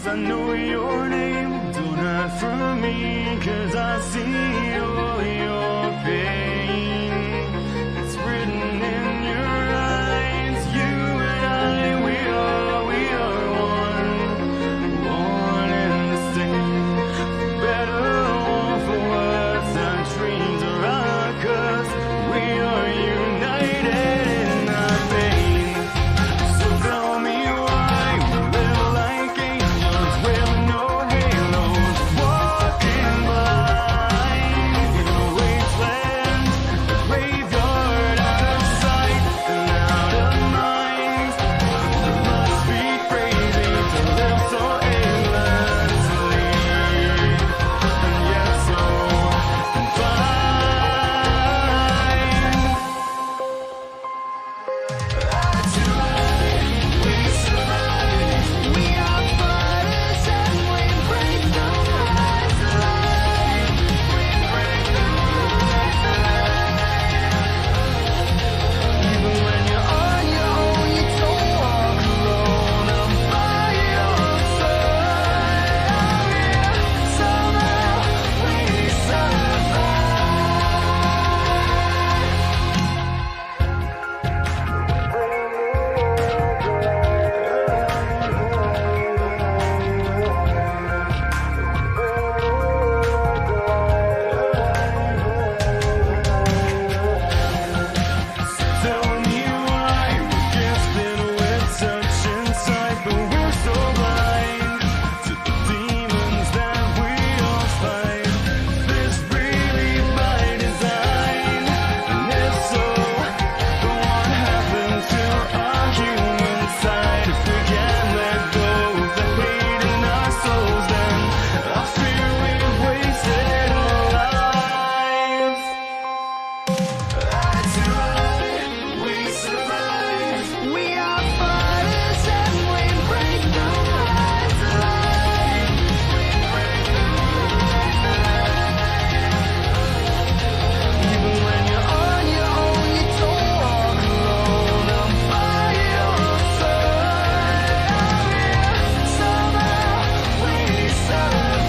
means I know your name. Don't hide from me, 'cause I see all your pain. It's written in your eyes. You and I, we are one and the same. Better or for worse, our dreams are our curse. We are united in our pain. So tell me why we live like angels with no halos, walking blind in a wasteland, a graveyard out of sight and out of mind. We must be crazy to live so aimlessly, and yet so confined. We survive. We are fighters and we break the lies alive. We break the lies alive. Even when you're on your own, you don't walk alone. I'm by your side. Somehow we Tell me why we're gifted with such insight, but we're so blind to the demons that we all fight. This really by design, and if so, then what happened to our human side? If we can't let go of the hate in our souls, then I fear we've wasted our lives. We survive. We are fighters and we break the lies alive. We break the lies alive. Even when you're on your own, you don't walk alone. I'm by your side. Somehow we survive.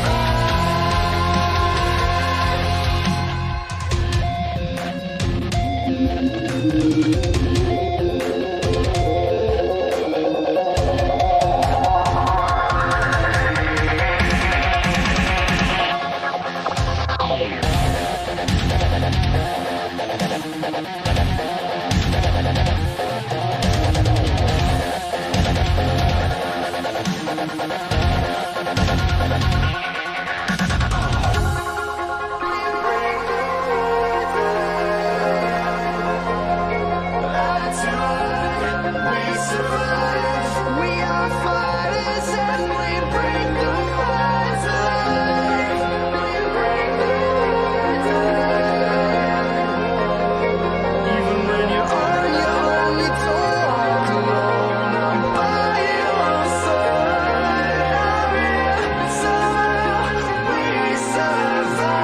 We are fighters and we break the lies alive. We break the lies alive. Even when you're on your own, you don't walk alone. I'm by your side. Somehow we survive.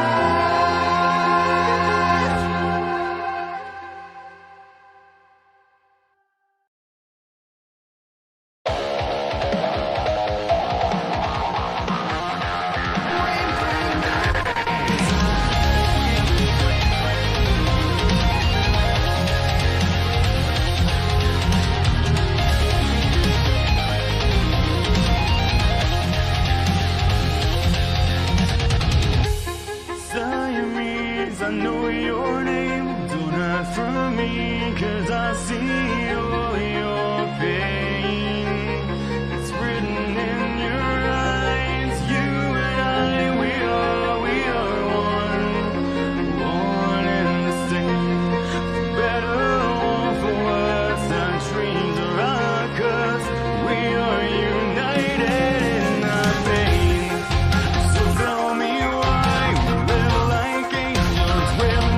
Siamese, I know your name. Don't hide from me, 'cause I see all your pain. It's written in your eyes. You and I, we are one and the same. Better or for worse, our dreams are our curse. We are united in our pain. So tell me why we live like angels with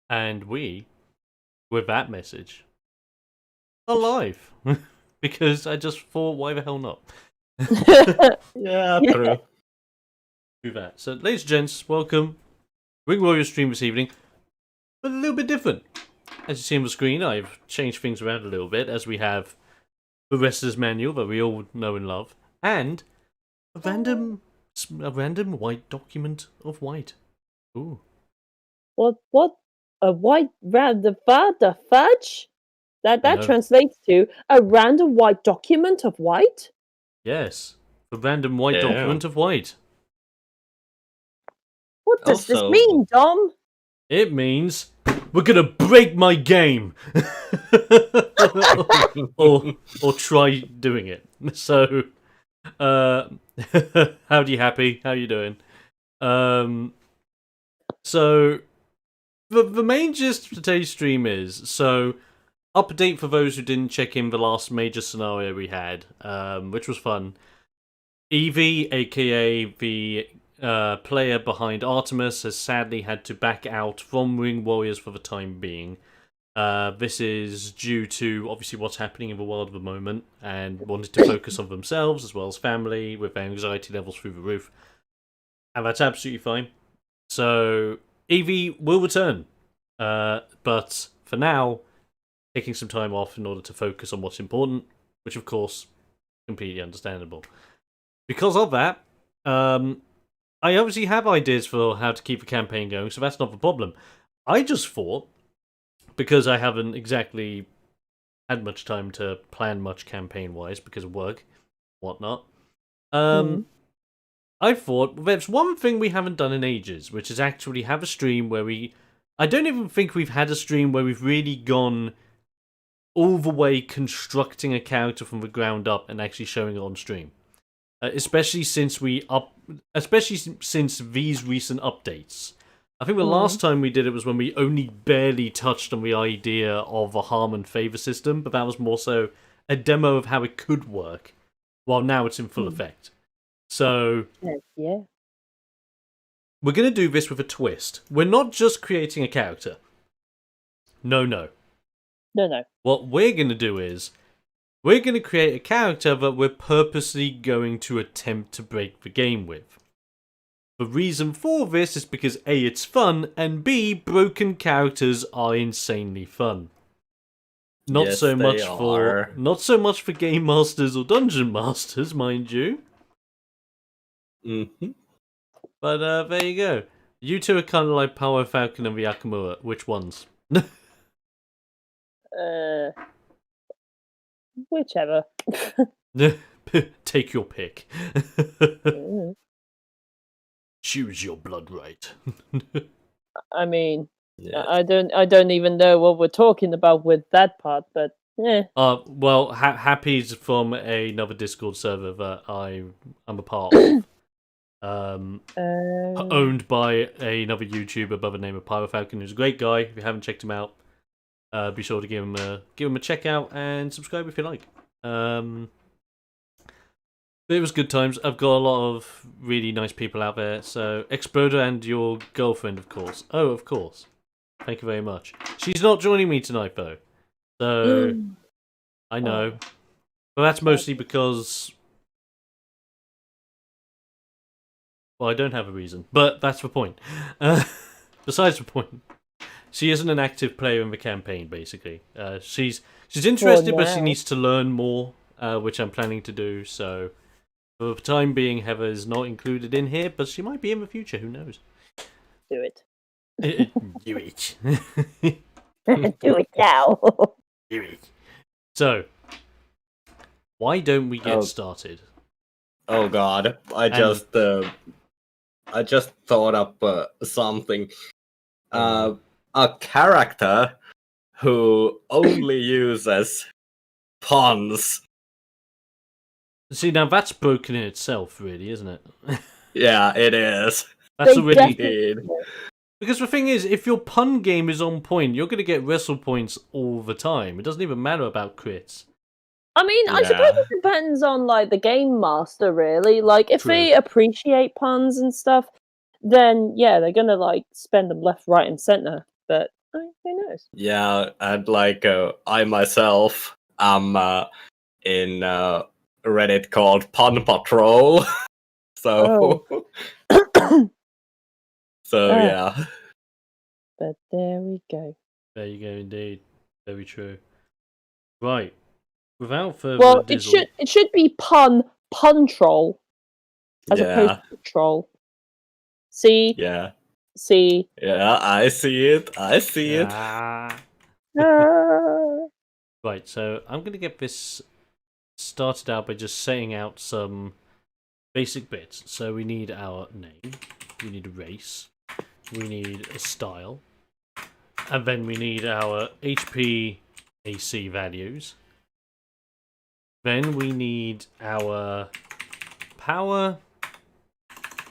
And we, with that message, are live. Because I just thought, why the hell not? Yeah, Yeah. true. Do that. So, ladies and gents, welcome. Ring Warrior stream this evening, but a little bit different. As you see on the screen, I've changed things around a little bit, as we have the Wrestler's Manual that we all know and love, and a random white document of white. Ooh. What? A white the fudge? I That know. translates to a random white document of white? Yes. The random white Yeah. document of white. What does this Also- mean, Dom? It means we're gonna break my game, or try doing it. So, howdy, happy? How you doing? So the main gist of today's stream is update for those who didn't check in the last major scenario we had, which was fun. Evie, aka the player behind Artemis, has sadly had to back out from Ring Warriors for the time being. This is due to obviously what's happening in the world at the moment, and wanted to focus on themselves as well as family, with their anxiety levels through the roof. And that's absolutely fine. So Evie will return, but for now, taking some time off in order to focus on what's important, which of course, completely understandable. Because of that, I obviously have ideas for how to keep the campaign going, so that's not the problem. I just thought, because I haven't exactly had much time to plan much campaign-wise because of work, whatnot, I thought there's one thing we haven't done in ages, which is actually have a stream where I don't even think we've had a stream where we've really gone all the way constructing a character from the ground up and actually showing it on stream. Especially since these recent updates. I think the last time we did it was when we only barely touched on the idea of a harm and favor system, but that was more so a demo of how it could work, while now it's in full effect. So, Yeah. we're going to do this with a twist. We're not just creating a character. No. No. What we're going to do is, we're going to create a character that we're purposely going to attempt to break the game with. The reason for this is because A, it's fun, and B, broken characters are insanely fun. Not Yes, so much they are. for game masters or dungeon masters, mind you. Mm-hmm. But there you go. You two are kind of like Power Falcon and the Yakamura. Which ones? Whichever. Take your pick. Mm. Choose your blood right. I mean, Yeah. I don't even know what we're talking about with that part, but yeah. Well, Happy's from another Discord server that I'm a part of. Owned by another YouTuber by the name of Pyro Falcon, who's a great guy. If you haven't checked him out, be sure to give him a check out and subscribe if you like. But it was good times. I've got a lot of really nice people out there. So Exploder and your girlfriend, of course. Oh, of course. Thank you very much. She's not joining me tonight though, so I know, but that's mostly because, well, I don't have a reason. But that's the point. Besides the point, she isn't an active player in the campaign. Basically, she's interested, but she needs to learn more, which I'm planning to do. So, for the time being, Heather is not included in here, but she might be in the future. Who knows? Do it. Do it. Do it now. Do it. So, why don't we get started? Oh God! I just thought up something. A character who only uses puns. See, now that's broken in itself, really, isn't it? Yeah, it is. That's They already Indeed. because the thing is, if your pun game is on point, you're going to get wrestle points all the time. It doesn't even matter about crits. I mean, I suppose it depends on like the game master, really. Like, if True. they appreciate puns and stuff, then yeah, they're gonna like spend them left, right, and center. But who knows? Yeah, and like I myself am in Reddit called Pun Patrol. So so yeah. But there we go. There you go, indeed. Very true. Right. Without further Well, ado, it should be pun troll as opposed to troll. See, Yeah. see. Yeah, I see it. I see it. Ah. Ah. Right, so I'm going to get this started out by just setting out some basic bits. So we need our name, we need a race, we need a style, and then we need our HP AC values. Then we need our power.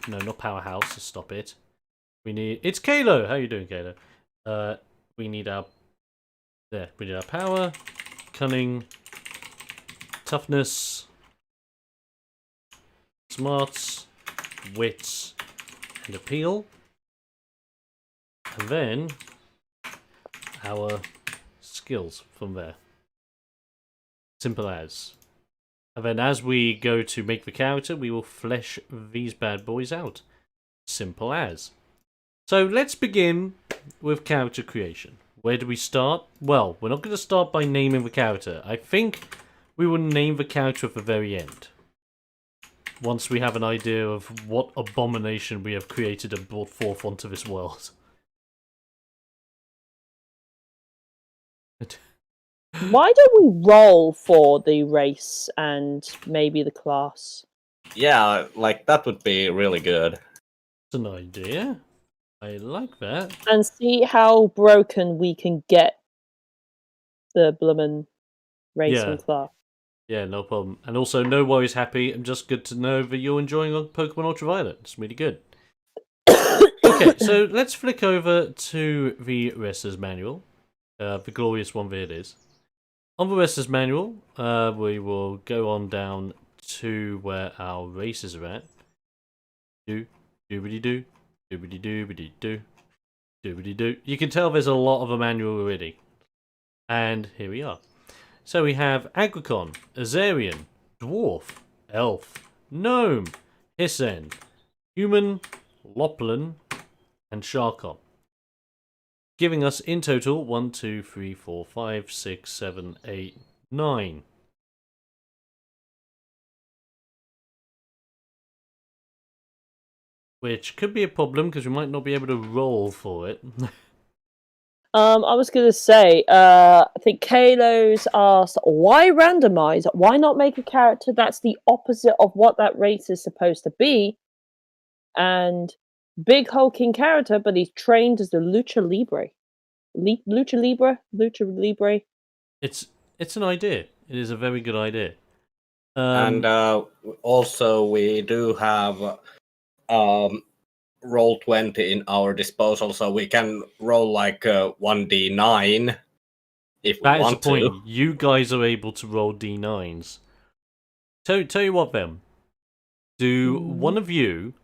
No, not Powerhouse, stop it. We need... It's Kalo! How you doing, Kalo? We need our... There, we need our power, cunning, toughness, smarts, wits, and appeal. And then our skills from there. Simple as. And then as we go to make the character, we will flesh these bad boys out. Simple as. So let's begin with character creation. Where do we start? Well, we're not going to start by naming the character. I think we will name the character at the very end. Once we have an idea of what abomination we have created and brought forth onto this world. Why don't we roll for the race and maybe the class? Yeah, like that would be really good. It's an idea. I like that. And see how broken we can get the bloomin' race Yeah. and class. Yeah, no problem. And also, no worries, Happy. I'm just good to know that you're enjoying Pokemon Ultraviolet. It's really good. Okay, so let's flick over to the Wrestler's Manual. The glorious one that it is. On the Wrestler's Manual, we will go on down to where our races are at. Doobity-doo, doobity-doobity-doo, doobity-doo. You can tell there's a lot of a manual already. And here we are. So we have Agricon, Azarian, Dwarf, Elf, Gnome, Hissend, Human, Loplin, and Sharkon. Giving us in total 1, 2, 3, 4, 5, 6, 7, 8, 9. Which could be a problem because we might not be able to roll for it. I was gonna say, I think Kalo's asked, why randomize? Why not make a character that's the opposite of what that race is supposed to be? And big hulking character, but he's trained as the Lucha Libre. Lucha Libre. It's an idea. It is a very good idea. And also we do have roll 20 in our disposal, so we can roll like 1d9 if we that is the want point. to. You guys are able to roll d9s. Tell you what, then. Do one of you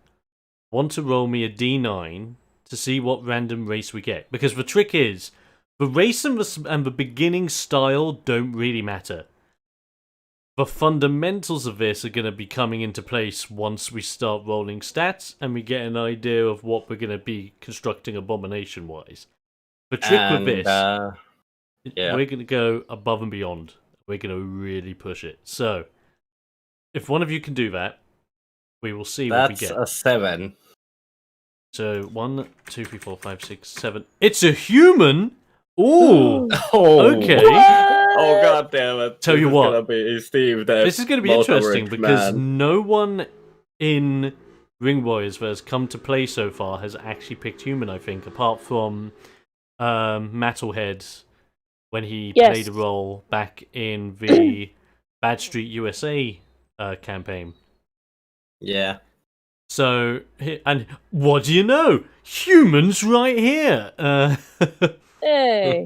want to roll me a d9 to see what random race we get? Because the trick is, the race and the beginning style don't really matter. The fundamentals of this are going to be coming into place once we start rolling stats and we get an idea of what we're going to be constructing abomination-wise. The trick with this, we're going to go above and beyond. We're going to really push it. So, if one of you can do that, we will see what we get. That's a 7. So 1, 2, 3, 4, 5, 6, 7. It's a human. Ooh. Oh, Okay. Oh god damn it! Tell you what, gonna be Steve. This is going to be interesting because no one in Ring Warriors that has come to play so far has actually picked human. I think, apart from Metalhead when he played a role back in the Bad Street USA campaign. Yeah. So, and what do you know? Humans right here! Hey.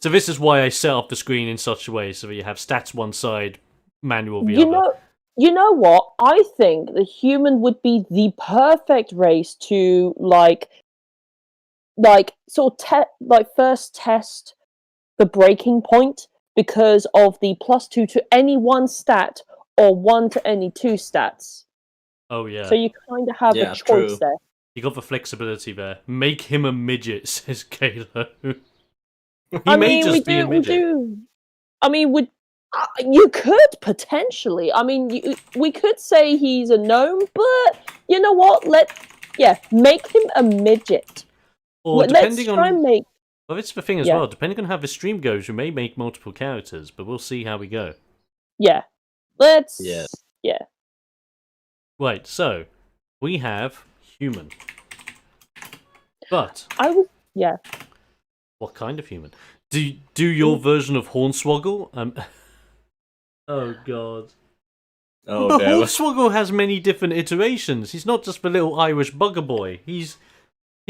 So this is why I set up the screen in such a way, so that you have stats one side, manual the You other. you know what? I think the human would be the perfect race to first test the breaking point because of the +2 to any one stat or 1 to any 2 stats. Oh yeah. So you kind of have Yeah, a choice true. there. You got the flexibility there. Make him a midget, says Kalo. I mean, we do. I mean, you could potentially. I mean, we could say he's a gnome, but you know what? Make him a midget. Or Let's depending try and on. make. Well, it's the thing as Yeah. well. Depending on how the stream goes, we may make multiple characters, but we'll see how we go. Yeah. Let's. Yeah. Yeah. Right, so we have human. But Yeah. what kind of human? Do your version of Hornswoggle? Oh god. Oh, But no. Hornswoggle has many different iterations. He's not just the little Irish bugger boy. He's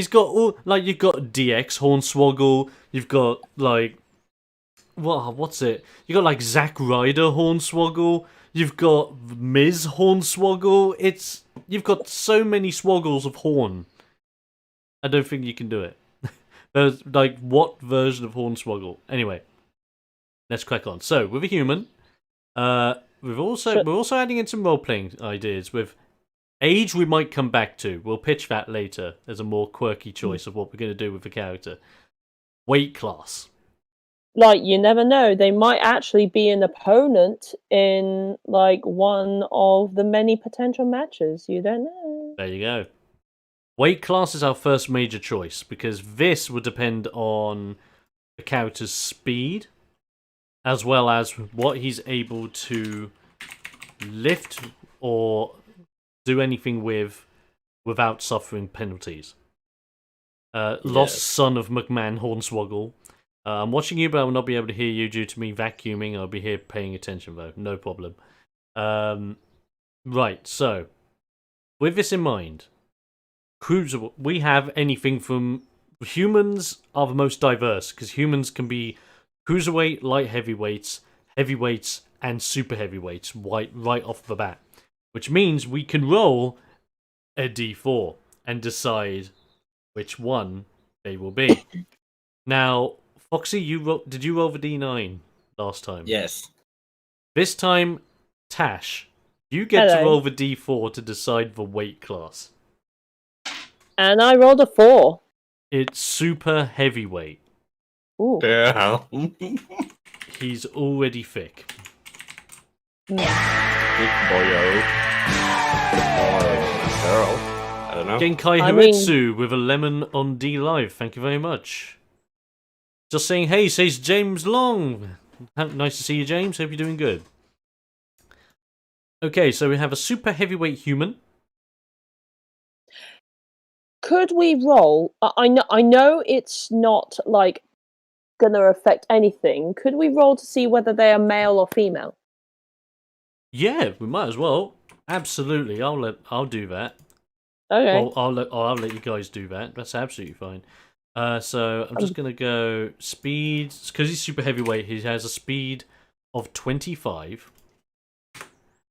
got all you've got DX Hornswoggle. You've got what's it? You got Zack Ryder Hornswoggle. You've got Ms. Hornswoggle. You've got so many swoggles of Horn. I don't think you can do it. There's what version of Hornswoggle? Anyway, let's crack on. So with a human, we're also adding in some role playing ideas with age. We might come back to. We'll pitch that later as a more quirky choice of what we're going to do with the character. Weight class. You never know. They might actually be an opponent in one of the many potential matches. You don't know. There you go. Weight class is our first major choice because this would depend on the character's speed as well as what he's able to lift or do anything with without suffering penalties. Lost son of McMahon Hornswoggle. I'm watching you, but I will not be able to hear you due to me vacuuming. I'll be here paying attention, though. No problem. Right, so, with this in mind, we have anything from... Humans are the most diverse, because humans can be cruiserweight, light heavyweights, heavyweights, and super heavyweights right off the bat. Which means we can roll a d4 and decide which one they will be. Now... Foxy, did you roll the D9 last time? Yes. This time, Tash, you get to roll the D4 to decide the weight class. And I rolled a 4. It's super heavyweight. Ooh. Yeah. He's already thick. Big boyo. Or girl. I don't know. Genkai Hiretsu with a lemon on D Live. Thank you very much. Just saying hey, says James Long. Nice to see you, James. Hope you're doing good. Okay, so we have a super heavyweight human. Could we roll? I know it's not gonna affect anything. Could we roll to see whether they are male or female? Yeah, we might as well. Absolutely, I'll do that. Okay. Well, I'll let you guys do that. That's absolutely fine. So I'm just gonna go speed because he's super heavyweight. He has a speed of 25.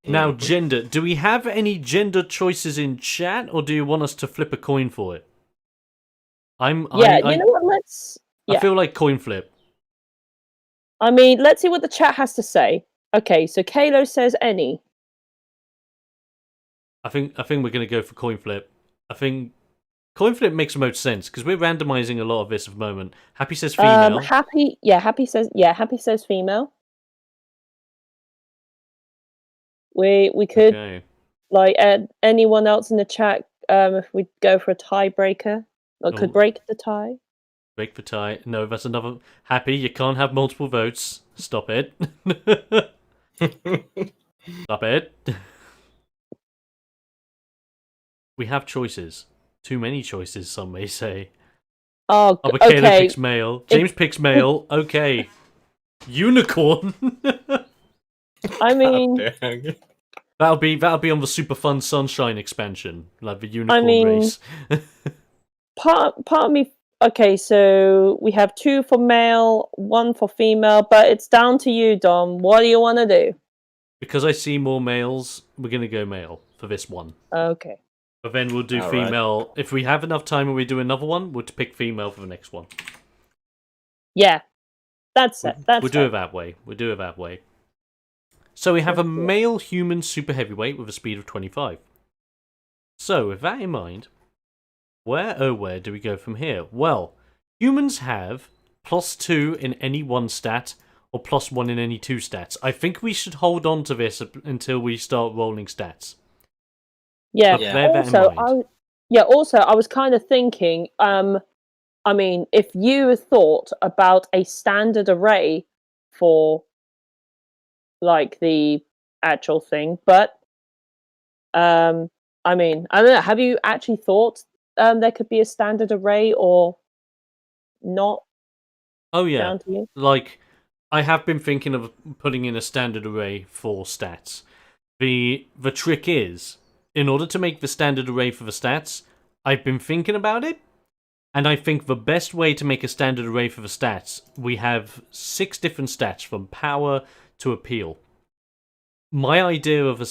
Now, gender. Do we have any gender choices in chat, or do you want us to flip a coin for it? You know what? Let's. Yeah. I feel like coin flip. I mean, let's see what the chat has to say. Okay, so Kalo says any. I think we're gonna go for coin flip. I think coin flip makes the most sense because we're randomizing a lot of this at the moment. Happy says female. Happy says female. We could add anyone else in the chat if we go for a tiebreaker or could break the tie. Break the tie. No, that's another. Happy, you can't have multiple votes. Stop it. Stop it. We have choices. Too many choices, some may say. Oh, but Caleb picks male. James picks male. Okay. Unicorn. I mean, that'll be on the Super Fun Sunshine expansion, like the unicorn race. part of me. Okay, so we have 2 for male, 1 for female, but it's down to you, Dom. What do you want to do? because I see more males, we're going to go male for this one. Okay. But then we'll do All right. female. If we have enough time and we do another one, we'll pick female for the next one. Yeah. That's it. That's We'll do it that way. We'll do it that way. So we have a male human super heavyweight with a speed of 25. So with that in mind, where do we go from here? Well, humans have +2 in any one stat or +1 in any two stats. I think we should hold on to this until we start rolling stats. Yeah. But bear that in Also, mind. I was kind of thinking, I mean, if you thought about a standard array for like the actual thing, but I mean, I don't know, have you actually thought there could be a standard array or not? Oh yeah, Down to you? like I have been thinking of putting in a standard array for stats. The trick is, in order to make the standard array for the stats, I've been thinking about it, and I think the best way to make a standard array for the stats, we have 6 different stats from power to appeal. My idea of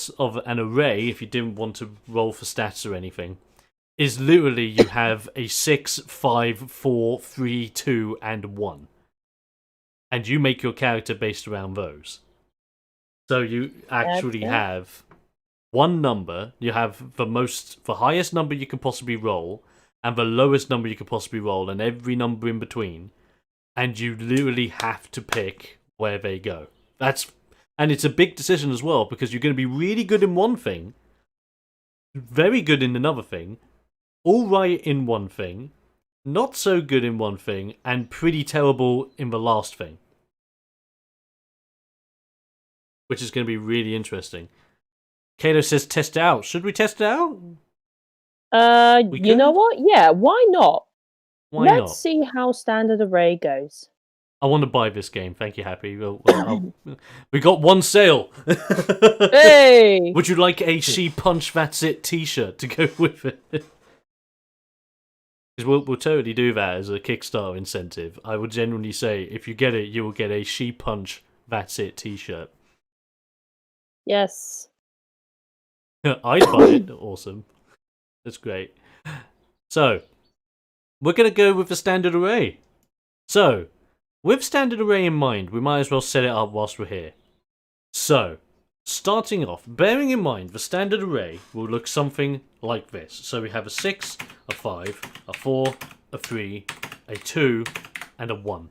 an array, if you didn't want to roll for stats or anything, is literally you have a 6, 5, 4, 3, 2, and 1. And you make your character based around those. So you actually have one number, you have the highest number you can possibly roll, and the lowest number you could possibly roll, and every number in between. And you literally have to pick where they go. And it's a big decision as well, because you're going to be really good in one thing, very good in another thing, all right in one thing, not so good in one thing, and pretty terrible in the last thing. Which is going to be really interesting. Kato says test it out. Should we test it out? You know what? Yeah, why not? Why Let's not? see how standard array goes. I want to buy this game. Thank you, Happy. We got one sale. Hey! Would you like a She Punch That's It t-shirt to go with it? Because we'll totally do that as a Kickstarter incentive. I would genuinely say, if you get it, you will get a She Punch That's It t-shirt. Yes. I'd buy it. Awesome. That's great. So, we're going to go with the standard array. So, with standard array in mind, we might as well set it up whilst we're here. So, starting off, bearing in mind the standard array will look something like this. So we have a 6, a 5, a 4, a 3, a 2, and a 1.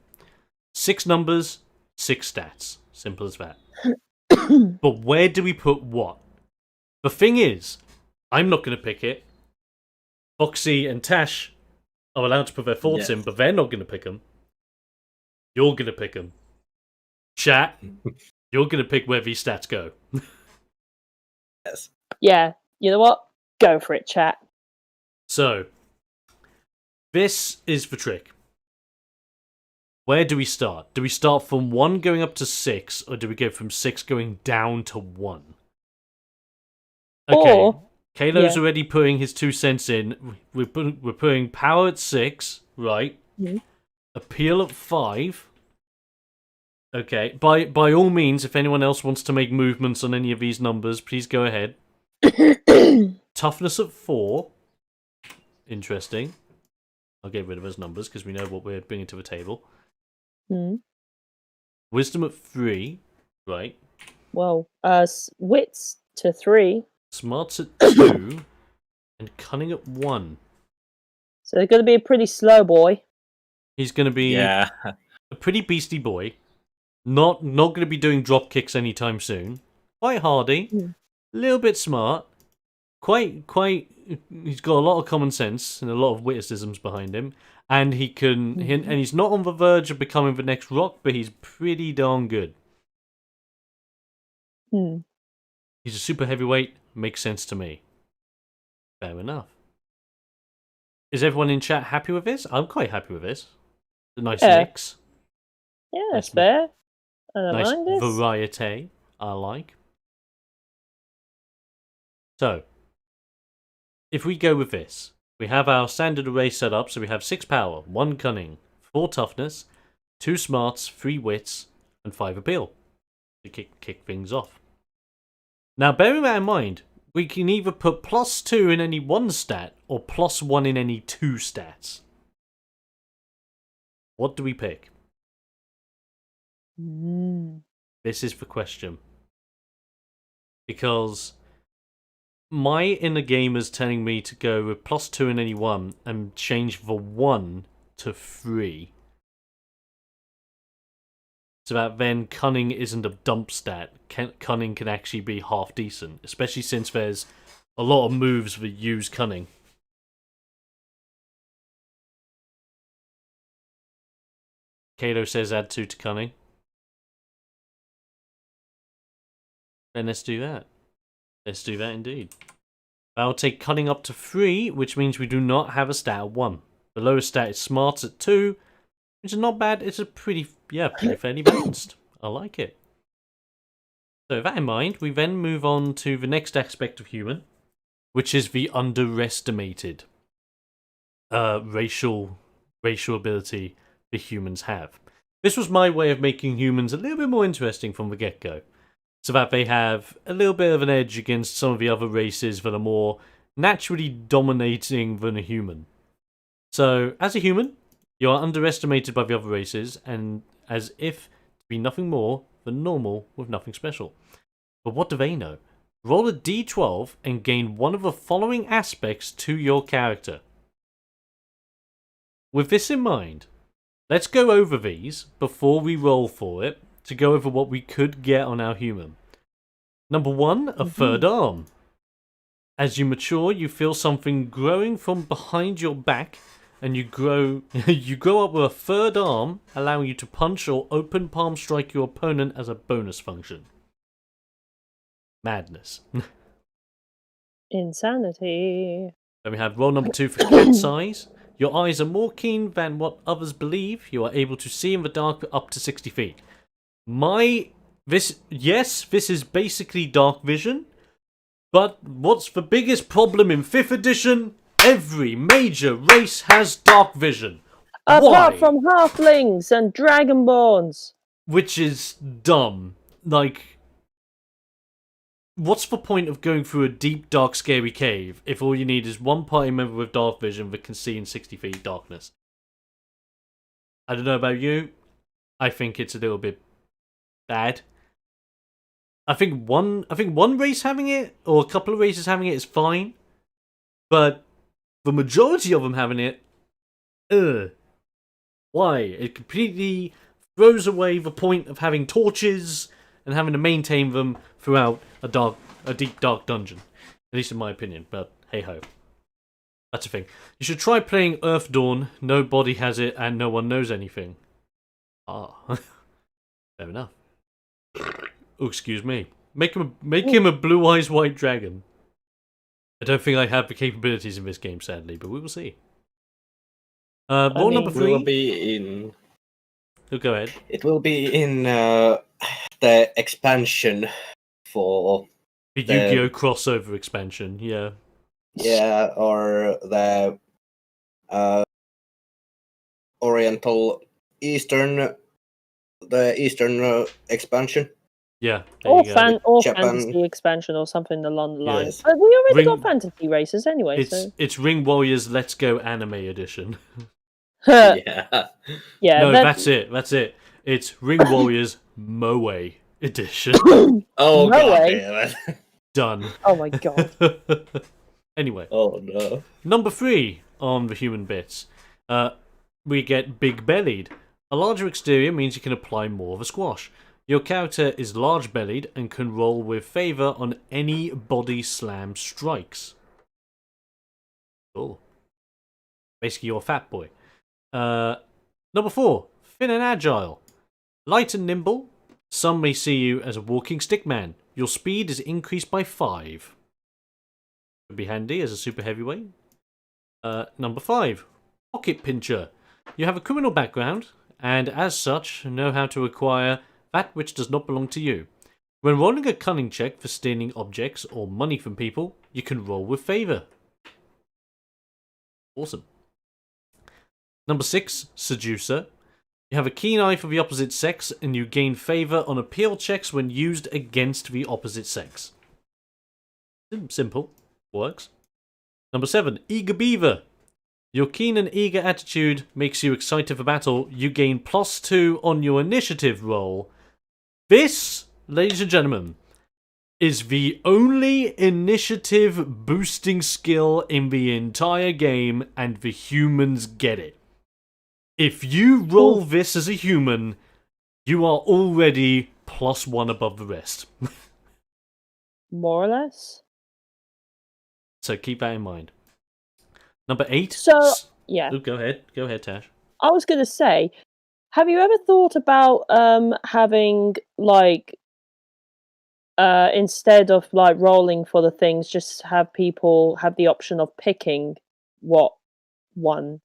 6 numbers, 6 stats. Simple as that. But where do we put what? The thing is, I'm not going to pick it. Foxy and Tash are allowed to put their thoughts in, but they're not going to pick them. You're going to pick them. Chat, you're going to pick where these stats go. Yes. Yeah, you know what? Go for it, chat. So, this is the trick. Where do we start? Do we start from 1 going up to 6, or do we go from 6 going down to 1? Okay, Or, Kalo's yeah. already putting his 2 cents in. We're putting power at 6, right? Mhm. Appeal at 5. Okay, by all means, if anyone else wants to make movements on any of these numbers, please go ahead. Toughness at 4. Interesting. I'll get rid of those numbers because we know what we're bringing to the table. Wisdom at 3, right? Well, wits to 3. Smarts at 2. And cunning at 1. So they're going to be a pretty slow boy. He's going to be Yeah. a pretty beastie boy. Not going to be doing drop kicks anytime soon. Quite hardy. A little bit smart. Quite. He's got a lot of common sense and a lot of witticisms behind him. And he can. And he's not on the verge of becoming the next Rock, but he's pretty darn good. He's a super heavyweight. Makes sense to me. Fair enough. Is everyone in chat happy with this? I'm quite happy with this. A nice mix. Yeah, that's Nice fair. I don't Nice mind this. variety. I like. So, if we go with this, we have our standard array set up. So we have 6 power, 1 cunning, 4 toughness, 2 smarts, 3 wits, and 5 appeal to kick things off. Now, bearing that in mind, we can either put +2 in any one stat or +1 in any two stats. What do we pick? This is the question. Because my inner gamer is telling me to go with +2 in any one and change the 1 to 3. So that then cunning isn't a dump stat. Cunning can actually be half decent, especially since there's a lot of moves that use cunning. Kato says add 2 to cunning. Then let's do that. Let's do that indeed. That'll take cunning up to 3, which means we do not have a stat at 1. The lowest stat is smarts at 2, which is not bad. It's a pretty fairly balanced. I like it. So with that in mind, we then move on to the next aspect of human, which is the underestimated racial ability the humans have. This was my way of making humans a little bit more interesting from the get-go, so that they have a little bit of an edge against some of the other races that are more naturally dominating than a human. So, as a human, you are underestimated by the other races, and as if to be nothing more than normal with nothing special. But what do they know? Roll a d12 and gain one of the following aspects to your character. With this in mind, let's go over these before we roll for it to go over what we could get on our human. Number 1, a third arm. As you mature, you feel something growing from behind your back, and you grow up with a third arm, allowing you to punch or open palm strike your opponent as a bonus function. Madness. Insanity. Then we have roll number 2 for cat size. Your eyes are more keen than what others believe. You are able to see in the dark up to 60 feet. This is basically dark vision, but what's the biggest problem in 5th edition? Every major race has dark vision. Apart Why? from halflings and dragonborns. Which is dumb. Like, what's the point of going through a deep, dark, scary cave if all you need is one party member with dark vision that can see in 60 feet darkness? I don't know about you. I think it's a little bit bad. I think one race having it, or a couple of races having it, is fine. But the majority of them having it, why? It completely throws away the point of having torches and having to maintain them throughout a deep, dark dungeon. At least in my opinion, but hey-ho. That's the thing. You should try playing Earth Dawn. Nobody has it and no one knows anything. Ah. Fair enough. Oh, excuse me. Make him a blue eyes white dragon. I don't think I have the capabilities in this game, sadly, but we will see. Roll number 3. Will be in. Oh, go ahead. It will be in the expansion for The Yu-Gi-Oh! Crossover expansion, yeah. Yeah, or the Oriental Eastern, the Eastern expansion. Yeah, Or, there you go. Japan. fantasy expansion or something along the lines. Yes. But we already Ring- got fantasy races anyway, so... It's Ring Warriors Let's Go Anime Edition. Yeah. Yeah, No, that's it. It's Ring Warriors Moe Edition. Oh No god way. damn it. Done. Oh my god. Anyway, Oh no. number 3 on the human bits. We get big bellied. A larger exterior means you can apply more of a squash. Your character is large bellied and can roll with favor on any body slam strikes. Cool. Basically, you're a fat boy. Number 4, thin and agile. Light and nimble. Some may see you as a walking stick man. Your speed is increased by 5. Could be handy as a super heavyweight. Number 5, pocket pincher. You have a criminal background, and as such, know how to acquire that which does not belong to you. When rolling a cunning check for stealing objects or money from people, you can roll with favor. Awesome. Number 6, Seducer. You have a keen eye for the opposite sex, and you gain favor on appeal checks when used against the opposite sex. Simple. Works. Number 7, Eager-Beaver. Your keen and eager attitude makes you excited for battle. You gain +2 on your initiative roll. This, ladies and gentlemen, is the only initiative boosting skill in the entire game, and the humans get it. If you roll this as a human, you are already +1 above the rest. More or less. So keep that in mind. Number 8. So, yeah. Oh, go ahead, Tash. I was going to say, have you ever thought about having, like, instead of, like, rolling for the things, just have people have the option of picking what one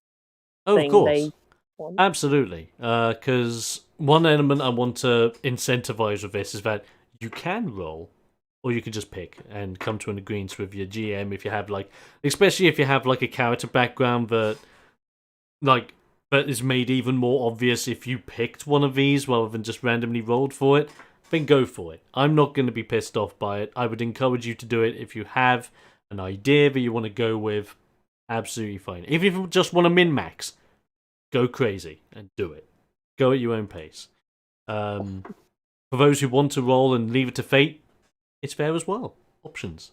Oh, thing of course. they want? Absolutely. Because one element I want to incentivize with this is that you can roll, or you can just pick and come to an agreement with your GM if you have, like, especially if you have, like, a character background that, like, that is made even more obvious if you picked one of these rather than just randomly rolled for it, then go for it. I'm not going to be pissed off by it. I would encourage you to do it if you have an idea that you want to go with. Absolutely fine. Even if you just want to min-max, go crazy and do it. Go at your own pace. For those who want to roll and leave it to fate, it's there as well. Options.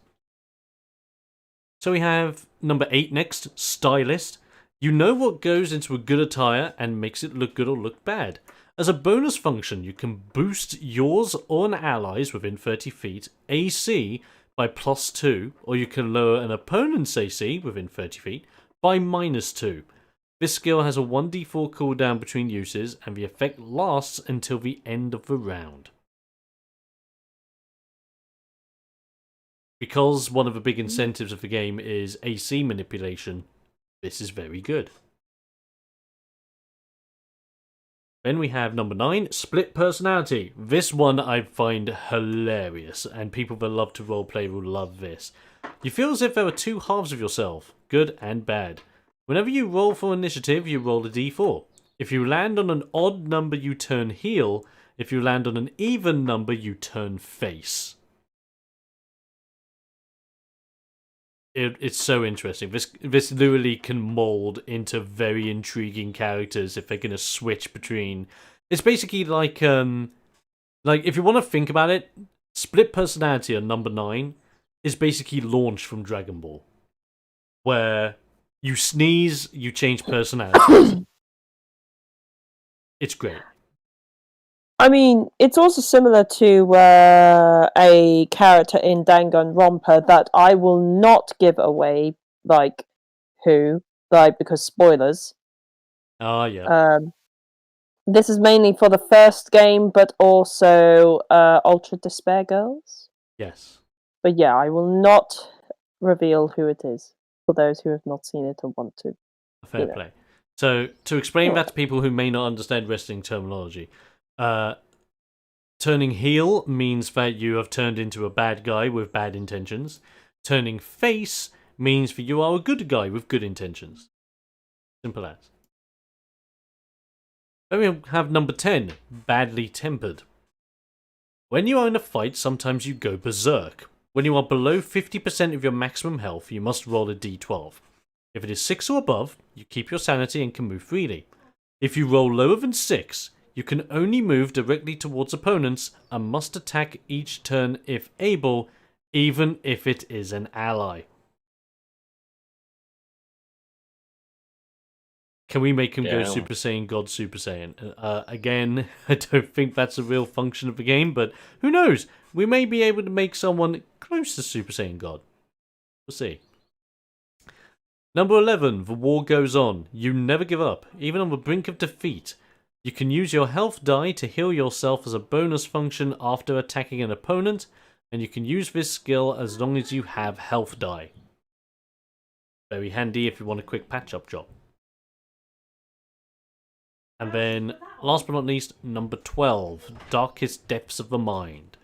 So we have number 8 next, Stylist. You know what goes into a good attire and makes it look good or look bad. As a bonus function, you can boost yours or an ally's within 30 feet AC by +2, or you can lower an opponent's AC within 30 feet by -2. This skill has a 1d4 cooldown between uses, and the effect lasts until the end of the round. Because one of the big incentives of the game is AC manipulation, this is very good. Then we have number 9, Split Personality. This one I find hilarious, and people that love to roleplay will love this. You feel as if there are two halves of yourself, good and bad. Whenever you roll for initiative, you roll a d4. If you land on an odd number, you turn heel. If you land on an even number, you turn face. It's so interesting. This literally can mold into very intriguing characters if they're going to switch between. It's basically like if you want to think about it, Split Personality on number 9 is basically launched from Dragon Ball, where you sneeze, you change personalities. It's great. I mean, it's also similar to a character in Danganronpa that I will not give away, like, because spoilers. Oh, yeah. This is mainly for the first game, but also Ultra Despair Girls. Yes. But yeah, I will not reveal who it is for those who have not seen it and want to. Fair play. So, to explain that to people who may not understand wrestling terminology, turning heel means that you have turned into a bad guy with bad intentions. Turning face means that you are a good guy with good intentions. Simple as. Then we have number 10, Badly Tempered. When you are in a fight, sometimes you go berserk. When you are below 50% of your maximum health, you must roll a d12. If it is 6 or above, you keep your sanity and can move freely. If you roll lower than 6, you can only move directly towards opponents and must attack each turn if able, even if it is an ally. Can we make him go Super Saiyan God Super Saiyan? Again, I don't think that's a real function of the game, but who knows? We may be able to make someone close to Super Saiyan God. We'll see. Number 11, The War Goes On. You never give up, even on the brink of defeat. You can use your health die to heal yourself as a bonus function after attacking an opponent, and you can use this skill as long as you have health die. Very handy if you want a quick patch-up job. And then, last but not least, number 12, Darkest Depths of the Mind.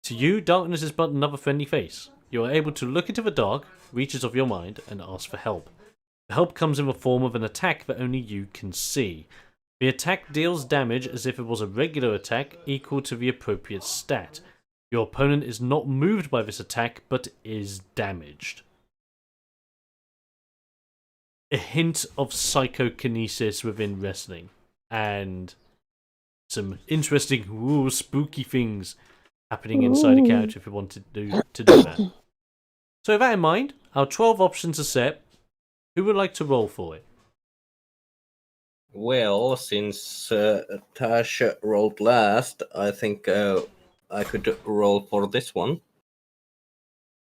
To you, darkness is but another friendly face. You are able to look into the dark reaches of your mind and ask for help. The help comes in the form of an attack that only you can see. The attack deals damage as if it was a regular attack, equal to the appropriate stat. Your opponent is not moved by this attack, but is damaged. A hint of psychokinesis within wrestling, and some interesting, spooky things happening inside a character if you want to do that. So with that in mind, our 12 options are set. Who would like to roll for it? Well, since Tash rolled last, I think I could roll for this one.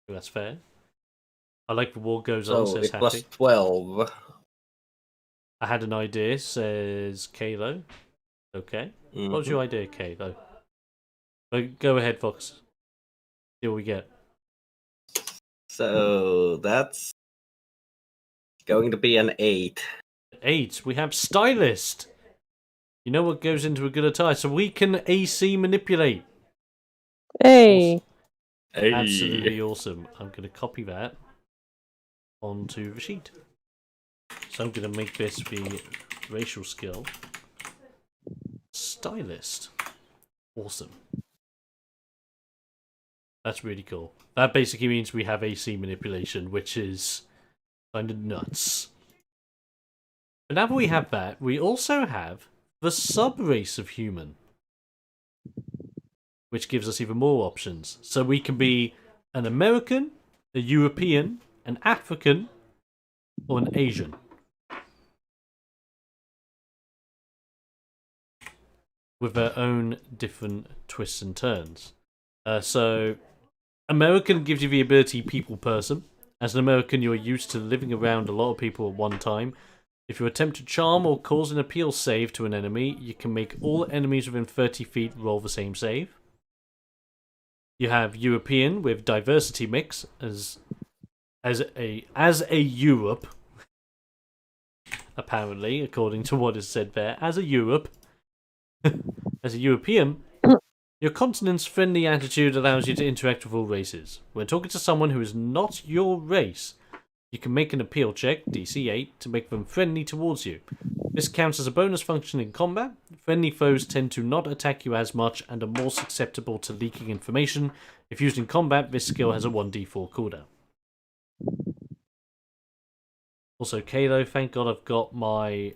That's fair. I like the war goes on, So says it was Hattie. 12. I had an idea, says Kalo. Okay. What's your idea, Kalo? Go ahead, Fox. See what we get. So that's going to be an 8. 8. We have stylist. You know what goes into a good attire, so we can AC manipulate. Hey. Awesome. Absolutely awesome. I'm going to copy that onto the sheet. So I'm going to make this the racial skill. Stylist. Awesome. That's really cool. That basically means we have AC manipulation, which is kind of nuts. But now that we have that, we also have the sub-race of human, which gives us even more options. So we can be an American, a European, an African, or an Asian. With their own different twists and turns. So, American gives you the ability people person. As an American, you are used to living around a lot of people at one time. If you attempt to charm or cause an appeal save to an enemy, you can make all enemies within 30 feet roll the same save. You have European with diversity mix as a Europe, apparently, according to what is said there, as a Europe, as a European, your continent's friendly attitude allows you to interact with all races. When talking to someone who is not your race, you can make an appeal check, DC 8, to make them friendly towards you. This counts as a bonus function in combat. Friendly foes tend to not attack you as much and are more susceptible to leaking information. If used in combat, this skill has a 1d4 cooldown. Also, Kalo, thank God I've got my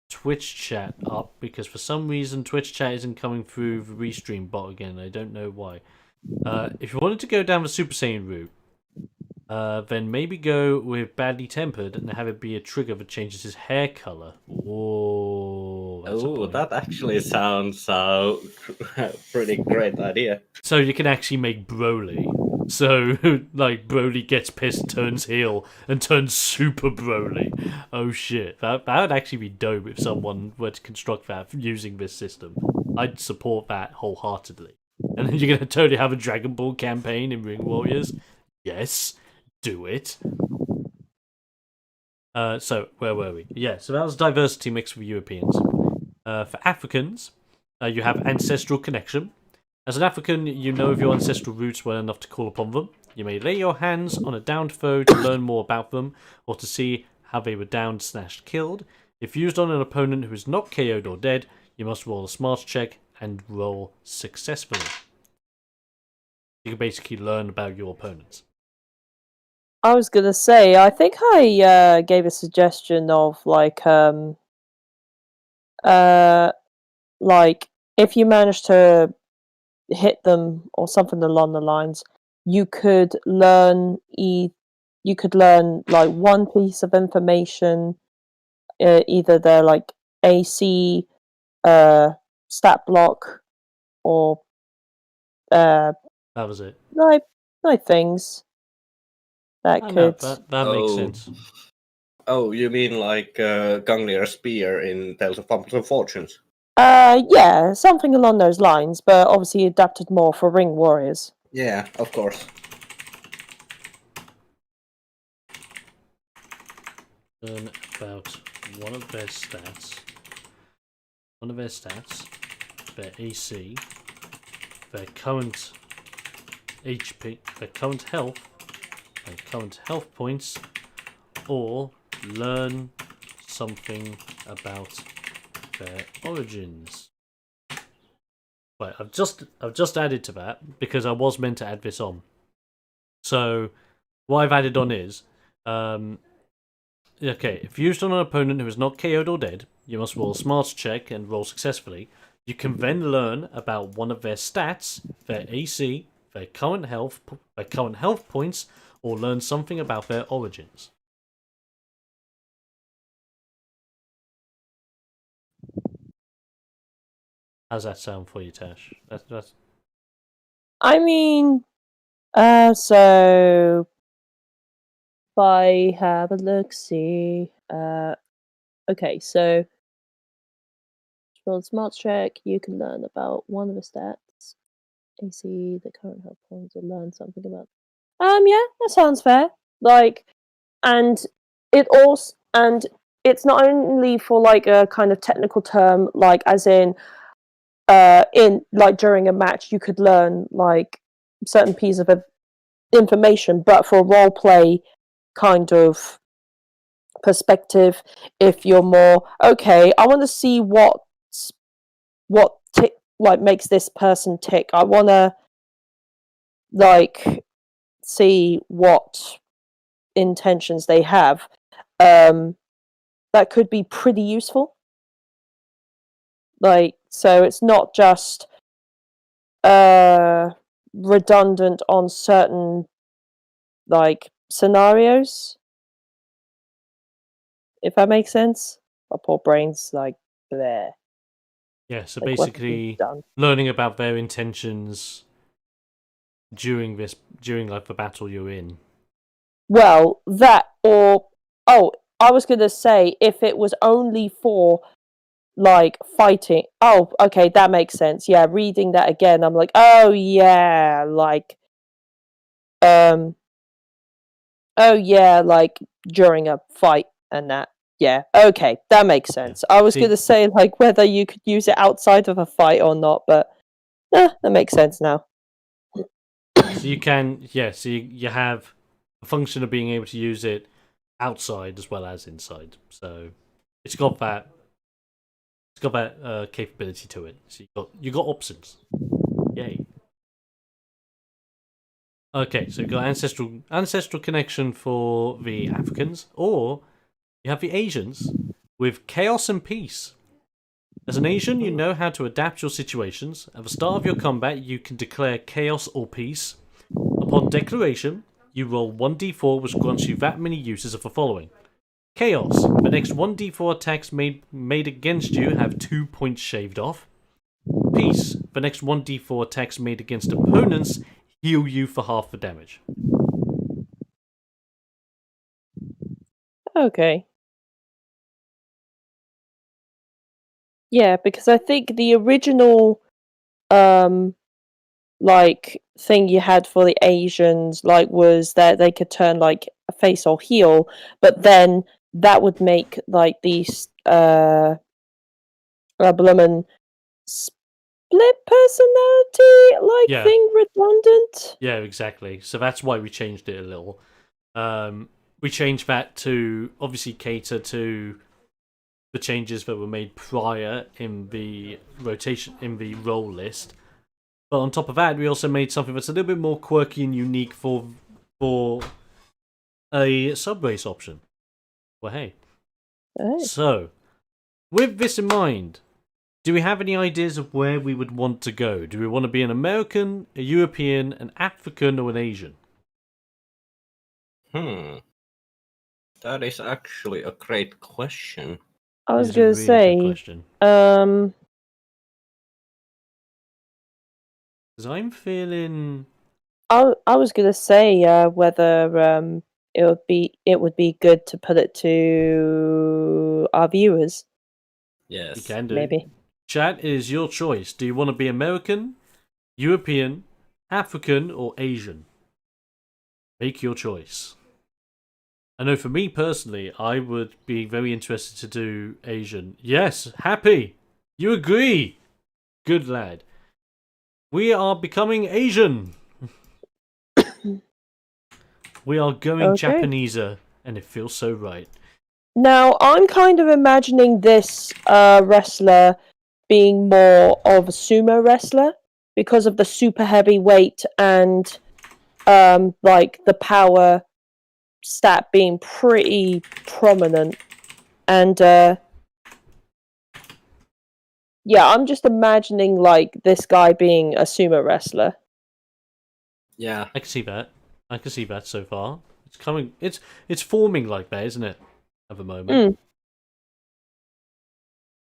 Twitch chat up, because for some reason Twitch chat isn't coming through the restream bot again. I don't know why. If you wanted to go down the Super Saiyan route, then maybe go with Badly Tempered and have it be a trigger that changes his hair color. Oh, that actually sounds so pretty great idea. So you can actually make Broly. So, like, Broly gets pissed, turns heel, and turns Super Broly. Oh shit, that would actually be dope if someone were to construct that using this system. I'd support that wholeheartedly. And then you're going to totally have a Dragon Ball campaign in Ring Warriors? Yes, do it. So, where were we? Yeah, so that was diversity mix for Europeans. For Africans, you have ancestral connection. As an African, you know of your ancestral roots well enough to call upon them. You may lay your hands on a downed foe to learn more about them, or to see how they were downed, slashed, killed. If used on an opponent who is not KO'd or dead, you must roll a smarts check and roll successfully. You can basically learn about your opponents. I was gonna say, I think I gave a suggestion of like if you manage to hit them or something along the lines, you could learn like one piece of information, either their like AC stat block or That was it. like things that Oh, could no, that makes sense. Oh, you mean like Gungnir Spear in Tales of Pumpkins and Fortunes? yeah, something along those lines, but obviously adapted more for Ring Warriors. Yeah, of course. Learn about one of their stats, their AC, their current HP, their current health points, or learn something about their origins. Right, I've just added to that because I was meant to add this on. So what I've added on is, okay, if used on an opponent who is not KO'd or dead, you must roll a smarts check and roll successfully. You can then learn about one of their stats, their AC, their current health points, or learn something about their origins. How's that sound for you, Tash? That's... I mean, so if I have a look, see, okay, so roll a smarts check. You can learn about one of the stats, AC, the current health points, or learn something about. Yeah, that sounds fair. Like, and it's not only for like a kind of technical term, like as in like during a match you could learn like certain piece of information, but for role play kind of perspective, if you're more okay, I want to see what tick like makes this person tick. I want to like see what intentions they have. That could be pretty useful. Like, so it's not just redundant on certain like scenarios, if that makes sense. My poor brain's like there. Yeah, so Like, basically learning about their intentions during like the battle you're in. Well, that or I was gonna say if it was only for like fighting. Oh, okay, that makes sense. Yeah, reading that again, I'm like, oh yeah, like oh yeah, like during a fight and that. Yeah, okay, that makes sense. I was gonna say like whether you could use it outside of a fight or not, but that makes sense now. So you can, yeah, so you have a function of being able to use it outside as well as inside. So it's got that capability to it. So you got options. Yay. Okay, so you've got ancestral connection for the Africans, or you have the Asians with chaos and peace. As an Asian, you know how to adapt your situations. At the start of your combat, you can declare chaos or peace. Upon declaration, you roll 1d4, which grants you that many uses of the following. Chaos. The next 1d4 attacks made against you have 2 points shaved off. Peace. The next 1d4 attacks made against opponents heal you for half the damage. Okay. Yeah, because I think the original like thing you had for the Asians like was that they could turn like a face or heal, but then that would make like these bloomin' split personality like thing redundant. Yeah, exactly. So that's why we changed it a little. We changed that to obviously cater to the changes that were made prior in the rotation in the role list. But on top of that, we also made something that's a little bit more quirky and unique for a sub-race option. Well, hey. Oh. So, with this in mind, do we have any ideas of where we would want to go? Do we want to be an American, a European, an African, or an Asian? That is actually a great question. I was gonna say, because I'm feeling. I was gonna say whether it would be good to put it to our viewers. Yes, you can do. Maybe. Chat is your choice. Do you want to be American, European, African, or Asian? Make your choice. I know for me personally, I would be very interested to do Asian. Yes, happy. You agree. Good lad. We are becoming Asian. We are going Japaneser, and it feels so right. Now, I'm kind of imagining this wrestler being more of a sumo wrestler because of the super heavy weight and like the power stat being pretty prominent. And yeah, I'm just imagining like this guy being a sumo wrestler. Yeah. I can see that. I can see that so far. It's coming. It's forming like that, isn't it? At the moment.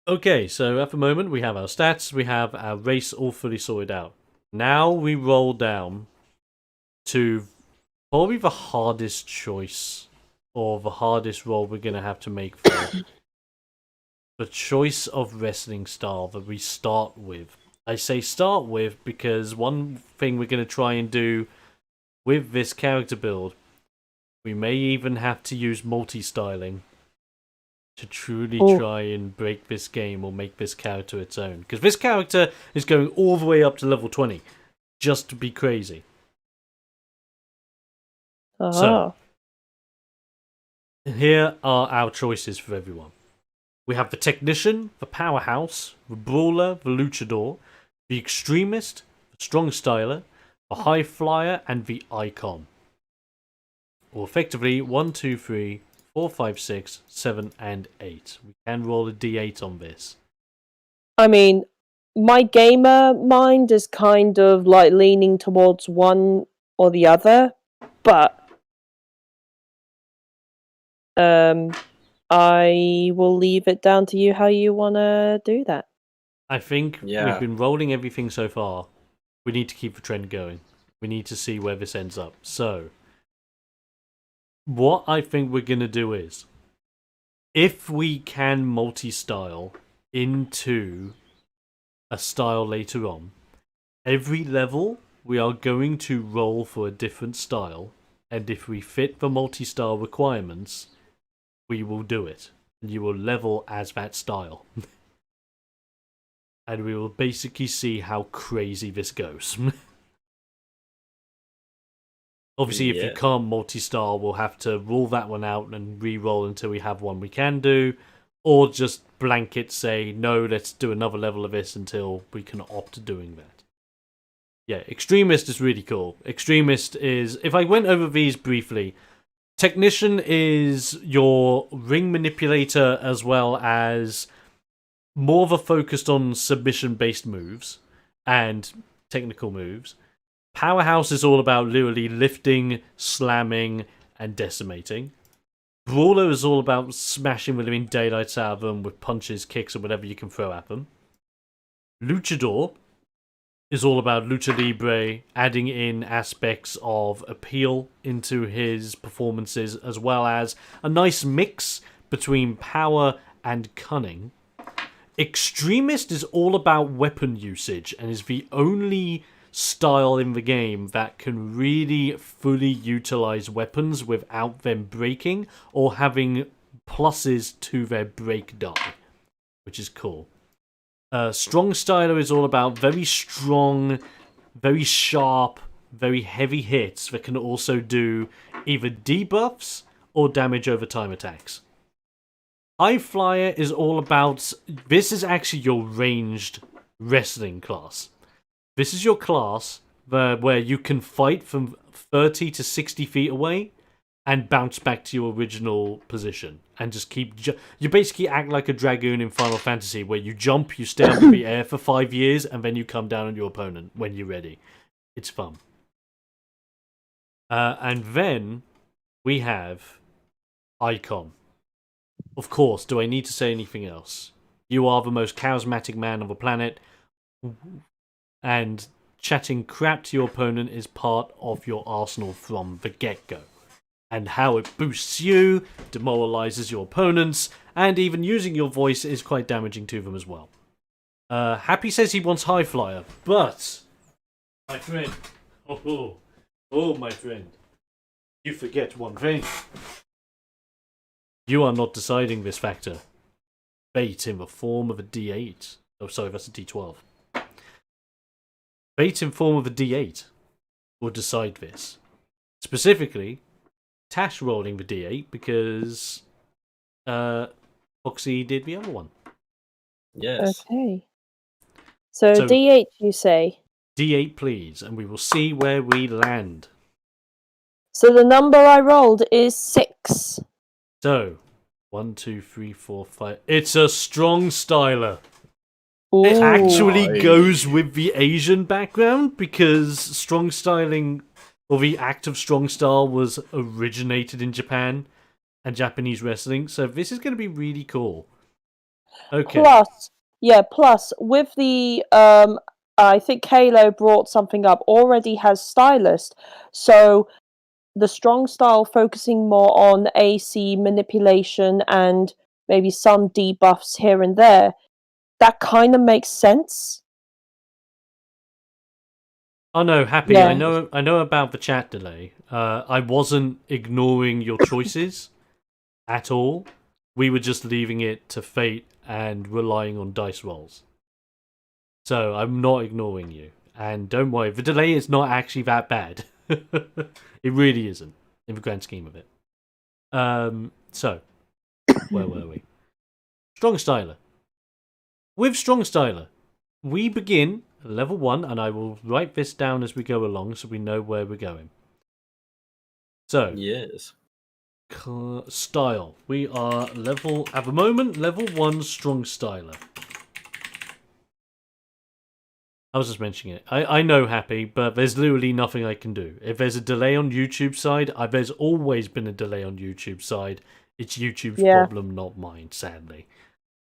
Okay, so at the moment we have our stats, we have our race all fully sorted out. Now we roll down to probably the hardest choice, or the hardest roll we're gonna have to make for the choice of wrestling style that we start with. I say start with because one thing we're gonna try and do with this character build, we may even have to use multi-styling to truly try and break this game or make this character its own. Because this character is going all the way up to level 20, just to be crazy. So, here are our choices for everyone. We have the Technician, the Powerhouse, the Brawler, the Luchador, the Extremist, the Strong Styler, the High Flyer, and the Icon. Or effectively 1, 2, 3, 4, 5, 6, 7, and 8. We can roll a d8 on this. I mean, my gamer mind is kind of like leaning towards one or the other, but I will leave it down to you how you want to do that. I think we've been rolling everything so far. We need to keep the trend going. We need to see where this ends up. So, what I think we're going to do is, if we can multi-style into a style later on, every level we are going to roll for a different style, and if we fit the multi-style requirements, we will do it. And you will level as that style. And we will basically see how crazy this goes. Obviously, if you can't multi-style, we'll have to rule that one out and re-roll until we have one we can do. Or just blanket say, no, let's do another level of this until we can opt doing that. Yeah, Extremist is really cool. Extremist is, if I went over these briefly, Technician is your ring manipulator as well as more of a focused on submission-based moves and technical moves. Powerhouse is all about literally lifting, slamming, and decimating. Brawler is all about smashing the living daylights out of them with punches, kicks, or whatever you can throw at them. Luchador is all about lucha libre, adding in aspects of appeal into his performances, as well as a nice mix between power and cunning. Extremist is all about weapon usage and is the only style in the game that can really fully utilize weapons without them breaking or having pluses to their break die, which is cool. Strong Styler is all about very strong, very sharp, very heavy hits that can also do either debuffs or damage over time attacks. High Flyer is all about... This is actually your ranged wrestling class. This is your class where you can fight from 30 to 60 feet away and bounce back to your original position. And just keep... You basically act like a Dragoon in Final Fantasy, where you jump, you stay up in the air for 5 years, and then you come down on your opponent when you're ready. It's fun. And then we have Icon. Of course, do I need to say anything else? You are the most charismatic man on the planet, and chatting crap to your opponent is part of your arsenal from the get-go. And how it boosts you, demoralizes your opponents, and even using your voice is quite damaging to them as well. Happy says he wants High Flyer, but... My friend... Oh, my friend. You forget one thing. You are not deciding this factor. Fate in the form of a D8. Oh, sorry, that's a D12. Fate in form of a D8 will decide this. Specifically, Tash rolling the D8 because Foxy did the other one. Yes. Okay. So, So- D8, you say? D8, please, and we will see where we land. So the number I rolled is 6. So, 1, 2, 3, 4, 5. It's a strong styler. It Ooh. actually Nice. goes with the Asian background because strong styling, or the act of strong style, was originated in Japan and Japanese wrestling. So this is going to be really cool. Okay. Plus with the I think Kalo brought something up. Already has stylist, so the strong style focusing more on AC manipulation and maybe some debuffs here and there. That kind of makes sense. Oh no, Happy, Yeah. I know about the chat delay. I wasn't ignoring your choices at all. We were just leaving it to fate and relying on dice rolls. So I'm not ignoring you. And don't worry, the delay is not actually that bad. It really isn't, in the grand scheme of it. So, where were we? Strong Styler. With Strong Styler, we begin level 1, and I will write this down as we go along so we know where we're going. So, Yes. style. We are at the moment, level 1 Strong Styler. I was just mentioning it. I know, Happy, but there's literally nothing I can do. If there's a delay on YouTube side, there's always been a delay on YouTube side. It's YouTube's problem, not mine, sadly.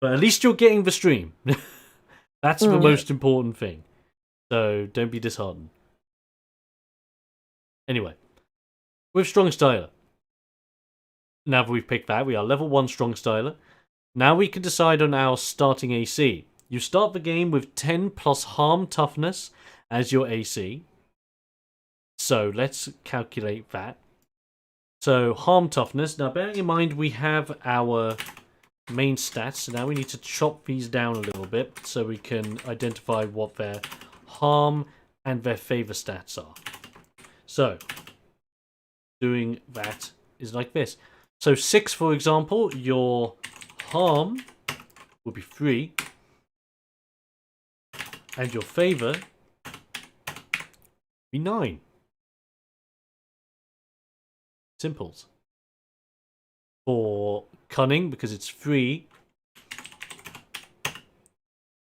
But at least you're getting the stream. That's the most important thing. So don't be disheartened. Anyway, with Strong Styler. Now that we've picked that, we are level 1 Strong Styler. Now we can decide on our starting AC. You start the game with 10 plus Harm Toughness as your AC. So let's calculate that. So Harm Toughness. Now bearing in mind we have our main stats. So now we need to chop these down a little bit so we can identify what their Harm and their Favor stats are. So doing that is like this. So 6, for example, your Harm will be 3. And your Favor be 9. Simples. For Cunning, because it's 3,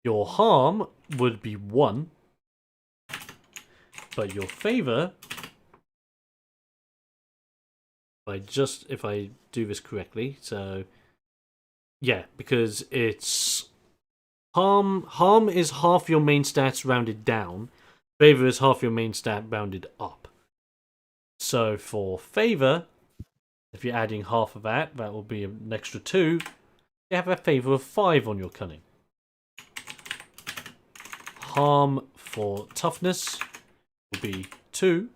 your Harm would be 1. But your Favor, if I do this correctly, so yeah, because it's Harm is half your main stats rounded down. Favor is half your main stat rounded up. So for Favor, if you're adding half of that, that will be an extra 2. You have a Favor of 5 on your Cunning. Harm for Toughness will be 2.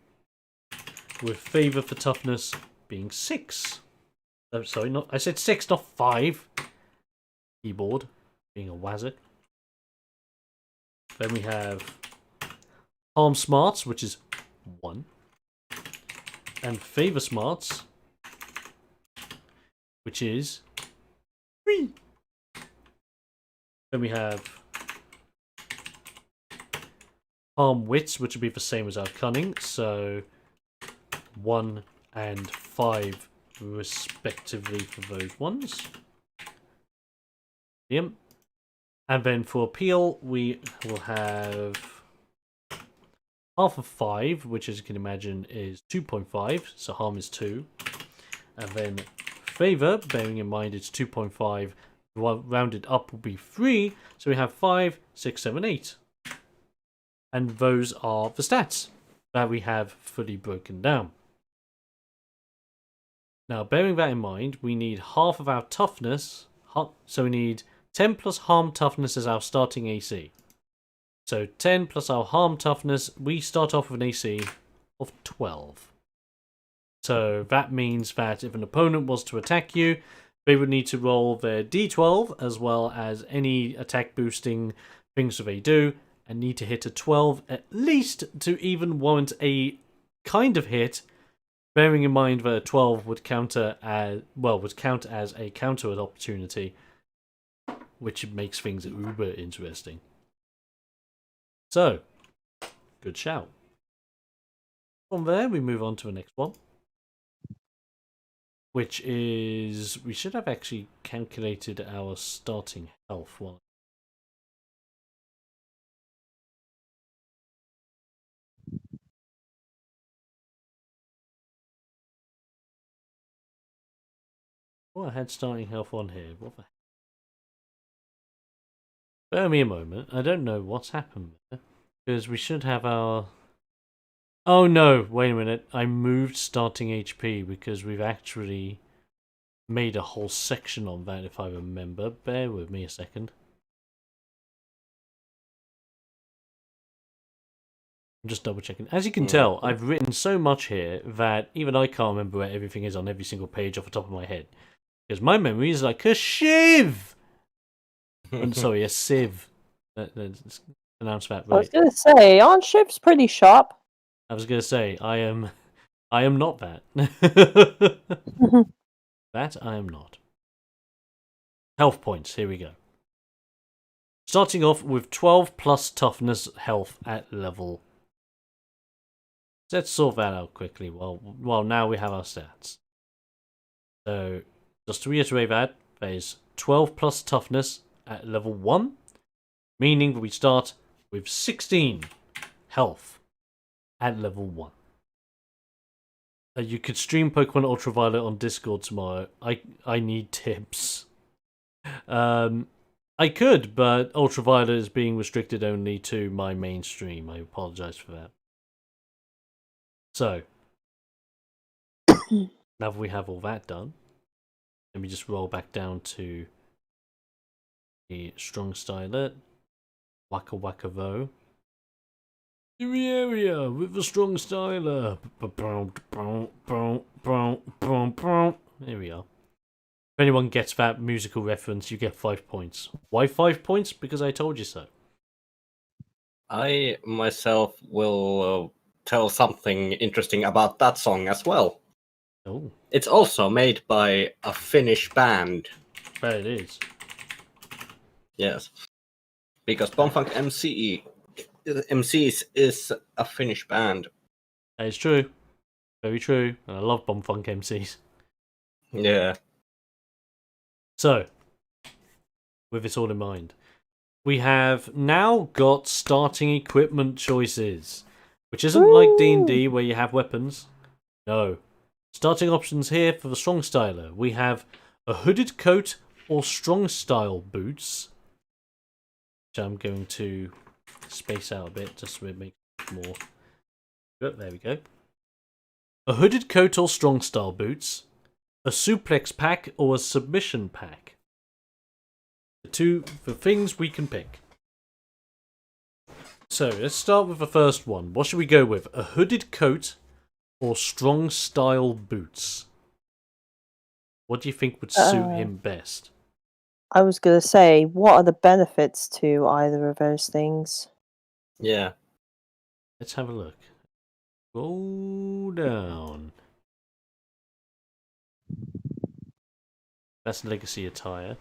With Favor for Toughness being 6. Oh, sorry, I said 6, not 5. Keyboard being a wazard. Then we have Harm Smarts, which is 1. And Favor Smarts, which is 3. Then we have Harm Wits, which would be the same as our Cunning. So 1 and 5 respectively for those ones. Yep. And then for Appeal, we will have half of 5, which as you can imagine is 2.5, so Harm is 2. And then Favor, bearing in mind it's 2.5, rounded up will be 3, so we have 5, 6, 7, 8. And those are the stats that we have fully broken down. Now, bearing that in mind, we need half of our toughness, so we need 10 plus Harm Toughness as our starting AC. So 10 plus our Harm Toughness, we start off with an AC of 12. So that means that if an opponent was to attack you, they would need to roll their D12 as well as any attack boosting things that they do, and need to hit a 12 at least to even warrant a kind of hit, bearing in mind that a 12 would count as a counter opportunity, which makes things uber interesting. So, good shout. From there, we move on to the next one, which is we should have actually calculated our starting health one. Oh, I had starting health on here. What the heck? Bear me a moment. I don't know what's happened there. Because we should have our... Oh no, wait a minute. I moved starting HP because we've actually made a whole section on that, if I remember. Bear with me a second. I'm just double checking. As you can tell, I've written so much here that even I can't remember where everything is on every single page off the top of my head. Because my memory is like a shiv! I'm sorry, a sieve. Let's pronounce that I was right. going to say, aren't ships pretty sharp? I was going to say, I am not that. That I am not. Health points, here we go. Starting off with 12 plus toughness health at level. Let's sort that out quickly. Well, now we have our stats. So, just to reiterate that is 12 plus toughness at level 1, meaning that we start with 16 health at level 1. You could stream Pokemon Ultraviolet on Discord tomorrow. I need tips. I could, but Ultraviolet is being restricted only to my main stream. I apologize for that. So, now that we have all that done, let me just roll back down to the strong stylet. Waka Waka Vo. In the area with the strong styler. There we are. If anyone gets that musical reference, you get 5 points. Why 5 points? Because I told you so. I myself will tell something interesting about that song as well. Oh, It's also made by a Finnish band. there it is. Yes. Because Bombfunk MCs is a Finnish band. That is true. Very true. And I love Bomb Funk MCs. Yeah. So, with this all in mind, we have now got starting equipment choices, which isn't like D&D where you have weapons. No. Starting options here for the strong styler. We have a hooded coat or strong style boots, which I'm going to space out a bit just so it makes it more. Oh, there we go. A hooded coat or strong style boots, a suplex pack or a submission pack. The things we can pick. So let's start with the first one. What should we go with? A hooded coat or strong style boots? What do you think would suit him best? I was going to say, what are the benefits to either of those things? Yeah. Let's have a look. Go down. That's legacy attire.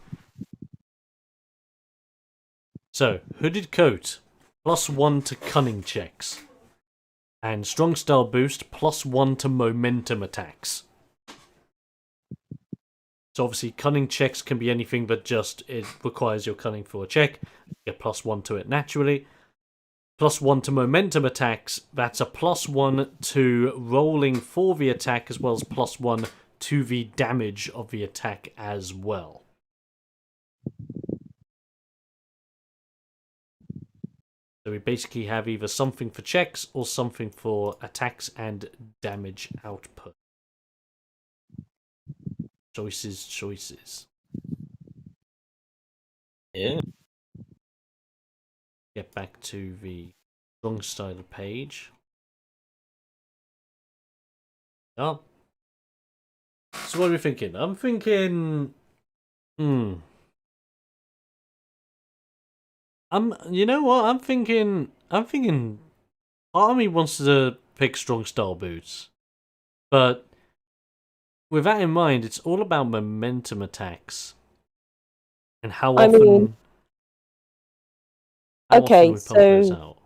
So, hooded coat, +1 to cunning checks. And strong style boost, +1 to momentum attacks. So obviously cunning checks can be anything that just it requires your cunning for a check. You get +1 to it naturally. +1 to momentum attacks, that's a +1 to rolling for the attack as well as +1 to the damage of the attack as well. So we basically have either something for checks or something for attacks and damage output. Choices. Yeah. Get back to the strong style page. Oh. So what are we thinking? I'm thinking... you know what? I'm thinking part of me wants to pick strong style boots. But with that in mind, it's all about momentum attacks. And how often Okay, we pull those out.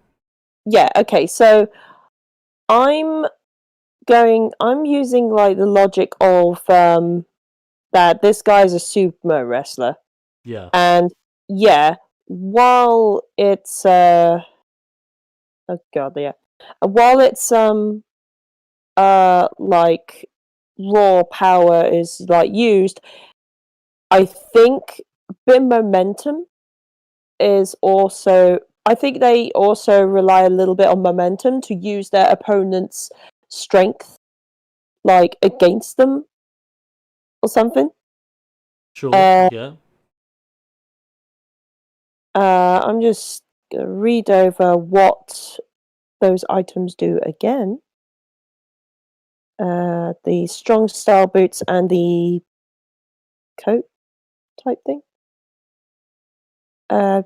yeah, okay, so I'm using like the logic of that this guy's a sumo wrestler. Yeah. And yeah, while it's oh god, yeah. While it's like raw power is like used, I think bit momentum is also I think they also rely a little bit on momentum to use their opponent's strength like against them or something. Sure. Uh, Yeah. I'm just gonna read over what those items do again. The strong style boots and the coat type thing.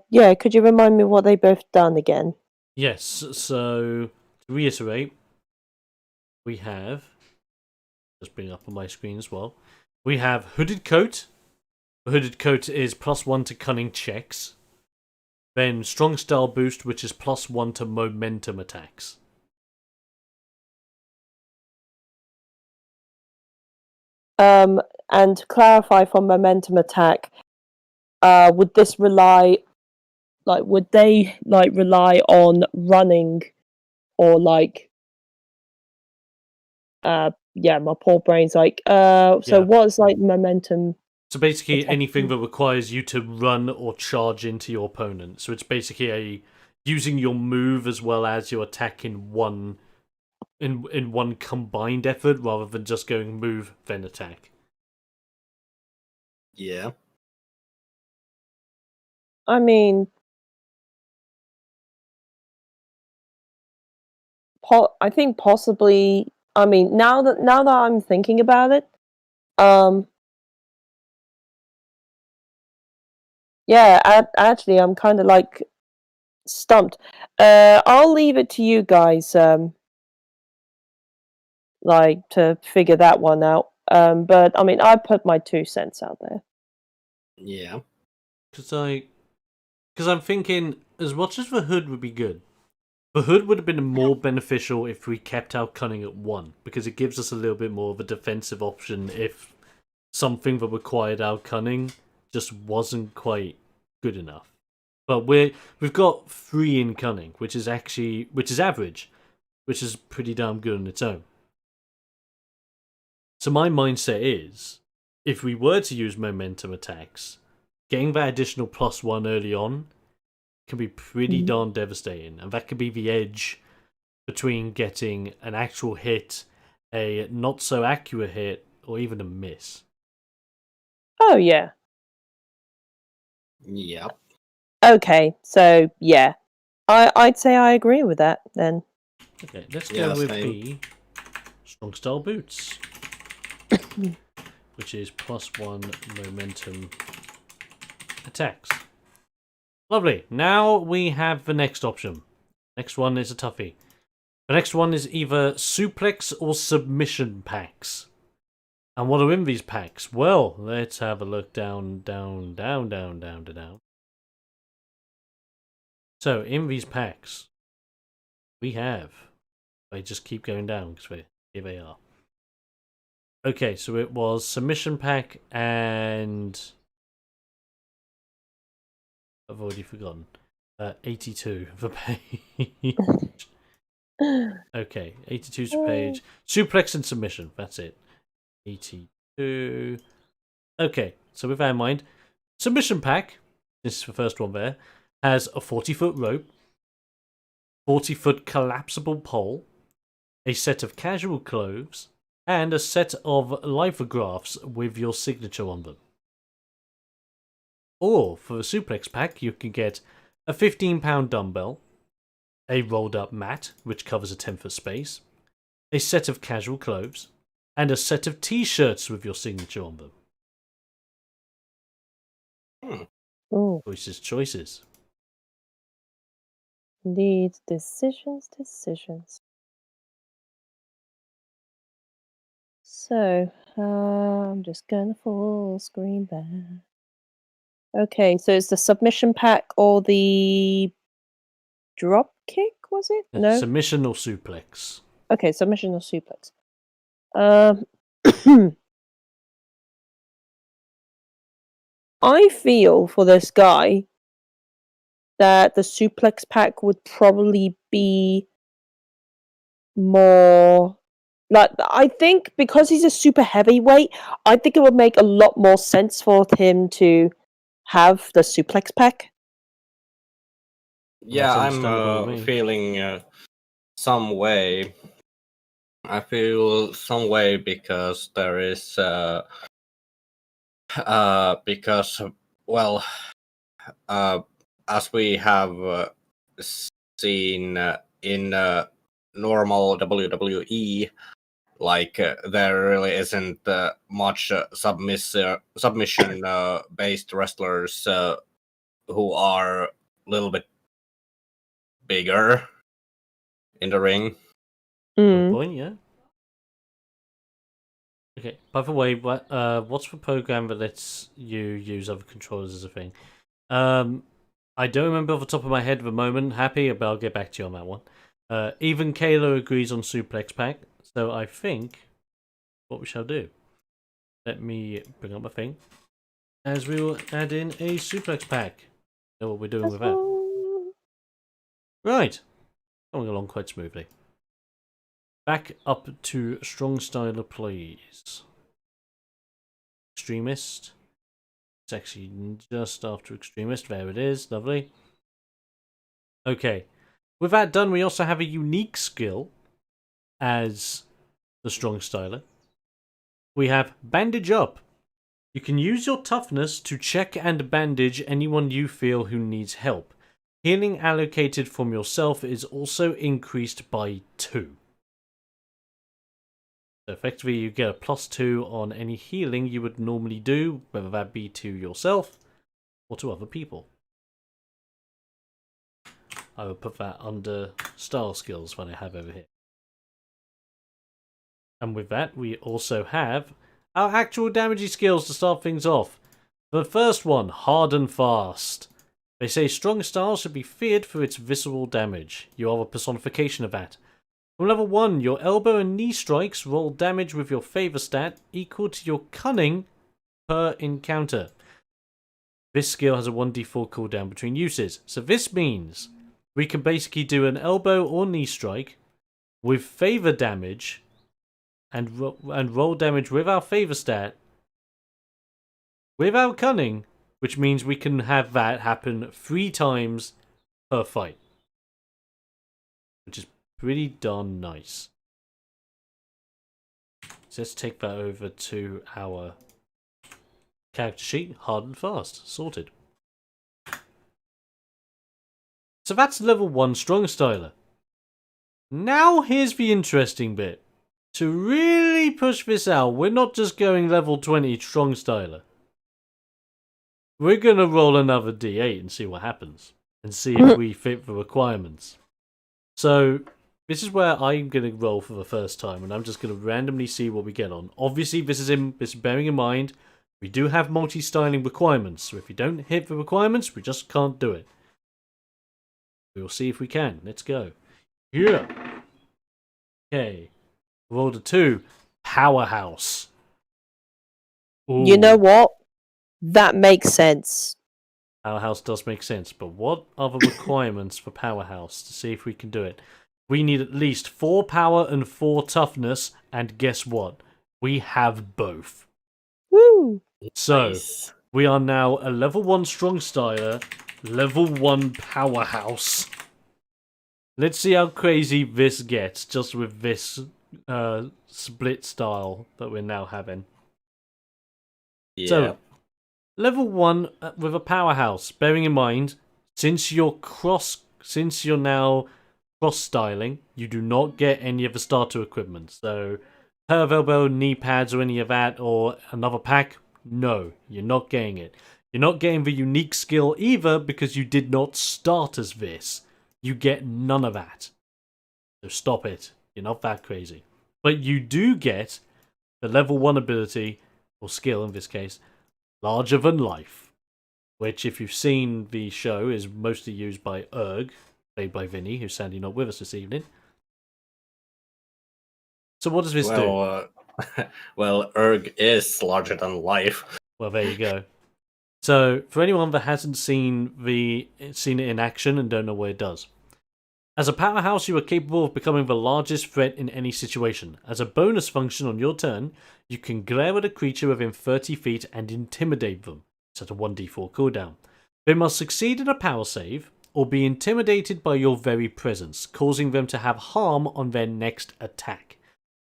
Yeah, could you remind me what they both done again? Yes. So to reiterate, we have just bring it up on my screen as well. We have hooded coat. The hooded coat is +1 to cunning checks. Then strong style boost, which is +1 to momentum attacks. And to clarify for momentum attack, would this rely would they rely on running or yeah, my poor brain's so Yeah. what's like momentum? So basically, Attack. anything that requires you to run or charge into your opponent. So it's basically using your move as well as your attack in one combined effort, rather than just going move then attack. Yeah. I mean, I think possibly. I mean, now that I'm thinking about it, yeah, actually, I'm kind of like stumped. I'll leave it to you guys, like to figure that one out. But I mean, I put my 2 cents out there. Yeah. Because I'm thinking, as much as the hood would be good, the hood would have been more beneficial if we kept our cunning at 1, because it gives us a little bit more of a defensive option if something that required our cunning just wasn't quite good enough. But we've got 3 in cunning, which is average, which is pretty damn good on its own. So my mindset is, if we were to use momentum attacks, getting that additional +1 early on can be pretty darn devastating, and that could be the edge between getting an actual hit, a not so accurate hit, or even a miss. Oh yeah. Yep. Okay, so yeah, I'd say I agree with that then. Okay, let's Yeah, go with same. the strong style boots, which is +1 momentum attacks. Lovely. Now we have the next option. Next one is a toughie. The next one is either suplex or submission packs. And what are in these packs? Well, let's have a look down. So, in these packs, we have... They just keep going down, because here they are. Okay, so it was submission pack and... I've already forgotten. 82 for page. Okay, 82's the page. Suplex and submission, that's it. 82. Okay, so with that in mind, submission pack, this is the first one there, has a 40-foot rope, 40-foot collapsible pole, a set of casual clothes, and a set of lithographs with your signature on them. Or, for the suplex pack, you can get a 15-pound dumbbell, a rolled-up mat, which covers a 10-foot space, a set of casual clothes, and a set of t-shirts with your signature on them. Oh, Choices. indeed, decisions. So, I'm just gonna full screen that. Okay, so it's the submission pack or the drop kick was it? No. Submission or suplex? Okay, submission or suplex. I feel for this guy that the suplex pack would probably be more like, I think because he's a super heavyweight, I think it would make a lot more sense for him to have the suplex pack. Yeah, That's I'm understandable to me. feeling some way. I feel some way because there is because well as we have seen in normal WWE, like there really isn't much submission based wrestlers who are a little bit bigger in the ring. Good Mm. point, yeah. Okay, by the way, what's the program that lets you use other controllers as a thing? I don't remember off the top of my head at the moment, Happy, but I'll get back to you on that one. Even Kayla agrees on Suplex Pack, so I think what we shall do. Let me bring up my thing, as we will add in a Suplex Pack. Know what we're doing with that. Right, going along quite smoothly. Back up to Strong Styler, please. Extremist. It's actually just after Extremist. There it is. Lovely. Okay. With that done, we also have a unique skill as the Strong Styler. We have Bandage Up. You can use your toughness to check and bandage anyone you feel who needs help. Healing allocated from yourself is also increased by 2. So effectively, you get a +2 on any healing you would normally do, whether that be to yourself or to other people. I will put that under style skills when I have over here. And with that, we also have our actual damagey skills to start things off. The first one, Hard and Fast. They say strong style should be feared for its visceral damage. You are a personification of that. From level 1, your elbow and knee strikes roll damage with your favor stat equal to your cunning per encounter. This skill has a 1d4 cooldown between uses. So this means we can basically do an elbow or knee strike with favor damage and roll damage with our favor stat with our cunning, which means we can have that happen 3 times per fight, which is pretty darn nice. So let's take that over to our character sheet. Hard and Fast. Sorted. So that's level 1 Strong Styler. Now here's the interesting bit. To really push this out, we're not just going level 20 Strong Styler. We're going to roll another d8 and see what happens. And see if we fit the requirements. So this is where I'm going to roll for the first time, and I'm just going to randomly see what we get on. Obviously, this is bearing in mind, we do have multi-styling requirements, so if you don't hit the requirements, we just can't do it. We'll see if we can. Let's go. Yeah. Okay. Rolled a 2. Powerhouse. Ooh. You know what? That makes sense. Powerhouse does make sense, but what are the requirements for Powerhouse to see if we can do it? We need at least 4 power and 4 toughness, and guess what? We have both. Woo! So, Nice. we are now a level 1 Strong Styler, level 1 Powerhouse. Let's see how crazy this gets, just with this split style that we're now having. Yeah. So, level 1 with a Powerhouse, bearing in mind, since you're now cross-styling, you do not get any of the starter equipment. So, pair of elbow, knee pads, or any of that, or another pack, no, you're not getting it. You're not getting the unique skill either because you did not start as this. You get none of that. So stop it. You're not that crazy. But you do get the level 1 ability, or skill in this case, Larger Than Life. Which, if you've seen the show, is mostly used by Erg. played by Vinny, who's sadly not with us this evening. So what does this do? Well, Erg is larger than life. Well, there you go. So, for anyone that hasn't seen it in action and don't know what it does. As a powerhouse, you are capable of becoming the largest threat in any situation. As a bonus function on your turn, you can glare at a creature within 30 feet and intimidate them. It's at a 1d4 cooldown. They must succeed in a power save, or be intimidated by your very presence, causing them to have harm on their next attack.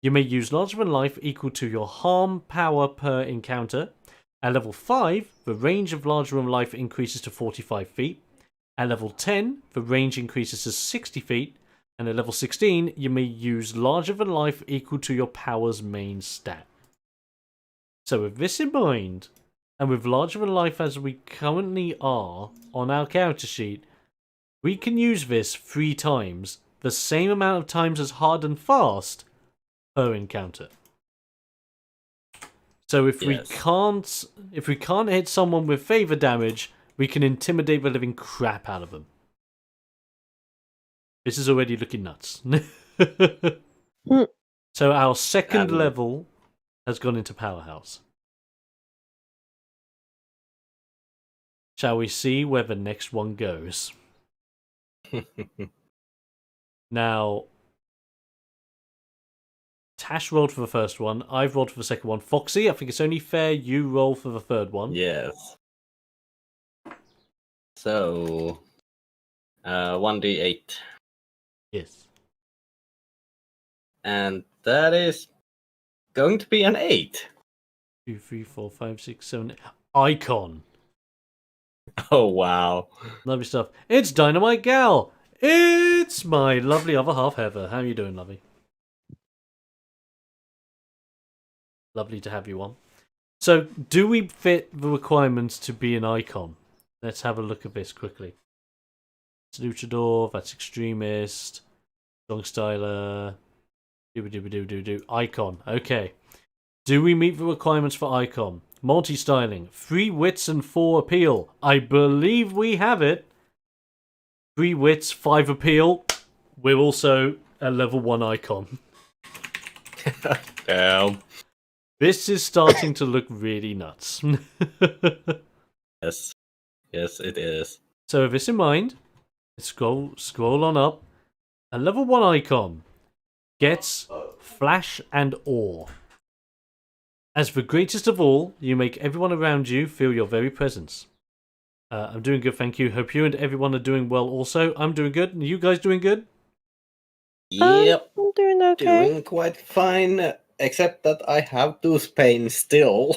You may use larger than life equal to your harm power per encounter. At level 5, the range of larger than life increases to 45 feet. At level 10, the range increases to 60 feet. And at level 16, you may use larger than life equal to your power's main stat. So with this in mind, and with larger than life as we currently are on our character sheet, we can use this 3 times, the same amount of times as hard and fast per encounter. So if we can't hit someone with favor damage, we can intimidate the living crap out of them. This is already looking nuts. So our second level has gone into Powerhouse. Shall we see where the next one goes? Now, Tash rolled for the first one. I've rolled for the second one. Foxy, I think it's only fair you roll for the third one. Yes. So, 1d8. Yes. And that is going to be an 8. 2, 3, 4, 5, 6, 7. Icon. Oh, wow. Lovely stuff. It's Dynamite Gal. It's my lovely other half, Heather. How are you doing, lovely? Lovely to have you on. So, do we fit the requirements to be an icon? Let's have a look at this quickly. It's Luchador, that's Extremist, Strong Styler, Icon. Okay. Do we meet the requirements for Icon? Multi-styling, 3 wits and 4 appeal. I believe we have it. 3 wits, 5 appeal. We're also a level 1 Icon. Damn. This is starting to look really nuts. Yes. Yes, it is. So with this in mind, let's scroll on up. A level 1 Icon gets Flash and Awe. As the greatest of all, you make everyone around you feel your very presence. I'm doing good, thank you. Hope you and everyone are doing well also. I'm doing good. Are you guys doing good? Yep. I'm doing okay. Doing quite fine, except that I have tooth pain still.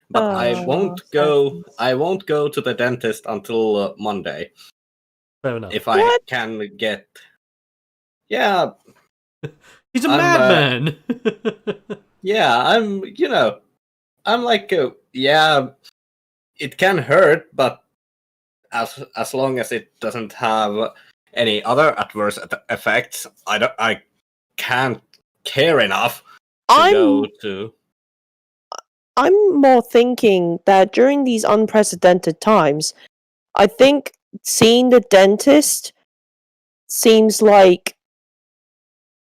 But I won't go to the dentist until Monday. Fair enough. If I can get... Yeah. He's a madman! Yeah, I'm like, yeah, it can hurt, but as long as it doesn't have any other adverse effects, I can't care enough to go to... I'm more thinking that during these unprecedented times, I think seeing the dentist seems like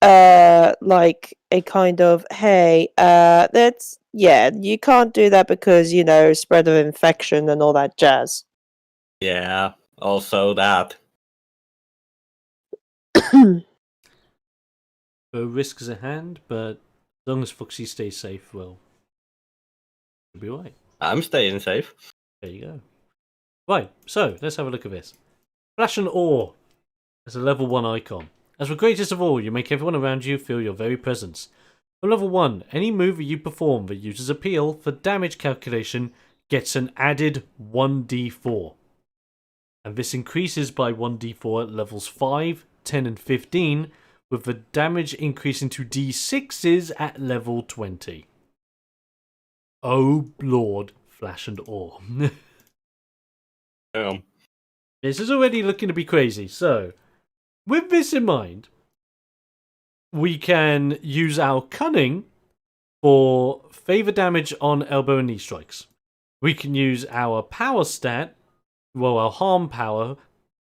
a kind of, hey, that's, yeah, you can't do that because, spread of infection and all that jazz. Yeah, also that. Risks at hand, but as long as Foxy stays safe, well, it'll be right. I'm staying safe. There you go. Right, so let's have a look at this. Flash and Awe as a level 1 icon. As the greatest of all, you make everyone around you feel your very presence. For level 1, any move that you perform that uses appeal for damage calculation gets an added 1d4. And this increases by 1d4 at levels 5, 10 and 15, with the damage increasing to d6s at level 20. Oh Lord, Flash and Awe. This is already looking to be crazy, so with this in mind, we can use our Cunning for favor damage on elbow and knee strikes. We can use our power stat, well, our harm power,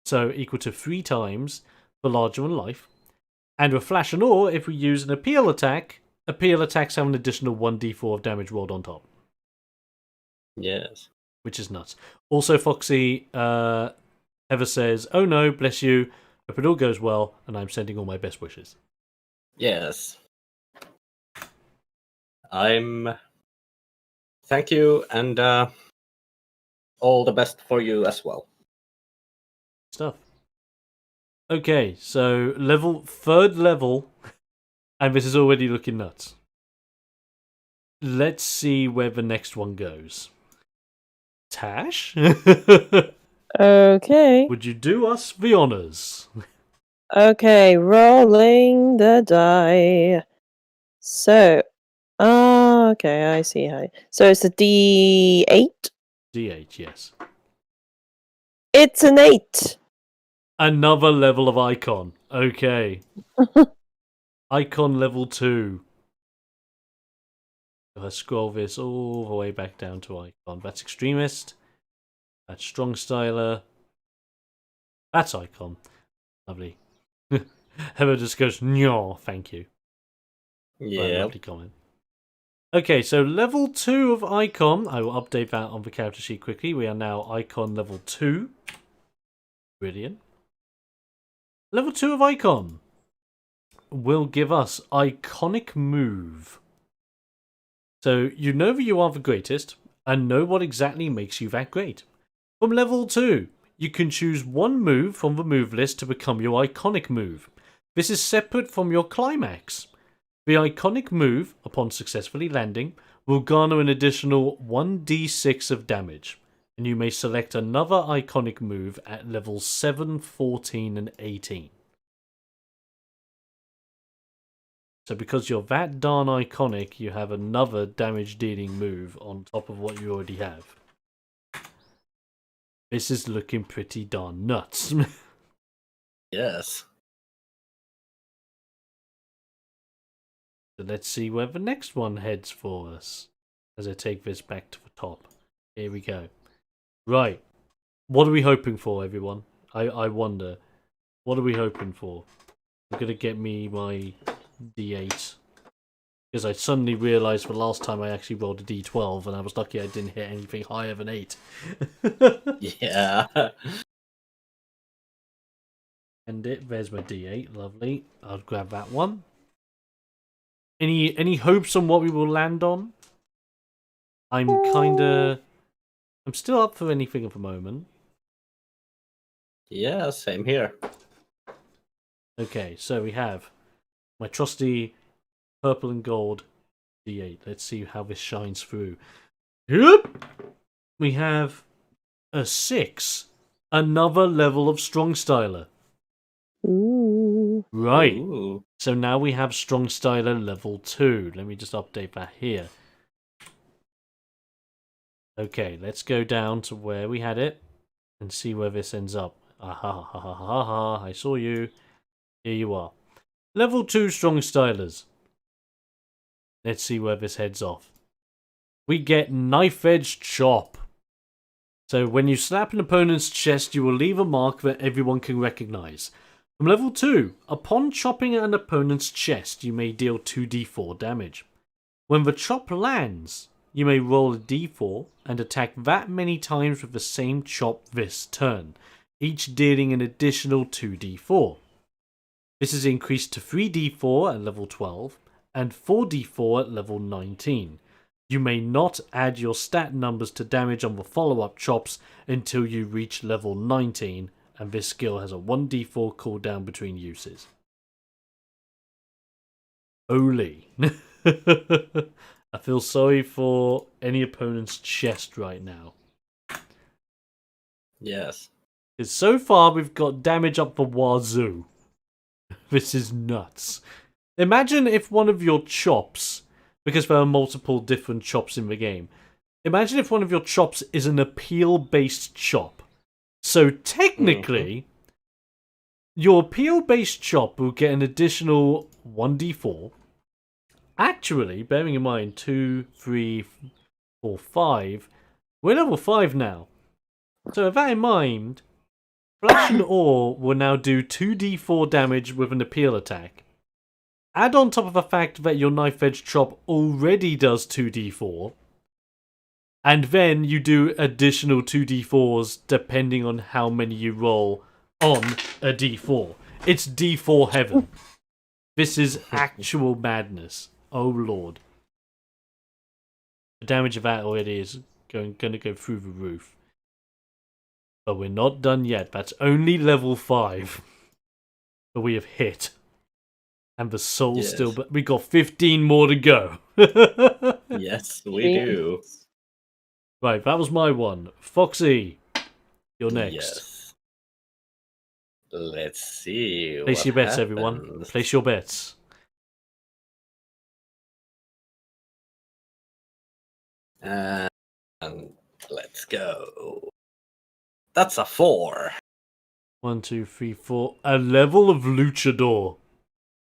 so equal to 3 times for larger than life. And with Flash and Awe, if we use an appeal attacks have an additional 1d4 of damage rolled on top. Yes. Which is nuts. Also, Foxy Ever says, "Oh no, bless you. Hope it all goes well, and I'm sending all my best wishes." Yes. Thank you, and all the best for you as well. Stuff. Okay, so third level, and this is already looking nuts. Let's see where the next one goes. Tash? Okay. Would you do us the honors? Okay, rolling the die. So, okay, I see how. So it's a D8. D8, yes. It's an 8. Another level of icon. Okay. Icon level 2. If I scroll this all the way back down to icon. That's extremist. That's strong styler. That's icon. Lovely. Heather just goes, "No, thank you." Yeah. Lovely comment. Okay, so level 2 of icon. I will update that on the character sheet quickly. We are now icon level 2. Brilliant. Level 2 of icon will give us iconic move. So you know that you are the greatest and know what exactly makes you that great. From level 2, you can choose one move from the move list to become your iconic move. This is separate from your climax. The iconic move, upon successfully landing, will garner an additional 1d6 of damage, and you may select another iconic move at levels 7, 14, and 18. So because you're that darn iconic, you have another damage-dealing move on top of what you already have. This is looking pretty darn nuts. Yes. So let's see where the next one heads for us. As I take this back to the top. Here we go. Right. What are we hoping for, everyone? I wonder. What are we hoping for? I'm going to get me my D8. Because I suddenly realised the last time I actually rolled a D12 and I was lucky I didn't hit anything higher than 8. Yeah. And there's my D8. Lovely. I'll grab that one. Any hopes on what we will land on? I'm still up for anything at the moment. Yeah, same here. Okay, so we have my trusty purple and gold D8. Let's see how this shines through. Yep. We have a 6. Another level of strong styler. Ooh. Right. Ooh. So now we have strong styler level 2. Let me just update that here. Okay, let's go down to where we had it and see where this ends up. Aha, ha, ha, ha, ha, I saw you. Here you are. Level 2 strong stylers. Let's see where this heads off. We get knife edge chop. So when you slap an opponent's chest, you will leave a mark that everyone can recognize. From level 2, upon chopping an opponent's chest, you may deal 2d4 damage. When the chop lands, you may roll a d4 and attack that many times with the same chop this turn, each dealing an additional 2d4. This is increased to 3d4 at level 12 and 4d4 at level 19. You may not add your stat numbers to damage on the follow-up chops until you reach level 19, and this skill has a 1d4 cooldown between uses. Holy. I feel sorry for any opponent's chest right now. Yes. Because so far we've got damage up the wazoo. This is nuts. Imagine if one of your chops, because there are multiple different chops in the game, imagine if one of your chops is an appeal-based chop. So technically, your appeal-based chop will get an additional 1d4. Actually, bearing in mind 2, 3, 4, 5, we're level 5 now. So with that in mind, Flash and Awe will now do 2d4 damage with an appeal attack. Add on top of the fact that your Knife Edge Chop already does 2d4, and then you do additional 2d4s depending on how many you roll on a d4. It's d4 heaven. This is actual madness. Oh lord. The damage of that already is going to go through the roof. But we're not done yet. That's only level 5. But we have hit. And the soul's still... But we got 15 more to go. Yes, we do. Right, that was my one. Foxy, you're next. Yes. Let's see. Place your bets, everyone. Place your bets. And let's go. That's a 4. 1, 2, 3, 4. A level of Luchador.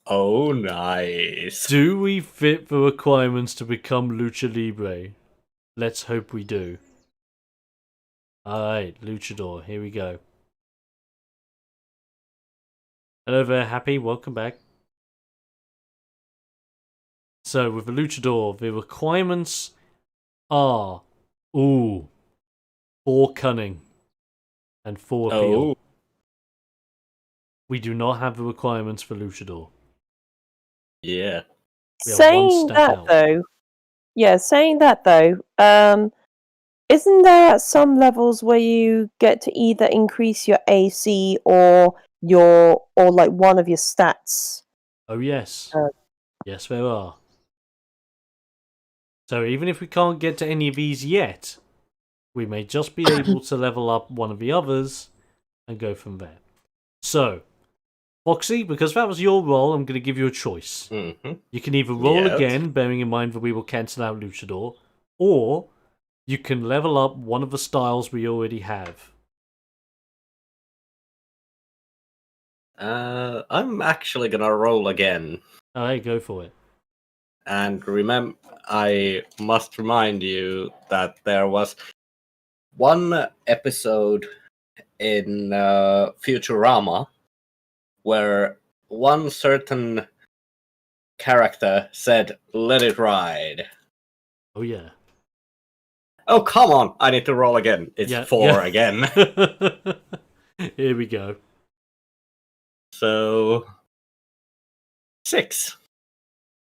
Oh, nice. Do we fit the requirements to become Lucha Libre? Let's hope we do. Alright, Luchador, here we go. Hello there, Happy, welcome back. So, with the Luchador, the requirements are... 4 cunning and 4 appeal. Oh. We do not have the requirements for Luchador. Yeah. Saying that though, isn't there at some levels where you get to either increase your AC or like one of your stats? Oh yes. Yes, there are. So even if we can't get to any of these yet, we may just be able to level up one of the others and go from there. So, Foxy, because that was your roll, I'm going to give you a choice. Mm-hmm. You can either roll again, bearing in mind that we will cancel out Luchador, or you can level up one of the styles we already have. I'm actually gonna roll again. Alright, go for it. And remember, I must remind you that there was one episode in Futurama where one certain character said, "Let it ride." Oh yeah. Oh, come on! I need to roll again. It's 4 again. Here we go. So... 6.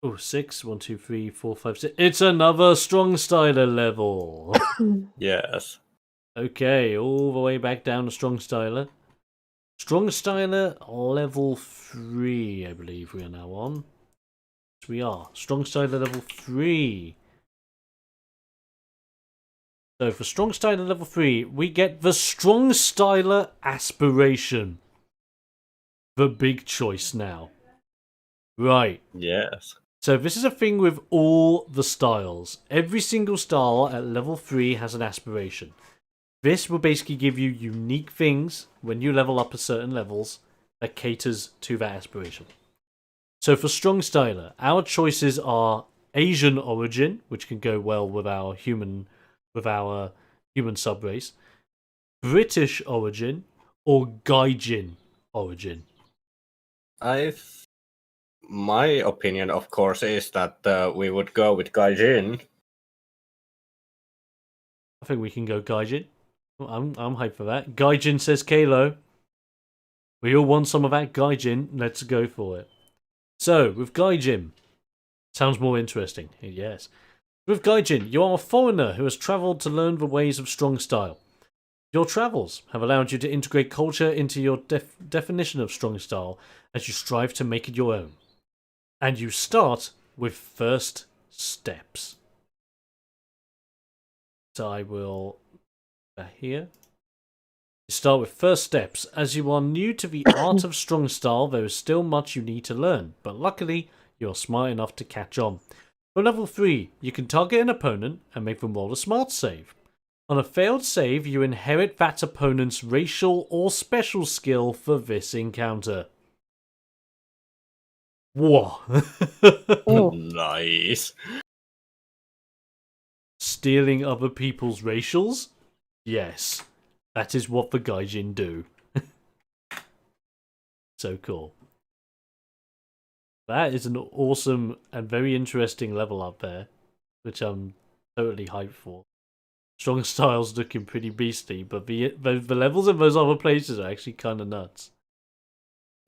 Oh, 6. 1, 2, 3, 4, 5, 6. It's another Strong Styler level. Yes. Okay, all the way back down to Strong Styler. Strong Styler level 3, I believe we are now on. Yes, we are. Strong Styler level 3. So for Strong Styler level 3, we get the Strong Styler Aspiration. The big choice now. Right. Yes. So this is a thing with all the styles. Every single style at level 3 has an aspiration. This will basically give you unique things when you level up at certain levels that caters to that aspiration. So for Strong Styler, our choices are Asian origin, which can go well with our human subrace, British origin, or Gaijin origin. My opinion, of course, is that we would go with Gaijin. I think we can go Gaijin. I'm hyped for that. Gaijin, says Kalo. We all want some of that Gaijin. Let's go for it. So, with Gaijin, sounds more interesting. Yes. With Gaijin, you are a foreigner who has travelled to learn the ways of strong style. Your travels have allowed you to integrate culture into your definition of strong style as you strive to make it your own. And you start with first steps. So I will here. You start with first steps. As you are new to the art of strong style, there is still much you need to learn, but luckily you are smart enough to catch on. For level 3, you can target an opponent and make them roll a smart save. On a failed save, you inherit that opponent's racial or special skill for this encounter. Whoa. Nice. Stealing other people's racials? Yes. That is what the Gaijin do. So cool. That is an awesome and very interesting level up there, which I'm totally hyped for. Strong Style's looking pretty beastly, but the levels in those other places are actually kind of nuts.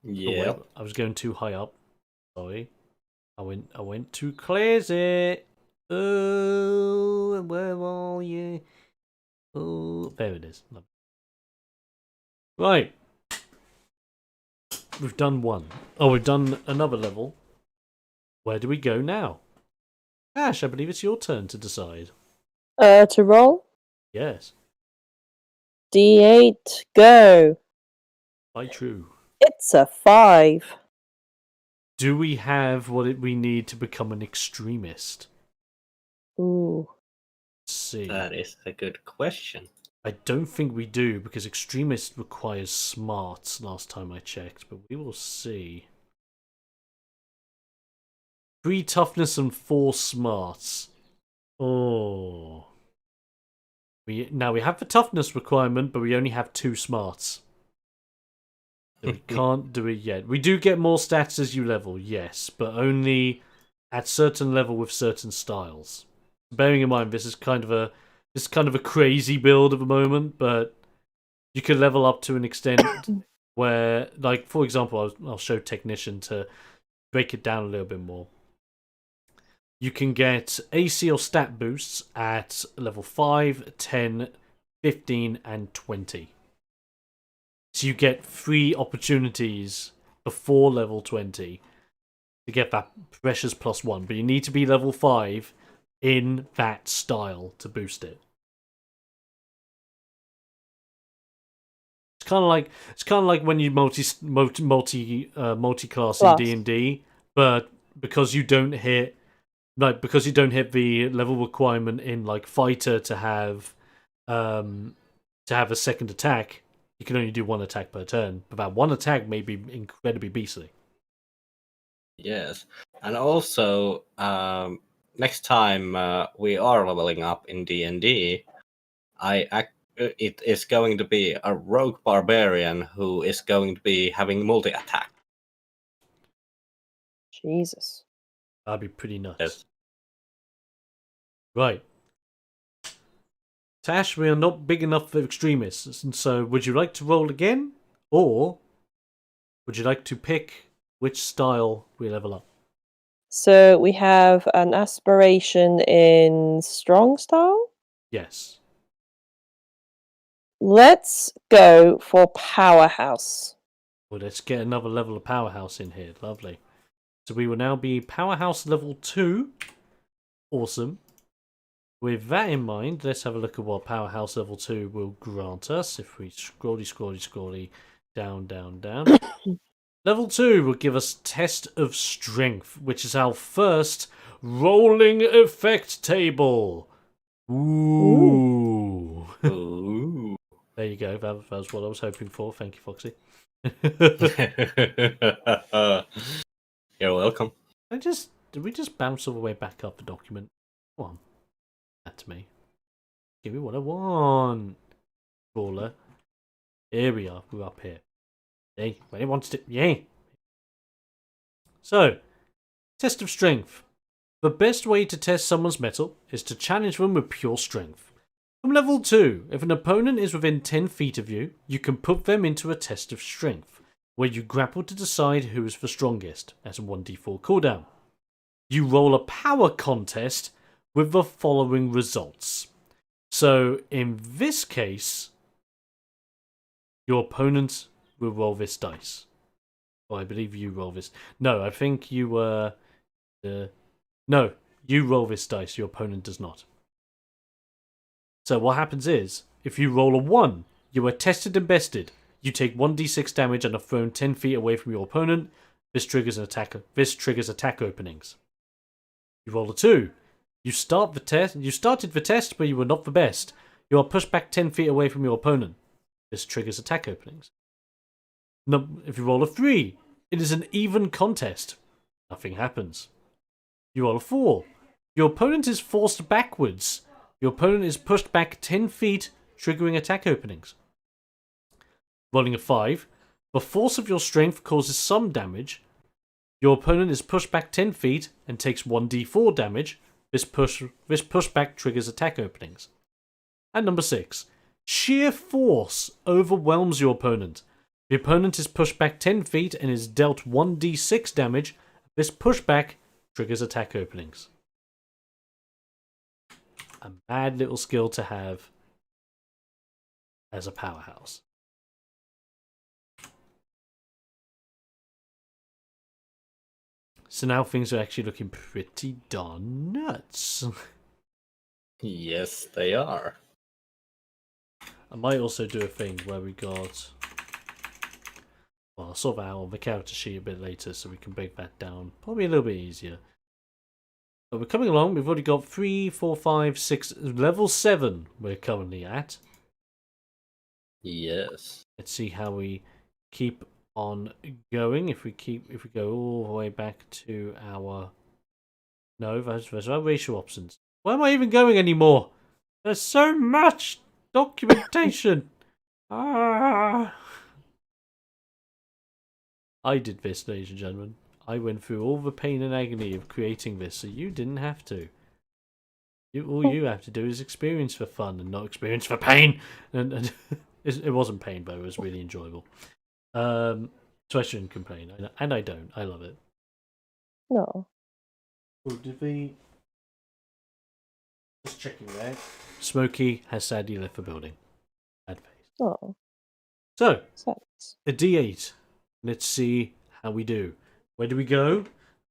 Yeah. Oh, wait, I was going too high up. Sorry. I went too crazy. Oh, where are you? Oh, there it is. Right. We've done one. Oh, we've done another level. Where do we go now? Ash, I believe it's your turn to decide. To roll? Yes. D8, go. Quite true. It's a 5. Do we have what we need to become an extremist? Ooh. Let's see. That is a good question. I don't think we do, because extremist requires smarts last time I checked, but we will see. 3 toughness and 4 smarts. Oh. Now we have the toughness requirement, but we only have 2 smarts. So we can't do it yet. We do get more stats as you level, yes, but only at certain level with certain styles. Bearing in mind this is kind of a crazy build at the moment, but you can level up to an extent where, like, for example, I'll show Technician to break it down a little bit more. You can get AC or stat boosts at level 5, 10, 15, and 20. So you get 3 opportunities before level 20 to get that precious +1, but you need to be level 5 in that style to boost it. It's kind of like when you multi-class in D&D, but because you don't hit the level requirement in like fighter to have a second attack, you can only do 1 attack per turn. But that 1 attack may be incredibly beastly. Yes, and also next time we are leveling up in D&D, it is going to be a rogue barbarian who is going to be having multi-attack. Jesus. That'd be pretty nuts. Yes. Right. Tash, we are not big enough for extremists, and so would you like to roll again? Or would you like to pick which style we level up? So we have an aspiration in strong style. Yes. Let's go for Powerhouse. Well, let's get another level of Powerhouse in here. Lovely. So we will now be Powerhouse level 2. Awesome. With that in mind, let's have a look at what Powerhouse level 2 will grant us. If we scrolly, down. Level 2 will give us Test of Strength, which is our first rolling effect table. Ooh. Ooh. There you go. That was what I was hoping for. Thank you, Foxy. You're welcome. Did we just bounce all the way back up the document? Come on. That to me. Give me what I want. Brawler. Here we are. We're up here. Hey, when it wants to. Yay! So, Test of Strength. The best way to test someone's mettle is to challenge them with pure strength. From level 2, if an opponent is within 10 feet of you, you can put them into a Test of Strength, where you grapple to decide who is the strongest, as a 1d4 cooldown. You roll a power contest with the following results. So, in this case, your opponent will roll this dice. Well, I believe you roll this. No, I think you were... No, you roll this dice, your opponent does not. So what happens is, if you roll a 1, you are tested and bested. You take 1d6 damage and are thrown 10 feet away from your opponent. This triggers an attack. This triggers attack openings. You roll a 2. You started the test, but you were not the best. You are pushed back 10 feet away from your opponent. This triggers attack openings. No, if you roll a 3, it is an even contest. Nothing happens. You roll a 4. Your opponent is forced backwards. Your opponent is pushed back 10 feet, triggering attack openings. Rolling a 5. The force of your strength causes some damage. Your opponent is pushed back 10 feet and takes 1d4 damage. This pushback triggers attack openings. And number 6. Sheer force overwhelms your opponent. The opponent is pushed back 10 feet and is dealt 1d6 damage. This pushback triggers attack openings. A mad little skill to have as a powerhouse. So now things are actually looking pretty darn nuts. Yes, they are. I might also do a thing where we got... Well, I'll sort that out on the character sheet a bit later so we can break that down. Probably a little bit easier. But we're coming along. We've already got 3, 4, 5, 6... Level 7 we're currently at. Yes. Let's see how we keep on going. If we go all the way back to our... No, those are our racial options. Where am I even going anymore? There's so much documentation. I did this, ladies and gentlemen. I went through all the pain and agony of creating this, so you didn't have to. All you have to do is experience the fun and not experience the pain. And it wasn't pain, but it was really enjoyable. So I shouldn't complain, and I don't. I love it. No. Oh, did we... Just checking there. Smokey has sadly left the building. Bad face. Oh. So, Sex. a D8. Let's see how we do. Where do we go?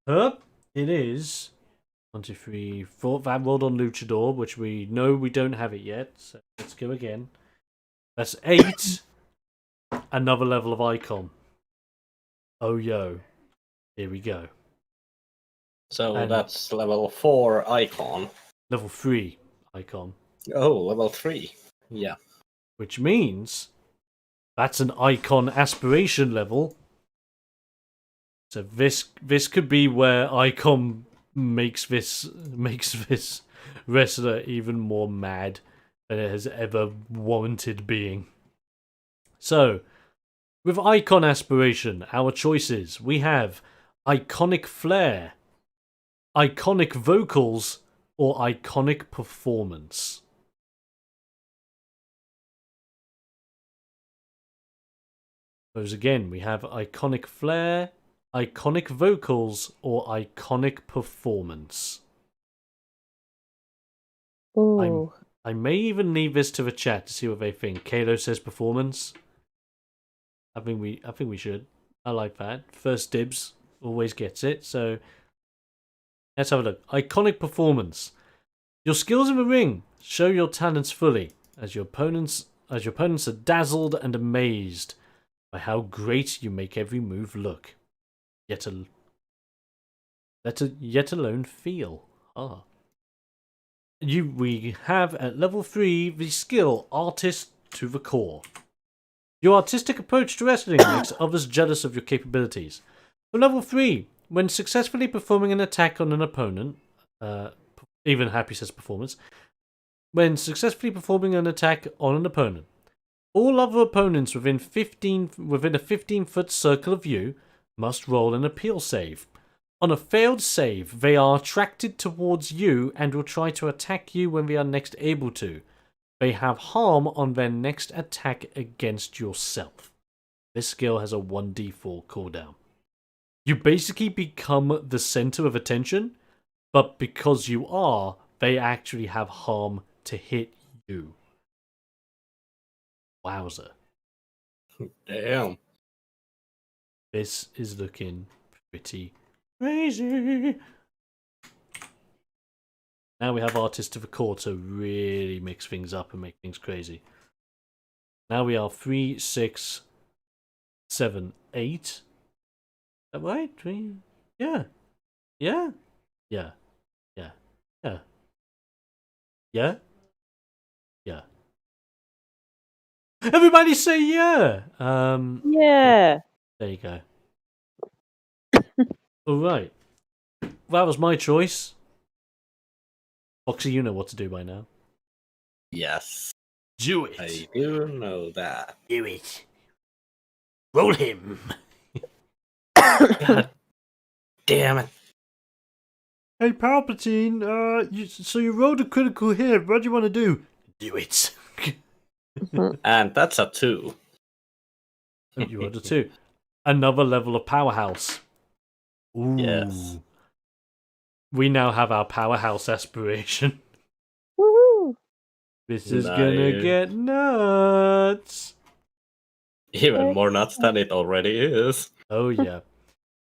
Up. It is 1, 2, 3, 4. That rolled on Luchador, which we know we don't have it yet. So let's go again. That's 8. Another level of icon. Oh yo. Here we go. So And- that's level 4 icon. Level 3 icon. Oh, level 3. Yeah. Which means that's an icon aspiration level. So this could be where icon makes this wrestler even more mad than it has ever warranted being. So, with icon aspiration, our choices, we have iconic flair, iconic vocals, or iconic performance. Those again, we have iconic flair, iconic vocals, or iconic performance. Ooh. I may even leave this to the chat to see what they think. Kalo says performance. I think we should. I like that. First dibs always gets it. So let's have a look. Iconic performance. Your skills in the ring show your talents fully as your opponents are dazzled and amazed by how great you make every move look. Yet alone feel. Ah. We have at level 3 the skill Artist to the Core. Your artistic approach to wrestling makes others jealous of your capabilities. For level 3, when successfully performing an attack on an opponent, even Happy says performance, when successfully performing an attack on an opponent, all other opponents within a 15-foot circle of you must roll an appeal save. On a failed save, they are attracted towards you and will try to attack you when they are next able to. They have harm on their next attack against yourself. This skill has a 1d4 cooldown. You basically become the center of attention, but because you are, they actually have harm to hit you. Wowzer. Damn. This is looking pretty crazy. Now we have Artist to the Core to really mix things up and make things crazy. Now we are 3, 6, 7, 8. Is that right? 3? Yeah. Yeah. Yeah. Yeah. Yeah. Yeah. Yeah. Everybody say yeah. Yeah. There you go. All right. That was my choice. Foxy, you know what to do by now. Yes. Do it. I do know that. Do it. Roll him. God damn it. Hey, Palpatine, so you rolled a critical hit. What do you want to do? Do it. And that's a 2. You rolled a 2. Another level of Powerhouse. Ooh. Yes. We now have our Powerhouse aspiration. Woohoo! This is gonna Nice. get nuts. Even more nuts than it already is. Oh, yeah.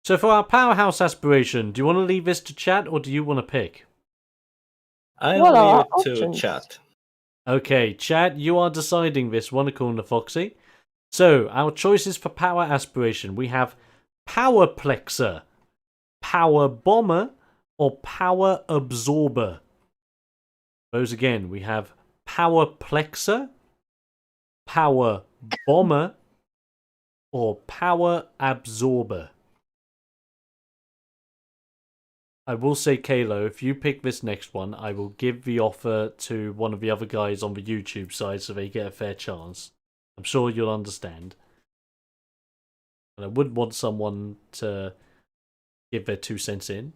So for our Powerhouse aspiration, do you want to leave this to chat or do you want to pick? I'll What are leave our it to options? chat. Okay, chat, you are deciding this one according to Foxy. So, our choices for power aspiration, we have Power Plexer, Power Bomber, or Power Absorber. Those again, we have Power Plexer, Power Bomber, or Power Absorber. I will say, Kalo, if you pick this next one, I will give the offer to one of the other guys on the YouTube side so they get a fair chance. I'm sure you'll understand. And I would want someone to give their 2 cents in.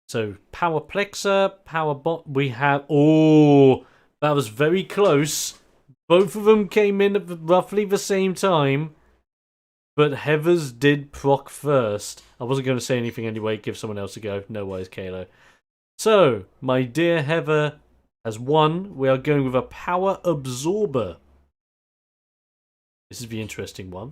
So, Power Plexer, Power Bot, we have... Oh, that was very close. Both of them came in at roughly the same time. But Heather's did proc first. I wasn't going to say anything anyway. Give someone else a go. No worries, Kalo. So, my dear Heather has won. We are going with a Power Absorber. This is the interesting one.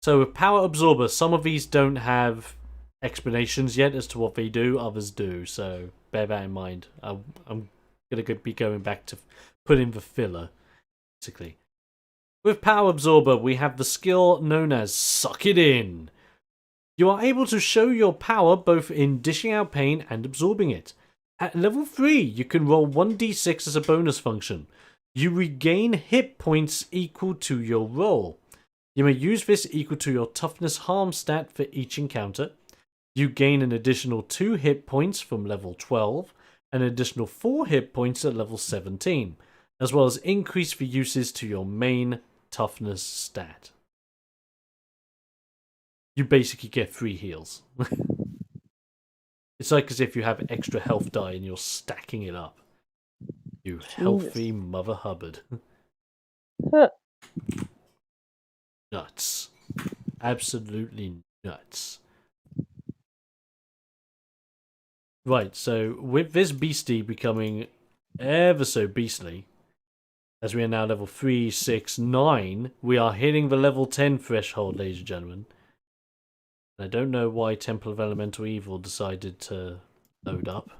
So, with Power Absorber, some of these don't have explanations yet as to what they do. Others do. So, bear that in mind. I'm going to be going back to put in the filler, basically. With Power Absorber, we have the skill known as Suck It In. You are able to show your power both in dishing out pain and absorbing it. At level 3, you can roll 1d6 as a bonus function. You regain hit points equal to your roll. You may use this equal to your toughness harm stat for each encounter. You gain an additional 2 hit points from level 12, an additional 4 hit points at level 17, as well as increase the uses to your main toughness stat. You basically get 3 heals. It's like as if you have extra health die and you're stacking it up. You healthy Mother Hubbard. Huh. Nuts. Absolutely nuts. Right, so with this beastie becoming ever so beastly, as we are now level 3, 6, 9, we are hitting the level 10 threshold, ladies and gentlemen. I don't know why Temple of Elemental Evil decided to load up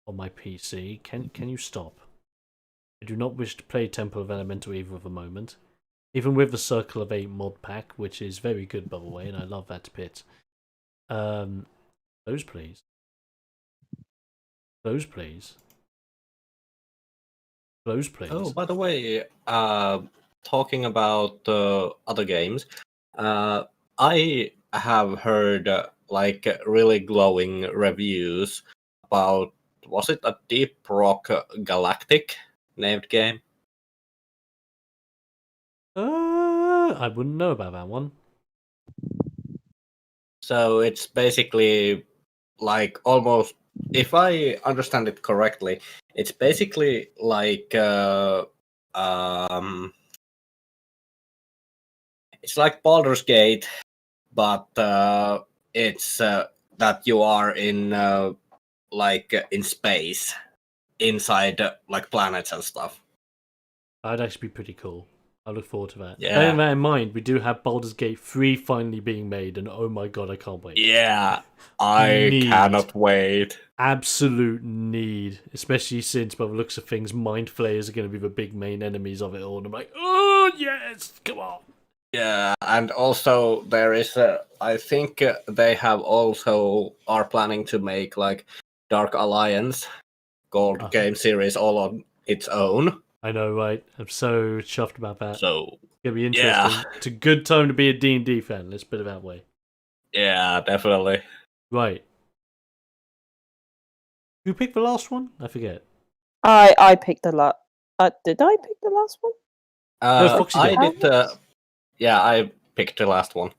on my PC. Can you stop? I do not wish to play Temple of Elemental Evil at the moment. Even with the Circle of 8 mod pack, which is very good, by the way, and I love that to bits. Close, please. Close, please. Close, please. Oh, by the way, talking about other games, I have heard really glowing reviews about, was it a Deep Rock Galactic named game? I wouldn't know about that one. So it's basically like almost, if I understand it correctly, it's basically like it's like Baldur's Gate, but it's that you are in in space, inside like planets and stuff. That'd actually be pretty cool. I look forward to that. Yeah. Bearing that in mind, we do have Baldur's Gate 3 finally being made, and oh my god, I can't wait. Yeah, I Need. cannot wait. Absolute need. Especially since, by the looks of things, Mind Flayers are going to be the big main enemies of it all. And I'm like, oh yes, come on. Yeah, and also there is, I think they have also are planning to make like Dark Alliance gold game series all on its own. I know, right? I'm so chuffed about that. So It's gonna be interesting. yeah. It's a good time to be a D&D fan. Let's put it that way. Yeah, definitely. Right. Who picked the last one? I forget. I picked the last. Did I pick the last one? No, Foxy I did. did. Yeah, I picked the last one. Oops,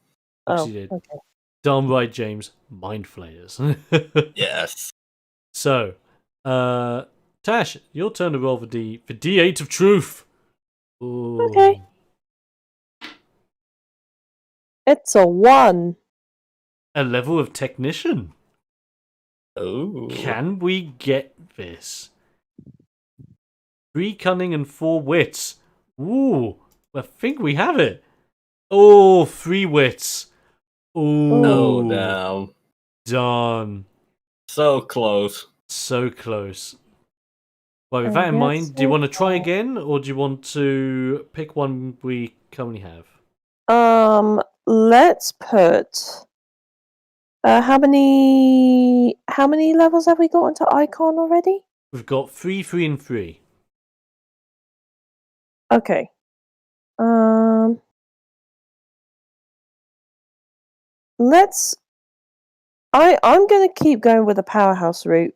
Oh, you did. okay. Darn right, James. Mind flayers. Yes. So, Tash, your turn to roll for D8 of truth. Ooh. Okay. It's a 1. A level of technician. Oh. Can we get this? 3 cunning and 4 wits. Ooh, I think we have it. Oh, 3 wits. Ooh, Oh, no. darn. So close. So close. Well, with I that in guess mind, do you so. want to try again, or do you want to pick one we currently have? Let's put. How many levels have we got into Icon already? We've got 3, 3, and 3. Okay. Let's. I'm gonna keep going with the Powerhouse route.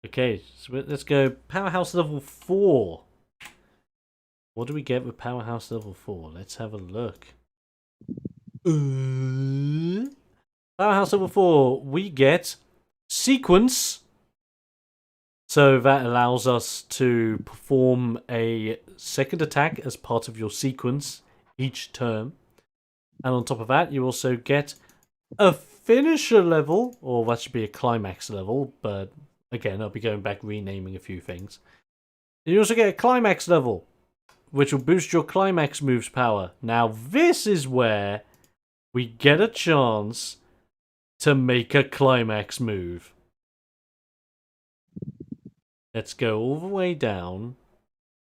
Okay, so let's go Powerhouse level 4. What do we get with Powerhouse level 4? Let's have a look. Powerhouse level 4, we get Sequence. So that allows us to perform a second attack as part of your sequence each turn. And on top of that, you also get a finisher level, or that should be a climax level, but again, I'll be going back renaming a few things. You also get a climax level, which will boost your climax move's power. Now, this is where we get a chance to make a climax move. Let's go all the way down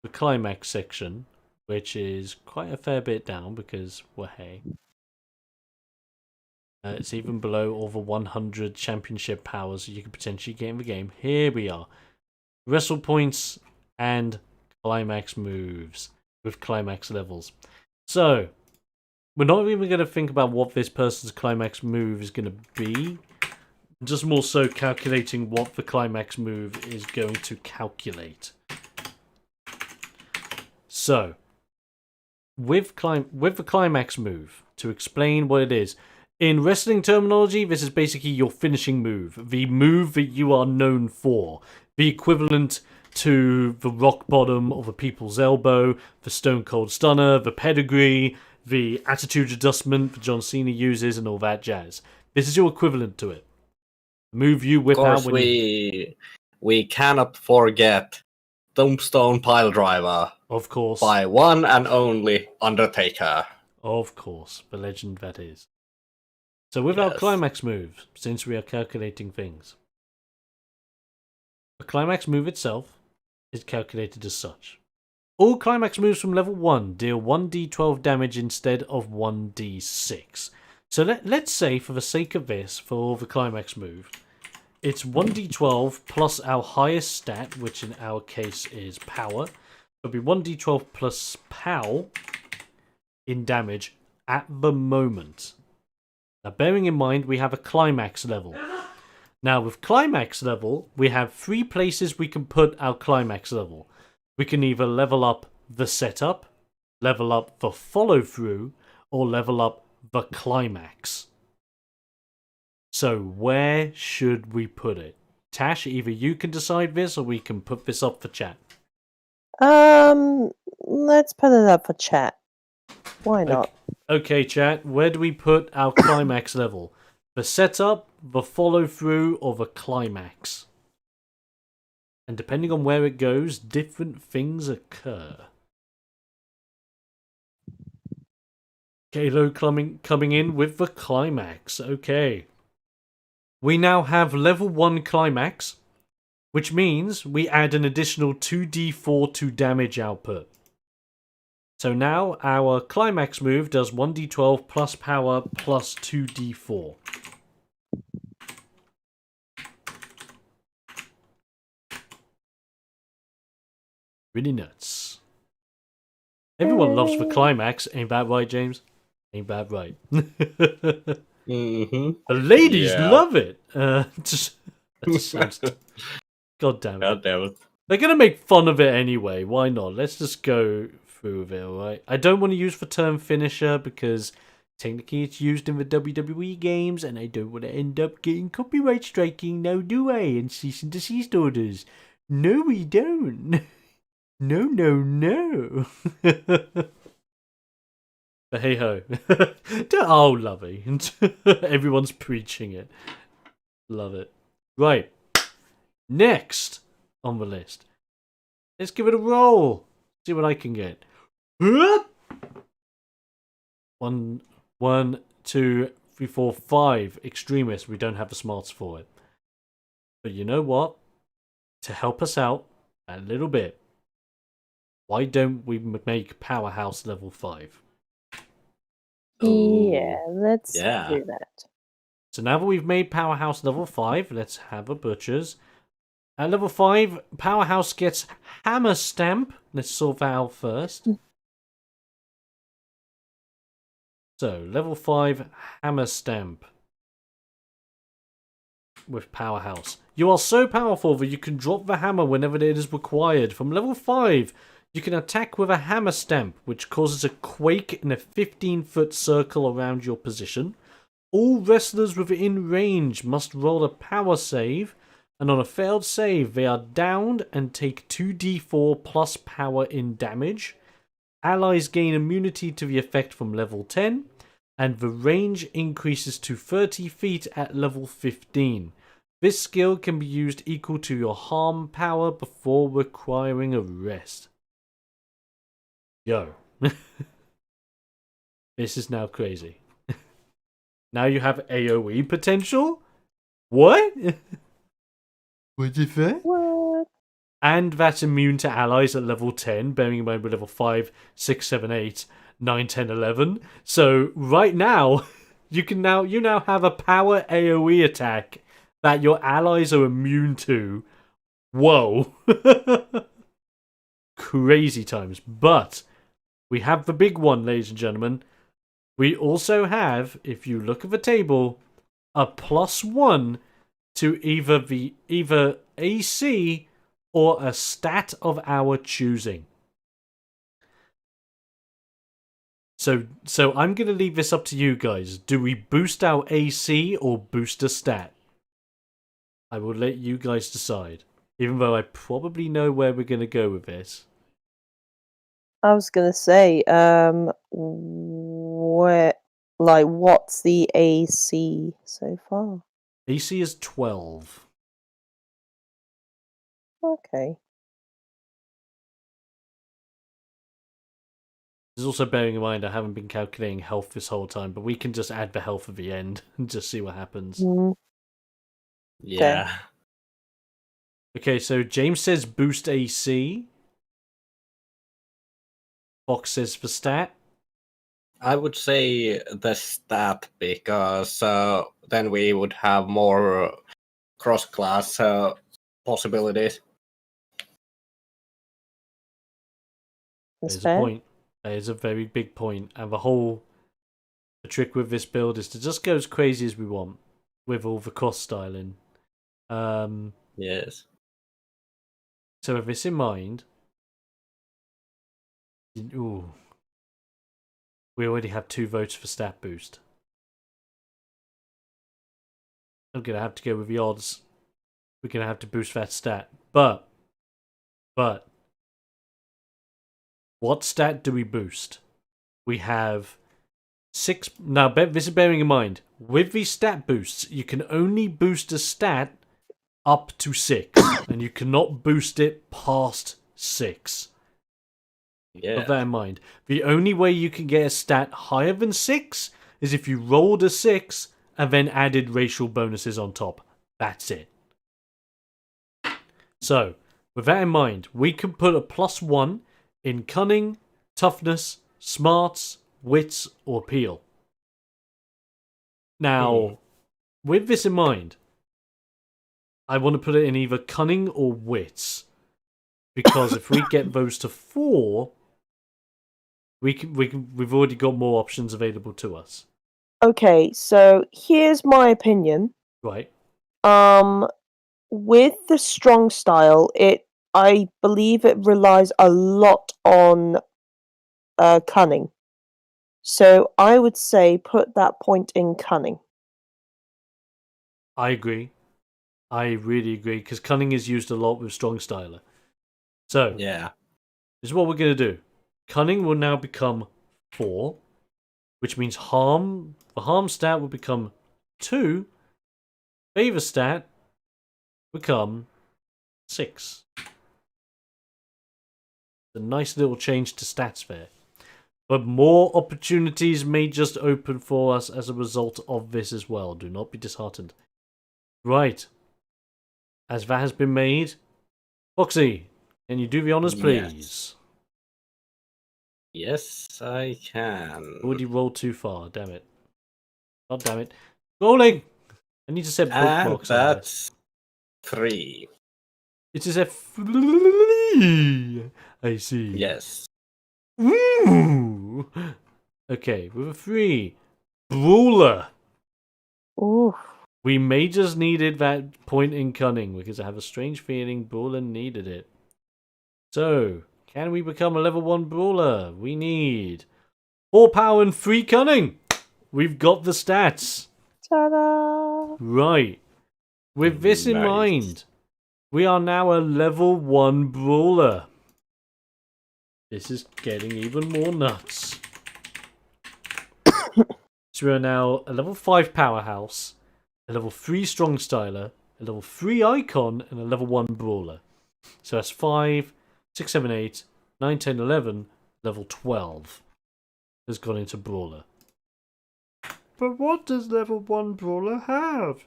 the climax section, which is quite a fair bit down because, well, hey. It's even below all the 100 championship powers you could potentially get in the game. Here we are. Wrestle points and climax moves with climax levels. So, we're not even going to think about what this person's climax move is going to be. Just more so calculating what the climax move is going to calculate. So, with the climax move, to explain what it is, in wrestling terminology, this is basically your finishing move. The move that you are known for. The equivalent to the rock bottom or the people's elbow, the stone cold stunner, the pedigree, the attitude adjustment that John Cena uses, and all that jazz. This is your equivalent to it. Move you whip Of course, out when we cannot forget Tombstone Piledriver Of course. by one and only Undertaker. Of course. The legend that is. So with our Yes. climax move, since we are calculating things, the climax move itself is calculated as such. All climax moves from level 1 deal 1d12 damage instead of 1d6. So let's say, for the sake of this, for the climax move, it's 1d12 plus our highest stat, which in our case is power. It'll be 1d12 plus POW in damage at the moment. Now, bearing in mind, we have a climax level. Now, with climax level, we have 3 places we can put our climax level. We can either level up the setup, level up the follow-through, or level up the climax. So, where should we put it? Tash, either you can decide this, or we can put this up for chat. Let's put it up for chat. Why not? Okay, chat, where do we put our climax level? The setup, the follow-through, or the climax? And depending on where it goes, different things occur. Kalo coming in with the climax. Okay. We now have level 1 climax, which means we add an additional 2d4 to damage output. So now our climax move does 1d12 plus power plus 2d4. Really nuts. Everyone loves the climax. Ain't that right, James? Ain't that right? Mm-hmm. The ladies Yeah. love it. That just sounds... God damn it. God damn it. They're going to make fun of it anyway. Why not? Let's just go through through with it, alright? I don't want to use for turn finisher because technically it's used in the WWE games and I don't want to end up getting copyright striking, now do I? And cease and desist orders. No, we don't. No, no, no. But hey ho. Oh, lovely. Everyone's preaching it. Love it. Right. Next on the list. Let's give it a roll. See what I can get. One, 2, 3, 4, 5 extremists. We don't have the smarts for it. But you know what? To help us out a little bit, why don't we make Powerhouse level 5? Yeah, let's Yeah. do that. So now that we've made Powerhouse level 5, let's have a butcher's. At level 5, Powerhouse gets Hammer Stamp. Let's sort that out first. So, level 5, Hammer Stamp. With Powerhouse. You are so powerful that you can drop the hammer whenever it is required. From level 5, you can attack with a Hammer Stamp, which causes a quake in a 15-foot circle around your position. All wrestlers within range must roll a power save, and on a failed save, they are downed and take 2d4 plus power in damage. Allies gain immunity to the effect from level 10, and the range increases to 30 feet at level 15. This skill can be used equal to your harm power before requiring a rest. Yo. This is now crazy. Now you have AoE potential? What? What is that? What? And that's immune to allies at level 10, bearing in mind we're level 5, 6, 7, 8, 9, 10, 11. So right now, you now have a power AoE attack that your allies are immune to. Whoa. Crazy times. But we have the big one, ladies and gentlemen. We also have, if you look at the table, a +1 to either AC or a stat of our choosing. So I'm going to leave this up to you guys. Do we boost our AC or boost a stat? I will let you guys decide. Even though I probably know where we're going to go with this. I was gonna say, what's the AC so far? AC is 12. Okay. There's also bearing in mind I haven't been calculating health this whole time, but we can just add the health at the end and just see what happens. Yeah. Okay, so James says boost AC. Fox says for stat. I would say the stat because then we would have more cross-class possibilities. That's There's a fair. point. That is a very big point. And the trick with this build is to just go as crazy as we want with all the cross styling. Yes. So with this in mind, ooh, we already have 2 votes for stat boost. I'm gonna have to go with the odds. We're gonna have to boost that stat, but what stat do we boost? We have 6. Now, this is bearing in mind with these stat boosts, you can only boost a stat up to 6, and you cannot boost it past 6. Yeah. Have that in mind. The only way you can get a stat higher than 6 is if you rolled a 6 and then added racial bonuses on top. That's it. So, with that in mind, we can put a +1 in cunning, toughness, smarts, wits, or appeal. Now, with this in mind, I want to put it in either cunning or wits. Because if we get those to 4, we've already got more options available to us. Okay, so here's my opinion. Right. With the strong style, I believe it relies a lot on cunning. So I would say put that point in cunning. I agree. I really agree, because cunning is used a lot with strong styler. So, Yeah. this is what we're going to do. Cunning will now become 4, which means the harm stat will become 2, favor stat become 6. A nice little change to stats there. But more opportunities may just open for us as a result of this as well. Do not be disheartened. Right. As that has been made, Foxy, can you do the honours, please? Yes, I can. Already rolled too far, damn it. God damn it. Rolling! I need to set And bookmarks on this. that's 3. It is a 3. I see. Yes. Ooh. Okay, with a 3. Brawler. Ooh. We may just needed that point in cunning, because I have a strange feeling Brawler needed it. So, can we become a level 1 Brawler? We need 4 power and 3 cunning. We've got the stats. Ta-da! Right. With this in Nice. mind, we are now a level 1 Brawler. This is getting even more nuts. So we are now a level 5 Powerhouse, a level 3 Strong Styler, a level 3 Icon, and a level 1 Brawler. So that's 5, 6, 7, 8, 9, 10, 11, level 12 has gone into Brawler. But what does level 1 Brawler have?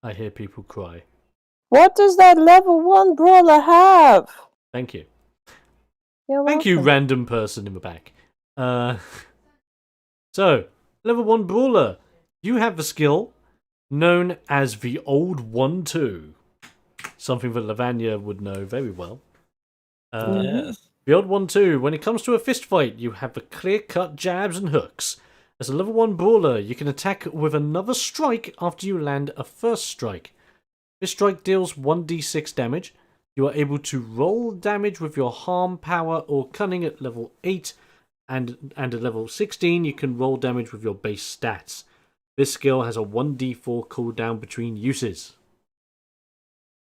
I hear people cry. What does that level 1 brawler have? Thank you. You're Thank you, welcome. random person in the back. So, level 1 Brawler. You have the skill known as the Old 1-2. Something that Lavanya would know very well. Yes. The Old 1-2. When it comes to a fist fight, you have the clear-cut jabs and hooks. As a level 1 Brawler, you can attack with another strike after you land a first strike. This strike deals 1d6 damage. You are able to roll damage with your harm, power, or cunning at level 8, and at level 16 you can roll damage with your base stats. This skill has a 1d4 cooldown between uses.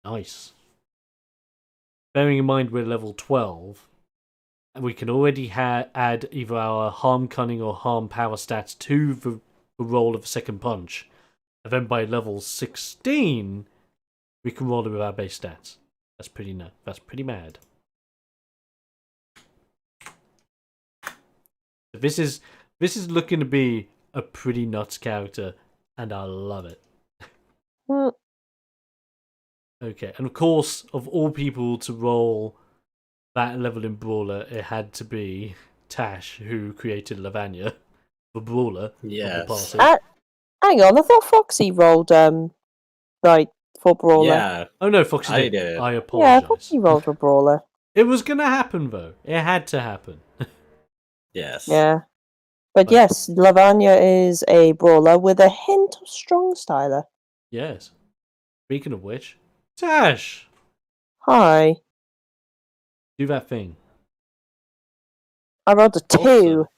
Nice. Bearing in mind we're level 12, and we can already add either our harm, cunning, or harm, power stats to the roll of the second punch. And then by level 16, we can roll it with our base stats. That's pretty mad. This is looking to be a pretty nuts character, and I love it. Mm. Okay, and of course, of all people to roll that level in Brawler, it had to be Tash, who created Lavanya, the Brawler. Yes. Of the party. Hang on, I thought Foxy rolled right for brawler. Yeah. Oh no, Foxy I did. did. I Yeah, apologize. Foxy rolled for brawler. It was gonna happen though. It had to happen. Yes. Yeah. But Right. yes, Lavanya is a brawler with a hint of strong styler. Yes. Speaking of which, Tash, Hi. do that thing. I rolled a 2. Also-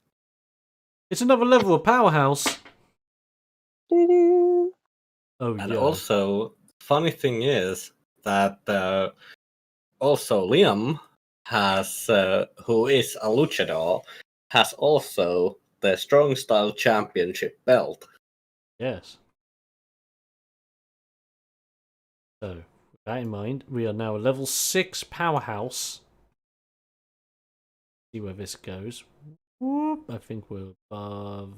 It's another level of Powerhouse. Doo-doo. Oh And yeah. also, funny thing is that also Liam has, who is a luchador, has also the Strong Style Championship belt. Yes. So, with that in mind, we are now a level 6 Powerhouse. See where this goes. Whoop, I think we're above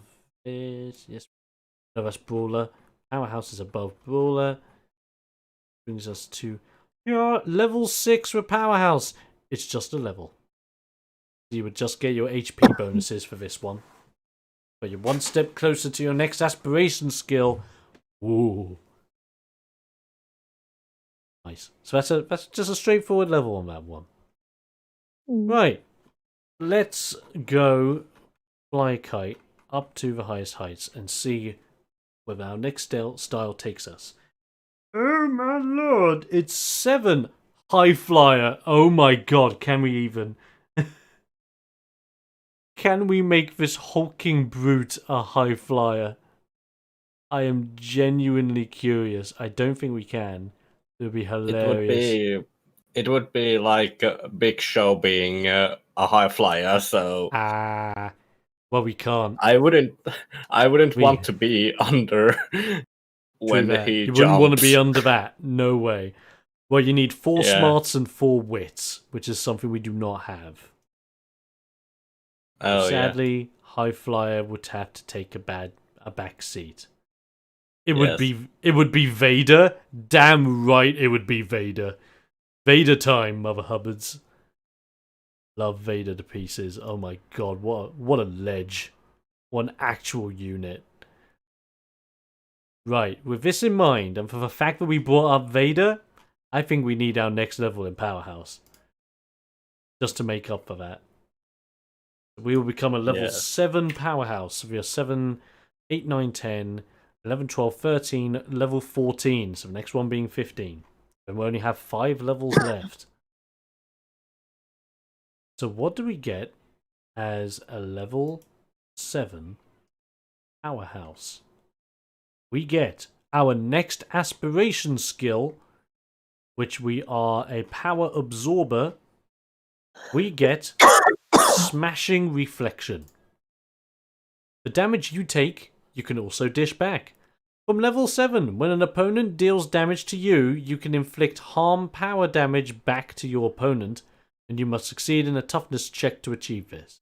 this. Yes. No, that's Brawler. Powerhouse is above Brawler. Brings us to your level 6 with Powerhouse. It's just a level. You would just get your HP bonuses for this one. But you're one step closer to your next aspiration skill. Ooh. Nice. So that's just a straightforward level on that one. Mm. Right. Let's go fly a kite up to the highest heights and see where our next style takes us. Oh my lord, it's 7 high flyer. Oh my god, can we even? Can we make this hulking brute a high flyer? I am genuinely curious. I don't think we can. It would be hilarious. It would be like Big Show being a high flyer. So Well, we can't. I wouldn't We- want to be under True when that. he You jumps. wouldn't want to be under that. No way. Well, you need 4 Yeah. smarts and 4 wits, which is something we do not have. Oh, Sadly, High Flyer would have to take a back seat. It would be Vader. Damn right, it would be Vader. Vader time, Mother Hubbards. Love Vader to pieces. Oh my god, what a ledge. What an actual unit. Right, with this in mind, and for the fact that we brought up Vader, I think we need our next level in Powerhouse. Just to make up for that. We will become a level 7 Powerhouse. We are 7, 8, 9, 10, 11, 12, 13, level 14. So the next one being 15. And we only have 5 levels left. So what do we get as a level 7 Powerhouse? We get our next aspiration skill, which we are a power absorber. We get Smashing Reflection. The damage you take, you can also dish back. From level 7, when an opponent deals damage to you, you can inflict harm power damage back to your opponent, and you must succeed in a toughness check to achieve this.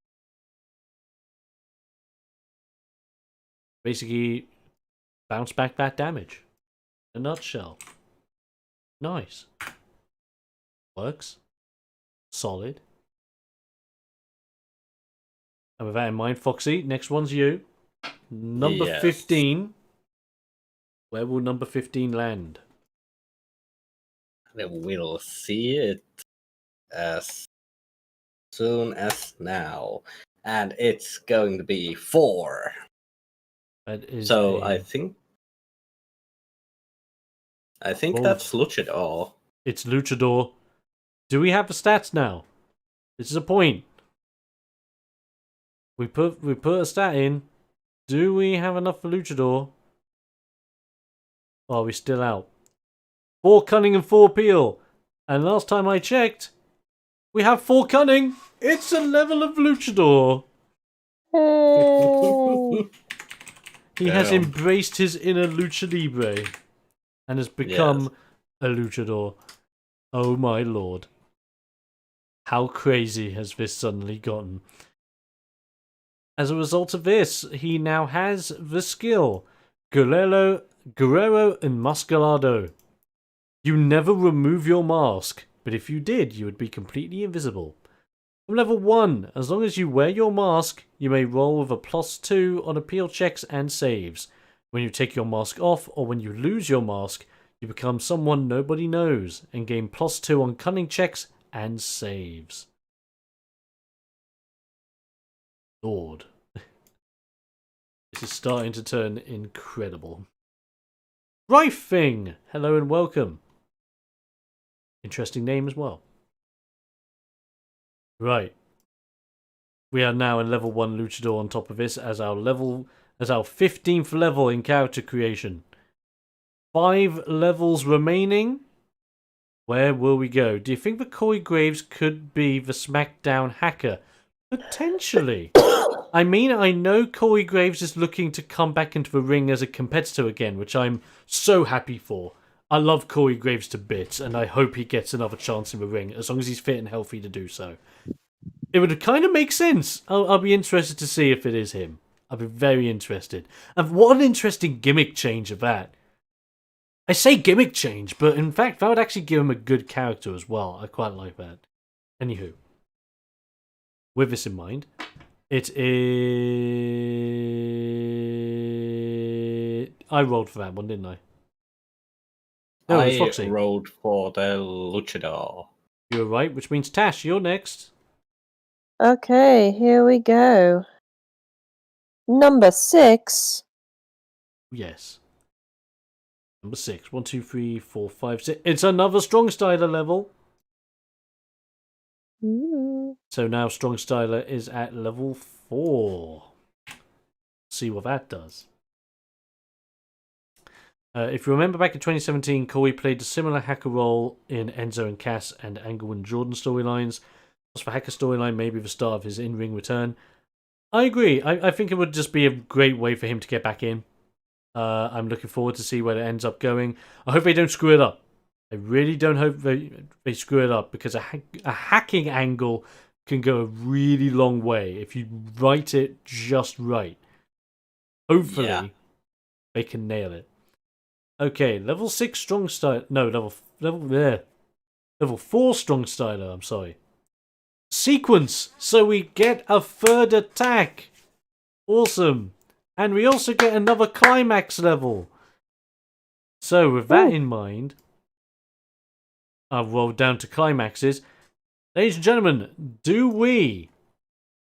Basically, bounce back that damage. In a nutshell. Nice. Works. Solid. And with that in mind, Foxy, next one's you. Number 15. Where will number 15 land? We'll see it as soon as now. And it's going to be 4. That is so I think that's Luchador. It's Luchador. Do we have the stats now? This is a point. We put a stat in. Do we have enough for Luchador? Or are we still out? 4 cunning and 4 peel. And last time I checked, we have 4 cunning. It's a level of Luchador. Hey. He has embraced his inner Lucha Libre and has become a Luchador. Oh my lord. How crazy has this suddenly gotten? As a result of this, he now has the skill Guerrero Enmascarado. You never remove your mask, but if you did, you would be completely invisible. From level 1, as long as you wear your mask, you may roll with a +2 on appeal checks and saves. When you take your mask off, or when you lose your mask, you become someone nobody knows, and gain +2 on cunning checks and saves. Lord. This is starting to turn incredible. Rifing! Hello and welcome. Interesting name as well. Right. We are now in level 1 Luchador on top of this as our 15th level in character creation. 5 levels remaining. Where will we go? Do you think that Corey Graves could be the SmackDown hacker? Potentially. I mean, I know Corey Graves is looking to come back into the ring as a competitor again, which I'm so happy for. I love Corey Graves to bits, and I hope he gets another chance in the ring, as long as he's fit and healthy to do so. It would kind of make sense. I'll be interested to see if it is him. I'll be very interested. And what an interesting gimmick change of that. I say gimmick change, but in fact, that would actually give him a good character as well. I quite like that. Anywho. With this in mind, it is... I rolled for that one, didn't I? No, it was Foxy. I rolled for the Luchador. You were right, which means Tash, you're next. Okay, here we go. Number 6. Yes. Number 6. 1, 2, 3, 4, 5, 6. It's another Strong Styler level. Ooh. So now Strong Styler is at level 4. See what that does. If you remember back in 2017, Corey played a similar hacker role in Enzo and Cass and Angle and Jordan storylines. As for hacker storyline, maybe the start of his in-ring return. I agree. I think it would just be a great way for him to get back in. I'm looking forward to see where it ends up going. I hope they don't screw it up. I really don't hope they screw it up, because a hacking angle can go a really long way if you write it just right. Hopefully, they can nail it. Okay, level 6 strong style. No, level 4 strong styler. I'm sorry. Sequence, so we get a third attack. Awesome, and we also get another climax level. So with that in mind, I've rolled down to climaxes. Ladies and gentlemen, do we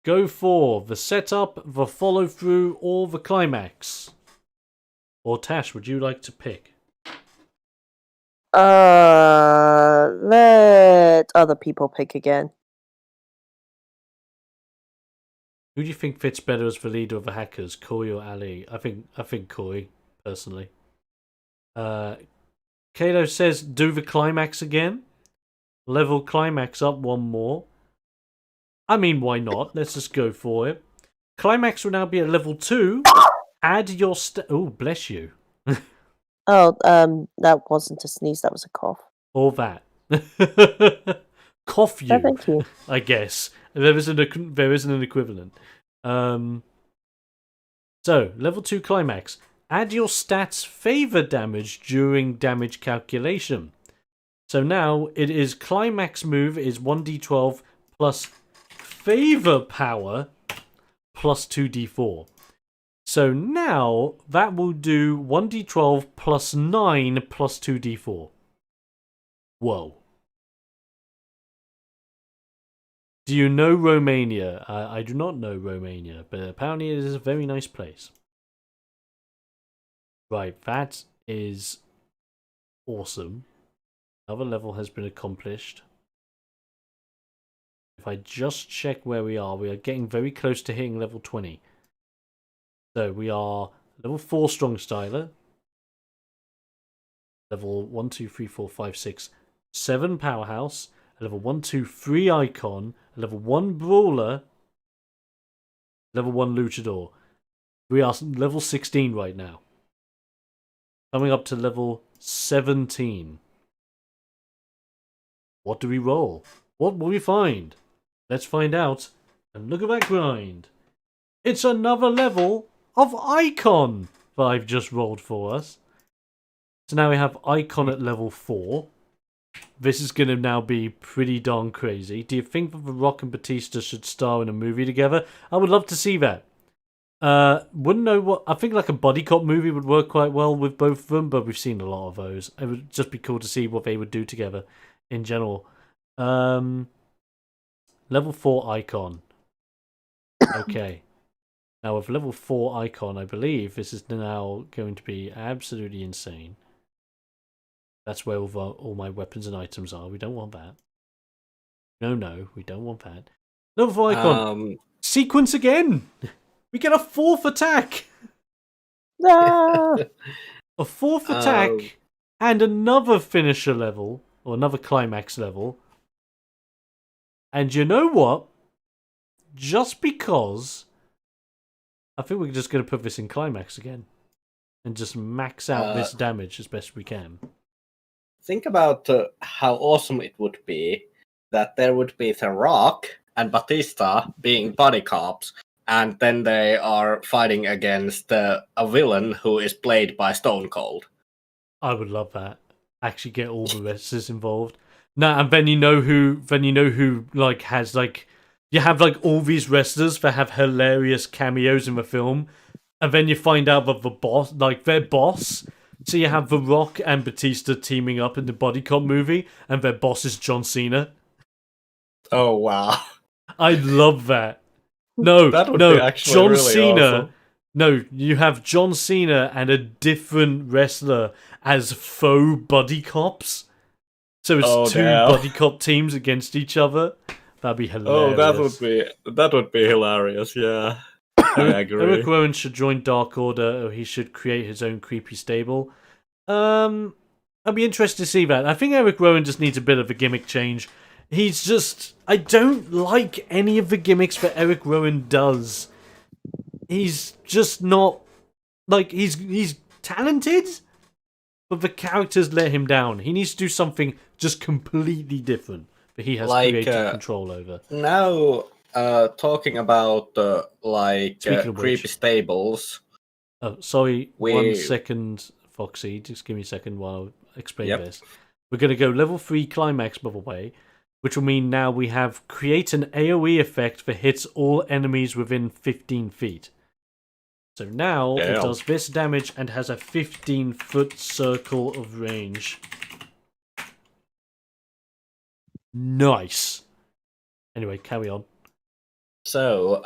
go for the setup, the follow through, or the climax? Or Tash, would you like to pick? Let other people pick again. Who do you think fits better as the leader of the hackers, Corey or Ali? I think Corey, personally. Kato says do the climax again. Level climax up one more. I mean, why not? Let's just go for it. Climax will now be at level 2. Add your oh, bless you. Oh, that wasn't a sneeze, that was a cough. Or that. Cough you. Oh, thank you. I guess. There isn't an equivalent. So, level 2 climax. Add your stats favor damage during damage calculation. So now it is Climax Move is 1d12 plus favor power plus 2d4. So now that will do 1d12 plus 9 plus 2d4. Whoa. Do you know Romania? I do not know Romania, but apparently it is a very nice place. Right, that is awesome. Another level has been accomplished. If I just check where we are getting very close to hitting level 20. So we are level 4 strong styler. Level 1, 2, 3, 4, 5, 6, 7 powerhouse. Level 1, 2, 3 icon. Level 1 brawler. Level 1 luchador. We are level 16 right now. Coming up to level 17. What do we roll? What will we find? Let's find out. And look at that grind. It's another level of icon that I've just rolled for us. So now we have icon at level 4. This is going to now be pretty darn crazy. Do you think that The Rock and Batista should star in a movie together? I would love to see that. Wouldn't know what. I think like a buddy cop movie would work quite well with both of them, but we've seen a lot of those. It would just be cool to see what they would do together in general. Level 4 icon. Okay. Now with level 4 icon, I believe this is now going to be absolutely insane. That's where all my weapons and items are. We don't want that. No, we don't want that. Level 4 icon. Sequence again! We get a 4th attack! Ah! A 4th attack and another finisher level, or another climax level. And you know what? Just because, I think we're just going to put this in climax again. And just max out this damage as best we can. Think about how awesome it would be that there would be The Rock and Batista being buddy cops, and then they are fighting against a villain who is played by Stone Cold. I would love that. Actually get all the wrestlers involved. No, and then you know who like has like, you have like all these wrestlers that have hilarious cameos in the film, and then you find out that the boss, like their boss. So you have The Rock and Batista teaming up in the Body Cop movie, and their boss is John Cena. Oh wow! I love that. No, That would no, be actually John really Cena. awesome. No, you have John Cena and a different wrestler as faux buddy cops. So it's two no. buddy cop teams against each other. That'd be Oh, hilarious. that would be hilarious. Yeah, I agree. Eric Rowan should join Dark Order, or he should create his own creepy stable. I'd be interested to see that. I think Eric Rowan just needs a bit of a gimmick change. He's just... I don't like any of the gimmicks that Eric Rowan does. He's just not... Like, he's talented, but the characters let him down. He needs to do something just completely different that he has creative control over. Now, talking about Speaking of creepy which- stables. Oh, sorry, 1 second, Foxy. Just give me a second while I explain this. We're going to go level 3 Climax, by the way, which will mean now we have create an AoE effect that hits all enemies within 15 feet. So now it does this damage and has a 15-foot circle of range. Nice. Anyway, carry on. So,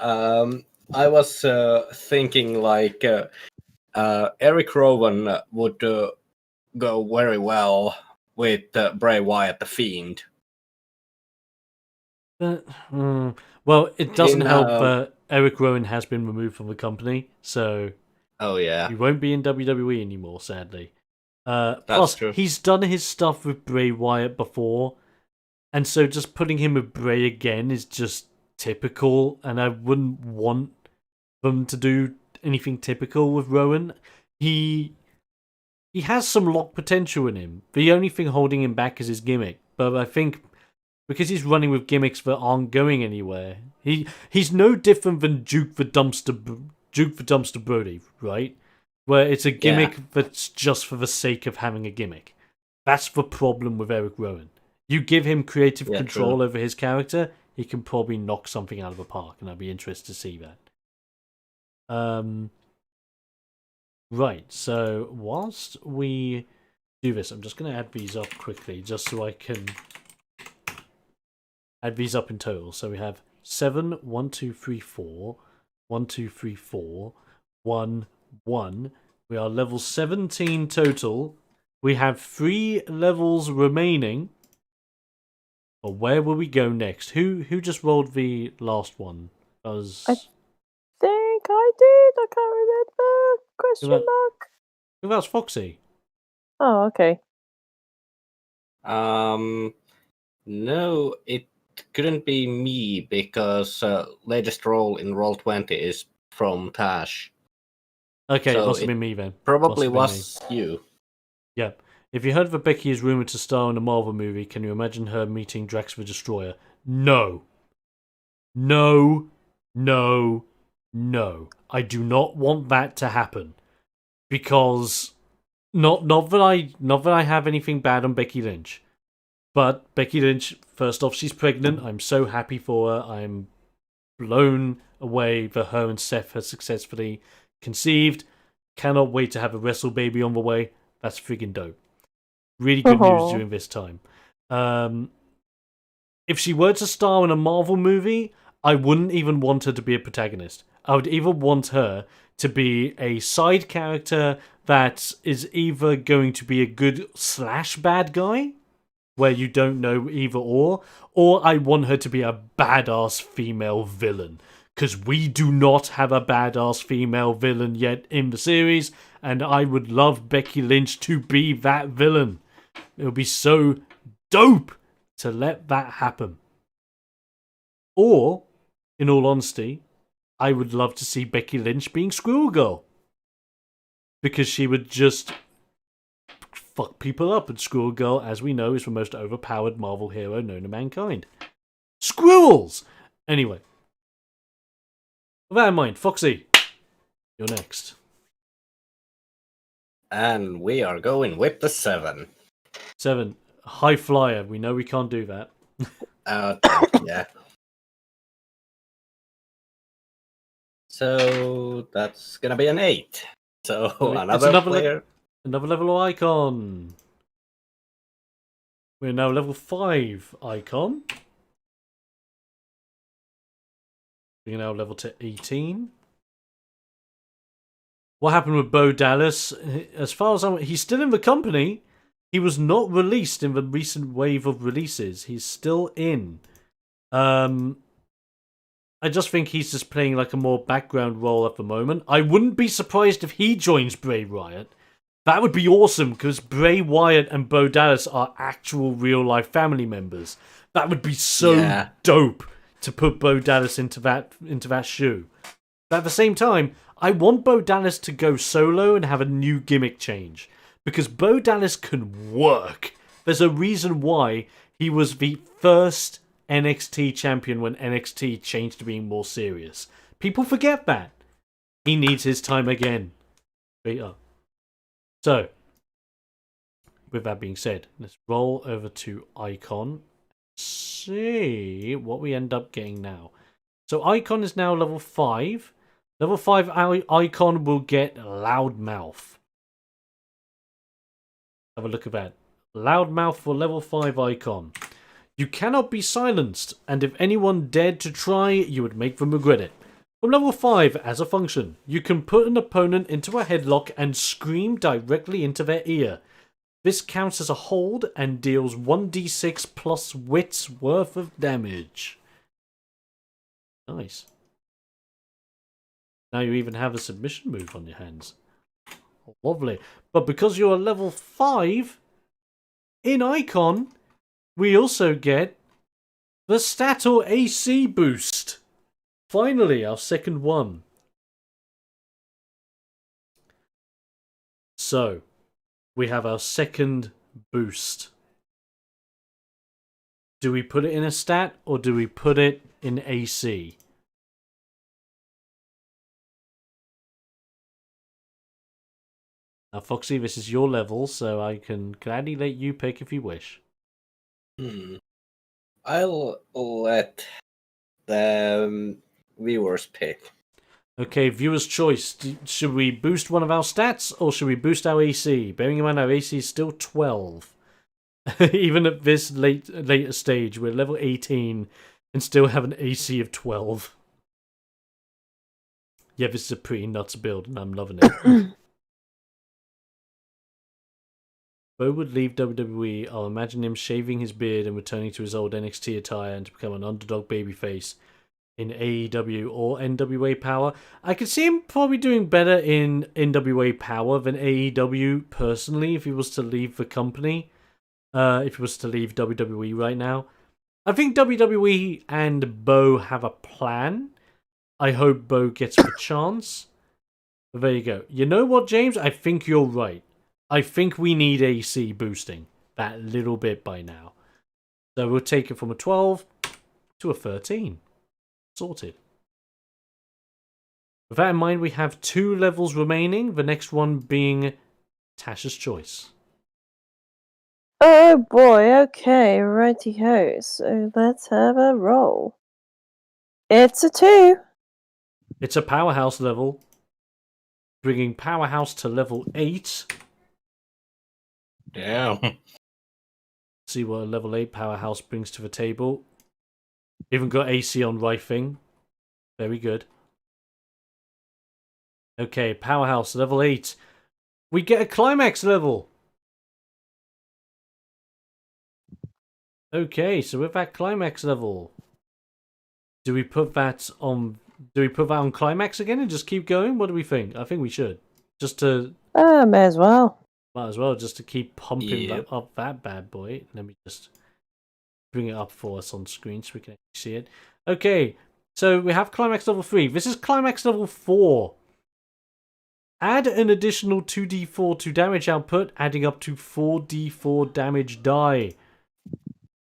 I was thinking Eric Rowan would go very well with Bray Wyatt the Fiend. Well, it doesn't help that Eric Rowan has been removed from the company, so he won't be in WWE anymore, sadly. Plus, true. He's done his stuff with Bray Wyatt before, and so just putting him with Bray again is just typical, and I wouldn't want them to do anything typical with Rowan. He has some lock potential in him. The only thing holding him back is his gimmick, but I think because he's running with gimmicks that aren't going anywhere, he's no different than Duke the Dumpster Brody, right? Where it's a gimmick that's just for the sake of having a gimmick. That's the problem with Eric Rowan. You give him creative control over his character, he can probably knock something out of the park, and I'd be interested to see that. Right, so whilst we do this, I'm just going to add these up quickly, just so I can add these up in total. So we have 7, 1, 2, 3, 4, 1, 2, 3, 4, 1, 1. We are level 17 total. We have 3 levels remaining. But where will we go next? Who just rolled the last one? I think I did. I can't remember. Question mark. Who else? Foxy. Oh, okay. No, it couldn't be me because latest roll in Roll20 is from Tash. Okay, So it must have it been me then. Probably Must have was you. Yeah. If you heard that Becky is rumored to star in a Marvel movie, can you imagine her meeting Drax the Destroyer? No. No. No. No. I do not want that to happen. Because not that I have anything bad on Becky Lynch. But Becky Lynch, first off, she's pregnant. I'm so happy for her. I'm blown away that her and Seth has successfully conceived. Cannot wait to have a wrestle baby on the way. That's friggin' dope. Really good news during this time. If she were to star in a Marvel movie, I wouldn't even want her to be a protagonist. I would either want her to be a side character that is either going to be a good / bad guy, where you don't know either or I want her to be a badass female villain. Because we do not have a badass female villain yet in the series, and I would love Becky Lynch to be that villain. It would be so dope to let that happen. Or, in all honesty, I would love to see Becky Lynch being Squirrel Girl. Because she would just fuck people up, and Squirrel Girl, as we know, is the most overpowered Marvel hero known to mankind. Squirrels! Anyway. With that in mind, Foxy, you're next. And we are going with the 7. 7. High flyer. We know we can't do that. Yeah. So that's gonna be an 8. So another player. Another level icon. We're now level 5 icon. We're now level to 18. What happened with Bo Dallas? As far as he's still in the company. He was not released in the recent wave of releases. He's still in. I just think he's just playing like a more background role at the moment. I wouldn't be surprised if he joins Bray Wyatt. That would be awesome because Bray Wyatt and Bo Dallas are actual real life family members. That would be so dope to put Bo Dallas into that shoe. But at the same time, I want Bo Dallas to go solo and have a new gimmick change because Bo Dallas can work. There's a reason why he was the first NXT champion when NXT changed to being more serious. People forget that. He needs his time again. Beat up. So, with that being said, let's roll over to Icon. See what we end up getting now. So Icon is now level 5. Level 5 Icon will get Loudmouth. Have a look at that. Loudmouth for level 5 Icon. You cannot be silenced, and if anyone dared to try, you would make them regret it. From level 5, as a function, you can put an opponent into a headlock and scream directly into their ear. This counts as a hold and deals 1d6 plus wits worth of damage. Nice. Now you even have a submission move on your hands. Lovely. But because you're a level 5, in Icon, we also get the stat or AC boost. Finally, our second one. So, we have our second boost. Do we put it in a stat or do we put it in AC? Now, Foxy, this is your level, so I can gladly let you pick if you wish. I'll let the viewers pick. Okay, viewer's choice. Should we boost one of our stats or should we boost our AC? Bearing in mind our AC is still 12. Even at this later stage, we're level 18 and still have an AC of 12. Yeah, this is a pretty nuts build and I'm loving it. Bo would leave WWE. I'll imagine him shaving his beard and returning to his old NXT attire and to become an underdog babyface in AEW or NWA Power. I could see him probably doing better in NWA Power than AEW personally if he was to leave the company. If he was to leave WWE right now. I think WWE and Bo have a plan. I hope Bo gets the chance. But there you go. You know what, James? I think you're right. I think we need AC boosting that little bit by now. So we'll take it from a 12 to a 13. Sorted. With that in mind, we have 2 levels remaining. The next one being Tasha's choice. Oh boy, okay, righty-ho. So let's have a roll. It's a 2. It's a Powerhouse level. Bringing Powerhouse to level 8. Damn. See what a level 8 Powerhouse brings to the table. Even got AC on Rifing. Very good. Okay, Powerhouse, level 8. We get a Climax level. Okay, so with that Climax level, do we put that on Climax again and just keep going? What do we think? I think we should. Just to... May as well. Might as well, just to keep pumping up that bad boy. Let me just bring it up for us on screen so we can actually see it. Okay, so we have Climax level 3. This is Climax level 4. Add an additional 2d4 to damage output, adding up to 4d4 damage die.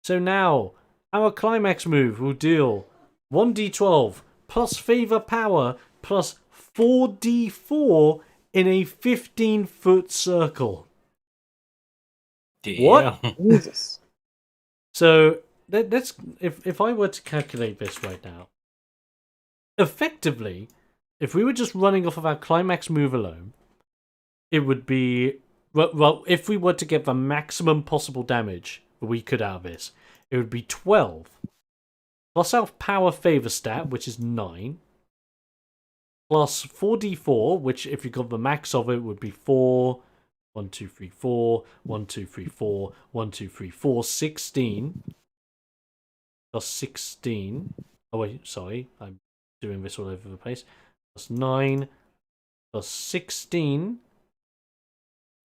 So now, our Climax move will deal 1d12 plus favor power plus 4d4 in a 15-foot circle. Damn. What? Jesus. So let's if I were to calculate this right now, effectively, if we were just running off of our Climax move alone, it would be well if we were to get the maximum possible damage that we could out of this, it would be 12 plus our power favor stat, which is 9. Plus 4d4, which if you got the max of it would be 4, 1, 2, 3, 4, 1, 2, 3, 4, 1, 2, 3, 4, 16. plus 16. Oh, wait, sorry. I'm doing this all over the place. Plus 9, plus 16.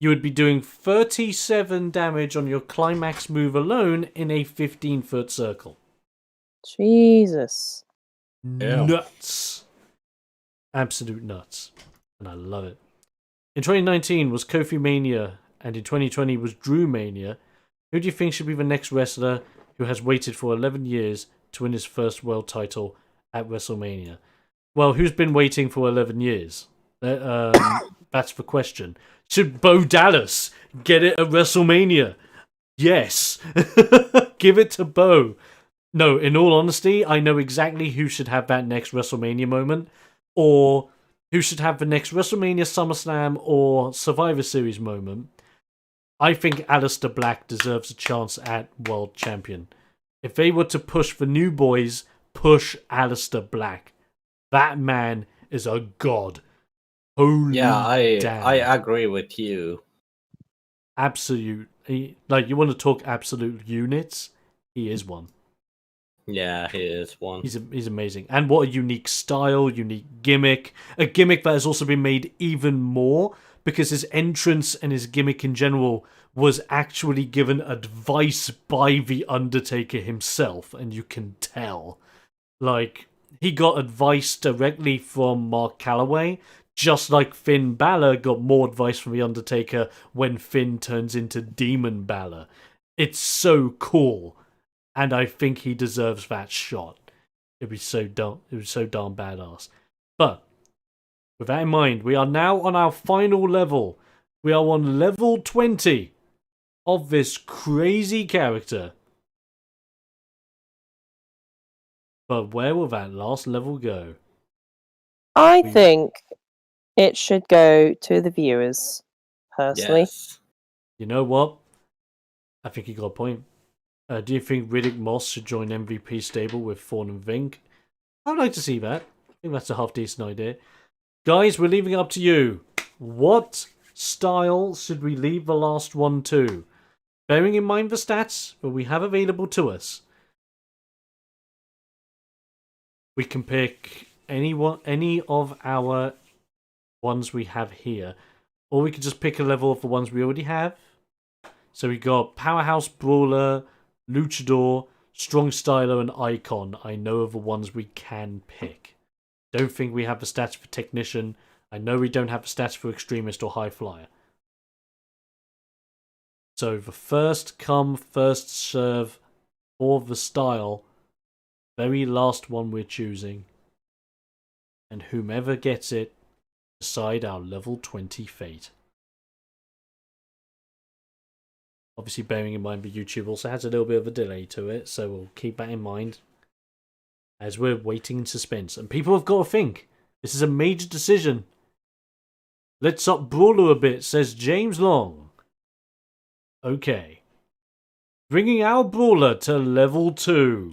You would be doing 37 damage on your climax move alone in a 15-foot circle. Jesus. Yeah. Nuts. Absolute nuts. And I love it. In 2019 was Kofi Mania, and in 2020 was Drew Mania. Who do you think should be the next wrestler who has waited for 11 years to win his first world title at WrestleMania? Well, who's been waiting for 11 years? That's the question. Should Bo Dallas get it at WrestleMania? Yes. Give it to Bo. No, in all honesty, I know exactly who should have that next WrestleMania moment, or who should have the next WrestleMania, SummerSlam, or Survivor Series moment. I think Aleister Black deserves a chance at World Champion. If they were to push the new boys, push Aleister Black. That man is a god. Holy damn. I agree with you. Absolute. Like, you want to talk absolute units? He is one. Yeah, he is one. He's amazing. And what a unique style, unique gimmick. A gimmick that has also been made even more because his entrance and his gimmick in general was actually given advice by The Undertaker himself, and you can tell. Like, he got advice directly from Mark Calloway, just like Finn Balor got more advice from The Undertaker when Finn turns into Demon Balor. It's so cool, and I think he deserves that shot. It was so darn badass. But with that in mind, we are now on our final level. We are on level 20 of this crazy character. But where will that last level go? I think it should go to the viewers, personally. Yes. You know what? I think you got a point. Do you think Riddick Moss should join MVP stable with Thorne and Vink? I'd like to see that. I think that's a half-decent idea. Guys, we're leaving it up to you. What style should we leave the last one to? Bearing in mind the stats that we have available to us. We can pick any of our ones we have here. Or we could just pick a level of the ones we already have. So we got Powerhouse, Brawler, Luchador, Strong Styler, and Icon. I know of the ones we can pick. Don't think we have the stats for Technician. I know we don't have the stats for Extremist or High Flyer. So the first come, first serve for the style. Very last one we're choosing. And whomever gets it, decide our level 20 fate. Obviously, bearing in mind the YouTube also has a little bit of a delay to it, so we'll keep that in mind as we're waiting in suspense. And people have got to think. This is a major decision. Let's up Brawler a bit, says James Long. Okay. Bringing our Brawler to level 2.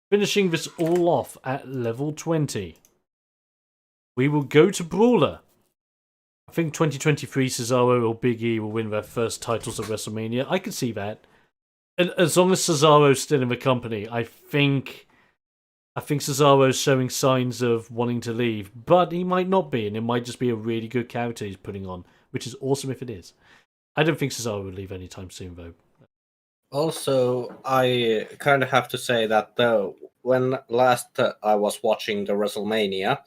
Finishing this all off at level 20. We will go to Brawler. I think 2023 Cesaro or Big E will win their first titles at WrestleMania. I can see that. And as long as Cesaro's still in the company, I think Cesaro's showing signs of wanting to leave, but he might not be, and it might just be a really good character he's putting on, which is awesome if it is. I don't think Cesaro will leave anytime soon, though. Also, I kind of have to say that when last I was watching the WrestleMania,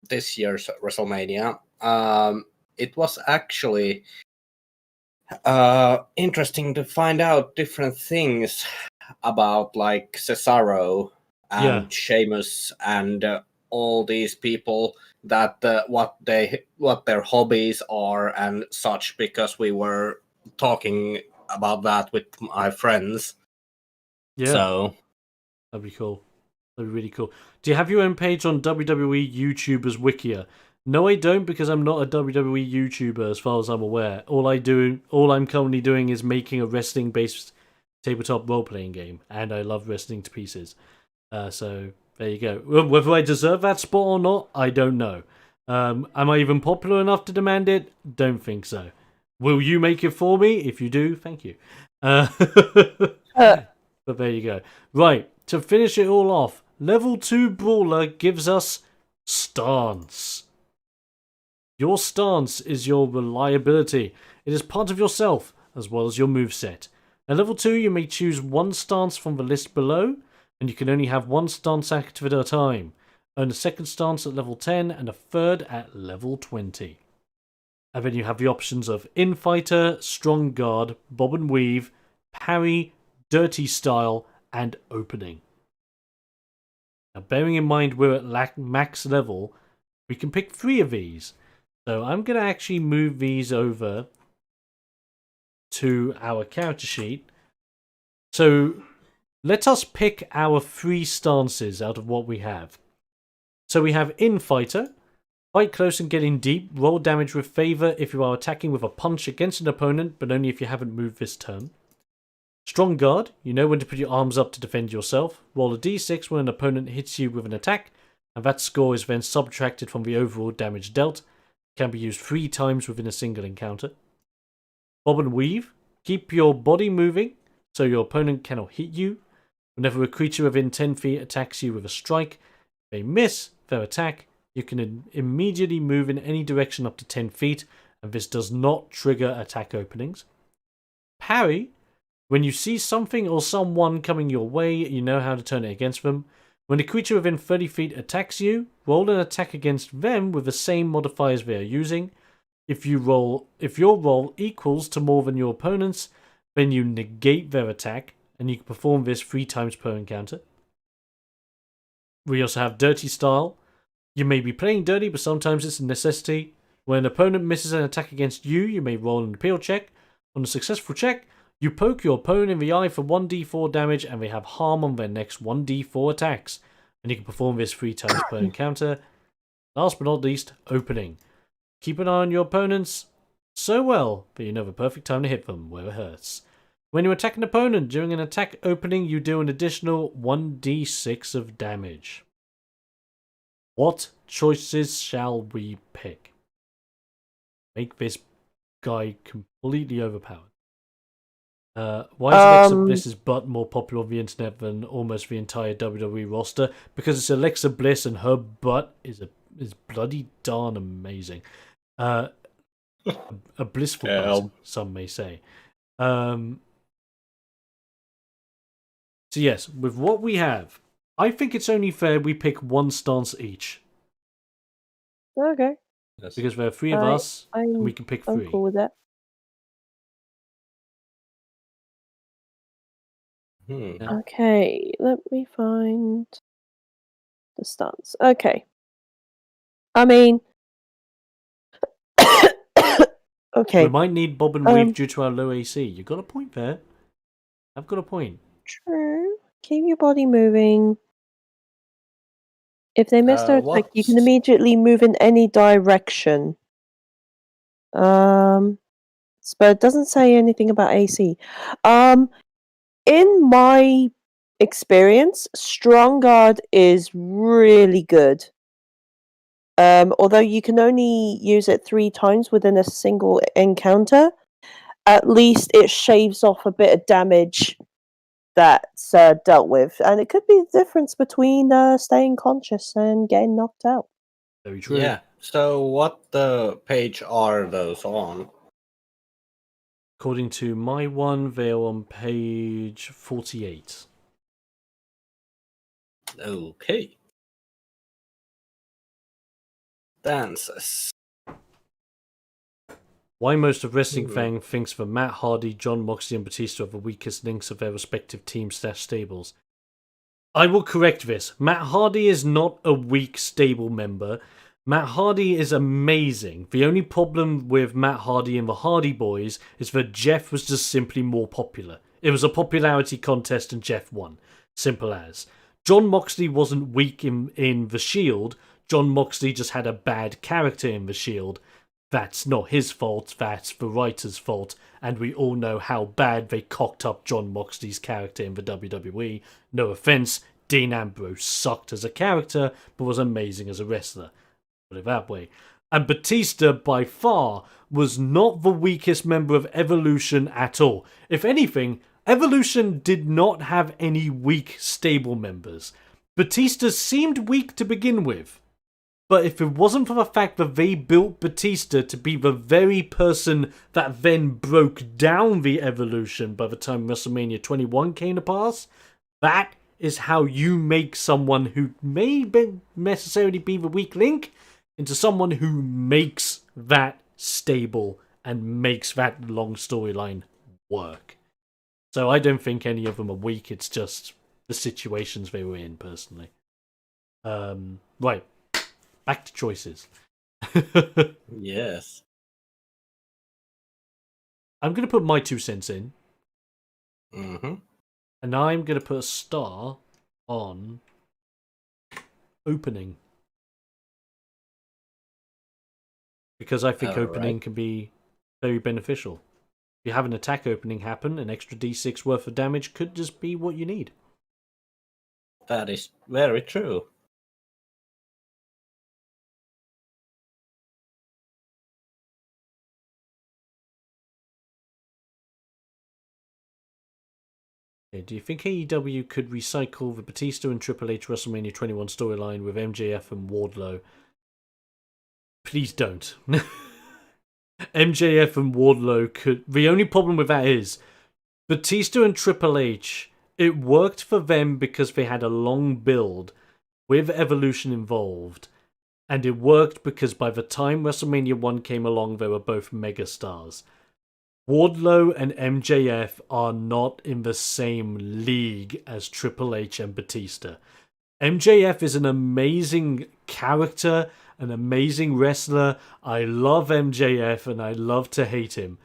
this year's WrestleMania, it was actually interesting to find out different things about like Cesaro and Sheamus and all these people, that what their hobbies are and such, because we were talking about that with my friends. Yeah. So that'd be cool. That'd be really cool. Do you have your own page on WWE YouTubers Wikia? No, I don't, because I'm not a WWE YouTuber as far as I'm aware. All I'm currently doing is making a wrestling-based tabletop role-playing game, and I love wrestling to pieces. So there you go. Whether I deserve that spot or not, I don't know. Am I even popular enough to demand it? Don't think so. Will you make it for me? If you do, thank you. But there you go. Right, to finish it all off, level 2 Brawler gives us Stance. Your stance is your reliability. It is part of yourself, as well as your moveset. At level 2, you may choose one stance from the list below, and you can only have one stance active at a time. Earn a second stance at level 10, and a third at level 20. And then you have the options of Infighter, Strong Guard, Bob and Weave, Parry, Dirty Style, and Opening. Now, bearing in mind we're at max level, we can pick 3 of these. So I'm going to actually move these over to our character sheet. So let us pick our 3 stances out of what we have. So we have Infighter. Fight close and get in deep. Roll damage with favor if you are attacking with a punch against an opponent, but only if you haven't moved this turn. Strong Guard. You know when to put your arms up to defend yourself. Roll a d6 when an opponent hits you with an attack, and that score is then subtracted from the overall damage dealt. It can be used 3 times within a single encounter. Bob and Weave. Keep your body moving so your opponent cannot hit you. Whenever a creature within 10 feet attacks you with a strike, if they miss their attack, you can immediately move in any direction up to 10 feet, and this does not trigger attack openings. Parry. When you see something or someone coming your way, you know how to turn it against them. When a creature within 30 feet attacks you, roll an attack against them with the same modifiers they are using. If your roll equals to more than your opponent's, then you negate their attack, and you can perform this 3 times per encounter. We also have Dirty Style. You may be playing dirty, but sometimes it's a necessity. When an opponent misses an attack against you, you may roll an appeal check. On a successful check, you poke your opponent in the eye for 1d4 damage, and they have harm on their next 1d4 attacks. And you can perform this 3 times per encounter. Last but not least, Opening. Keep an eye on your opponents so well that you know the perfect time to hit them where it hurts. When you attack an opponent during an attack opening, you do an additional 1d6 of damage. What choices shall we pick? Make this guy completely overpowered. Why is Alexa Bliss's butt more popular on the internet than almost the entire WWE roster? Because it's Alexa Bliss and her butt is bloody darn amazing. A blissful butt, some may say. So yes, with what we have, I think it's only fair we pick 1 stance each. Okay. Because there are 3 of us, and we can pick 3. I'm cool with that. Yeah. Okay, let me find the stance. Okay. I mean... okay. We might need Bob and Weave due to our low AC. You got a point there. I've got a point. True. Keep your body moving. If they miss their attack, you can immediately move in any direction. But it doesn't say anything about AC. In my experience, Strong Guard is really good. Although you can only use it 3 times within a single encounter, at least it shaves off a bit of damage that's dealt with. And it could be the difference between staying conscious and getting knocked out. Very true. Yeah. So what page are those on? According to my one, they're on page 48. Okay. Dances. Why most of Wrestling Fang thinks that Matt Hardy, John Moxley, and Batista are the weakest links of their respective team/stables. I will correct this. Matt Hardy is not a weak stable member. Matt Hardy is amazing. The only problem with Matt Hardy and the Hardy Boys is that Jeff was just simply more popular. It was a popularity contest and Jeff won. Simple as. John Moxley wasn't weak in The Shield. John Moxley just had a bad character in The Shield. That's not his fault, that's the writer's fault, and we all know how bad they cocked up John Moxley's character in the WWE. No offense, Dean Ambrose sucked as a character, but was amazing as a wrestler. Put it that way. And Batista, by far, was not the weakest member of Evolution at all. If anything, Evolution did not have any weak stable members. Batista seemed weak to begin with. But if it wasn't for the fact that they built Batista to be the very person that then broke down the Evolution by the time WrestleMania 21 came to pass, that is how you make someone who may necessarily be the weak link into someone who makes that stable and makes that long storyline work. So I don't think any of them are weak, it's just the situations they were in, personally. Right. Back to choices. Yes. I'm going to put my 2 cents in. Mm-hmm. And I'm going to put a star on opening. Because I think opening can be very beneficial. If you have an attack opening happen, an extra d6 worth of damage could just be what you need. That is very true. Okay, do you think AEW could recycle the Batista and Triple H WrestleMania 21 storyline with MJF and Wardlow? Please don't. MJF and Wardlow could... The only problem with that is Batista and Triple H, it worked for them because they had a long build with Evolution involved, and it worked because by the time WrestleMania 1 came along, they were both megastars. Wardlow and MJF are not in the same league as Triple H and Batista. MJF is an amazing character, an amazing wrestler. I love MJF and I love to hate him.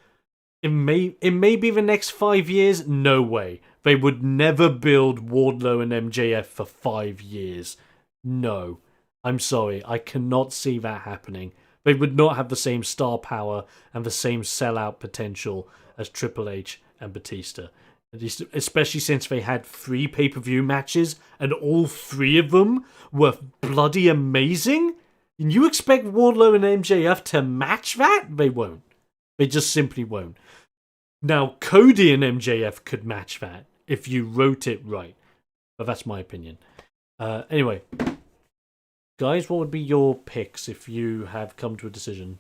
It may be the next 5 years. No way. They would never build Wardlow and MJF for 5 years. No. I'm sorry. I cannot see that happening. They would not have the same star power and the same sellout potential as Triple H and Batista. Especially since they had 3 pay-per-view matches and all 3 of them were bloody amazing. And you expect Wardlow and MJF to match that? They won't. They just simply won't. Now, Cody and MJF could match that if you wrote it right. But that's my opinion. Anyway, guys, what would be your picks if you have come to a decision?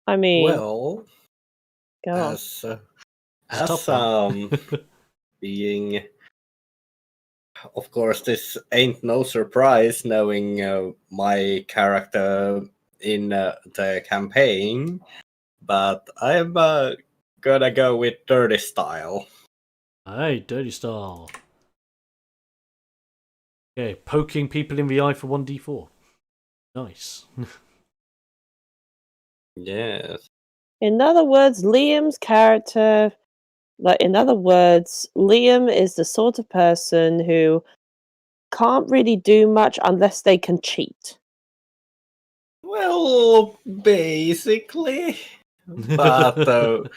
I mean, Well, go on. Being, of course, this ain't no surprise knowing my character in the campaign, but I'm gonna go with Dirty Style. Hey, Dirty Style. Okay, poking people in the eye for 1d4. Nice. Yes. In other words, Liam's character, Liam is the sort of person who can't really do much unless they can cheat. Well, basically, but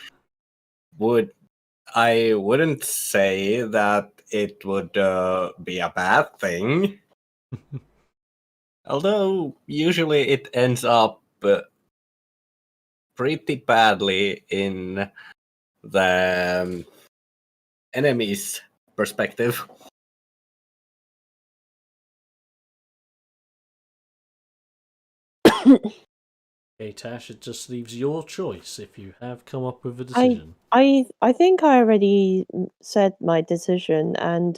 I wouldn't say that it would be a bad thing. Although usually it ends up pretty badly in the enemy's perspective. Okay, Tash, it just leaves your choice if you have come up with a decision. I think I already said my decision and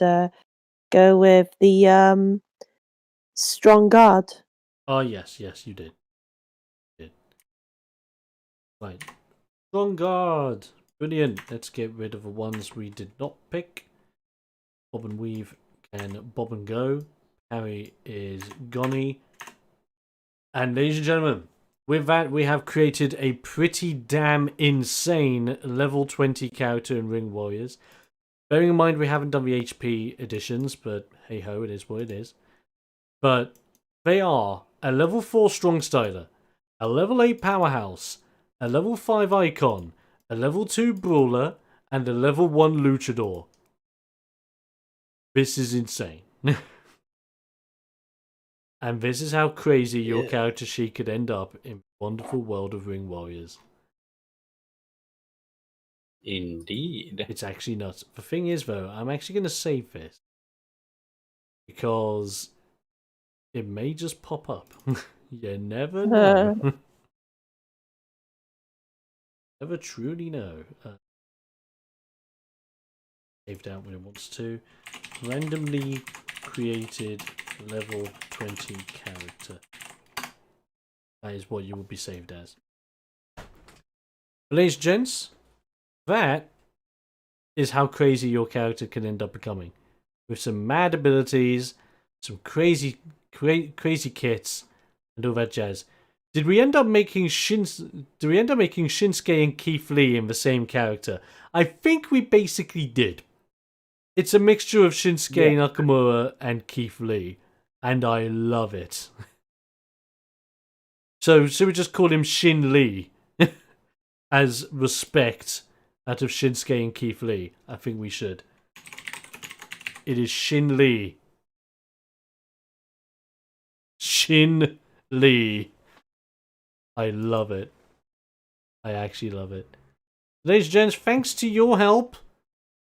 go with the strong guard. Oh, yes, you did. Right. Strong guard. Brilliant. Let's get rid of the ones we did not pick. Bob and Weave can bob and go. Harry is gonny. And ladies and gentlemen, with that, we have created a pretty damn insane level 20 character in Ring Warriors. Bearing in mind we haven't done the HP editions, but hey ho, it is what it is. But they are a level 4 Strong Styler, a level 8 Powerhouse, a level 5 Icon, a level 2 Brawler, and a level 1 Luchador. This is insane. And this is how crazy your character sheet could end up in the wonderful world of Ring Warriors. Indeed. It's actually nuts. The thing is, though, I'm actually going to save this because it may just pop up. You never know. Never truly know. Saved out when it wants to. Randomly created level 20 character. That is what you will be saved as. Ladies and gents, that is how crazy your character can end up becoming. With some mad abilities, some crazy kits, and all that jazz. Did we end up making Shinsuke and Keith Lee in the same character? I think we basically did. It's a mixture of Shinsuke Nakamura and Keith Lee, and I love it. So should we just call him Shin Lee as respect out of Shinsuke and Keith Lee? I think we should. It is Shin Lee. Shin Lee. I love it. I actually love it. Ladies and gents, thanks to your help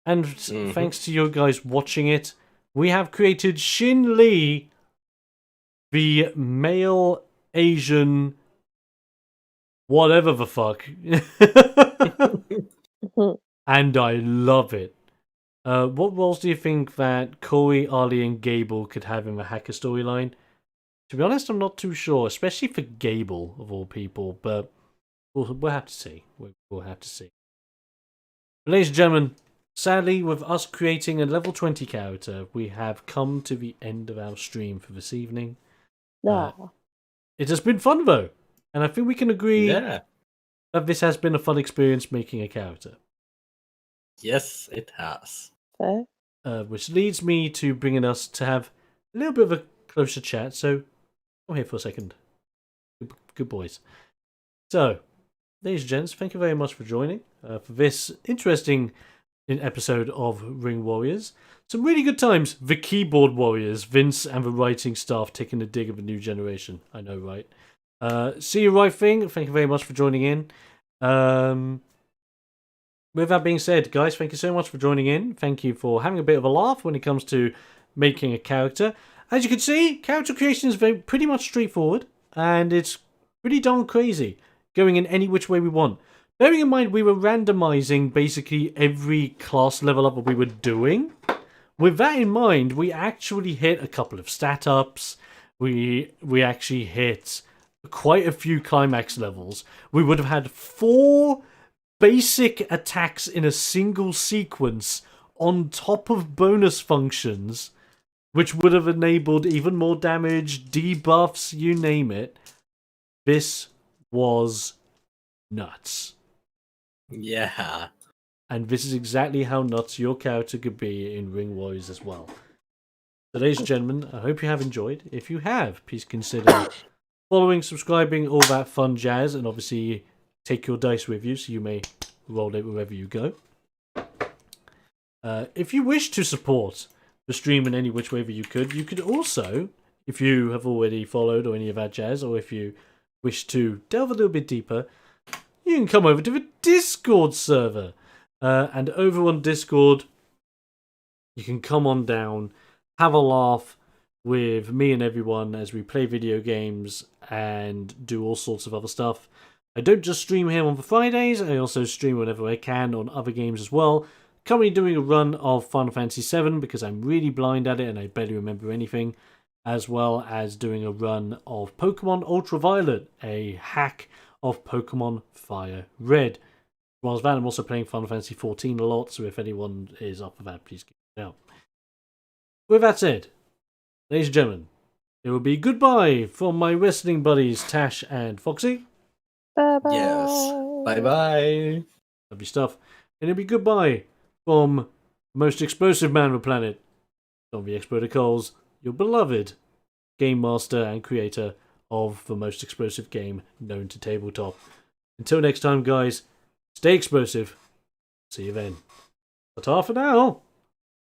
and thanks to you guys watching it, we have created Shin Lee, the male Asian whatever the fuck. And I love it. What roles do you think that Corey, Ali, and Gable could have in the hacker storyline? To be honest, I'm not too sure, especially for Gable, of all people, but we'll have to see. We'll have to see. But ladies and gentlemen, sadly, with us creating a level 20 character, we have come to the end of our stream for this evening. It has been fun, though, and I think we can agree that this has been a fun experience making a character. Yes, it has. Fair. Which leads me to bringing us to have a little bit of a closer chat, so come here for a second. Good boys. So, ladies and gents, thank you very much for joining for this interesting episode of Ring Warriors. Some really good times. The keyboard warriors, Vince and the writing staff taking a dig of a new generation. I know, right? See you, right thing. Thank you very much for joining in. With that being said, guys, thank you so much for joining in. Thank you for having a bit of a laugh when it comes to making a character. As you can see, character creation is pretty much straightforward, and it's pretty darn crazy, going in any which way we want. Bearing in mind we were randomizing basically every class level up that we were doing. With that in mind, we actually hit a couple of stat ups. We actually hit quite a few climax levels. We would have had 4 basic attacks in a single sequence on top of bonus functions, which would have enabled even more damage, debuffs, you name it. This was nuts. Yeah. And this is exactly how nuts your character could be in Ring Warriors as well. So, ladies and gentlemen, I hope you have enjoyed. If you have, please consider following, subscribing, all that fun jazz, and obviously take your dice with you so you may roll it wherever you go. If you wish to support the stream in any which way that you could also, if you have already followed or any of that jazz, or if you wish to delve a little bit deeper, you can come over to the Discord server. And over on Discord, you can come on down, have a laugh with me and everyone as we play video games and do all sorts of other stuff. I don't just stream here on the Fridays, I also stream whenever I can on other games as well. Currently doing a run of Final Fantasy VII because I'm really blind at it and I barely remember anything, as well as doing a run of Pokemon Ultraviolet, a hack of Pokemon Fire Red. Whilst that, I'm also playing Final Fantasy XIV a lot, so if anyone is up for that, please give it out. With that said, ladies and gentlemen, it will be goodbye from my wrestling buddies Tash and Foxy. Bye-bye. Yes. Bye-bye. Lovely stuff. And it'll be goodbye from the most explosive man on the planet, Don the Exploder Coles, your beloved game master and creator of the most explosive game known to tabletop. Until next time, guys, stay explosive. See you then. Ta-ta for now.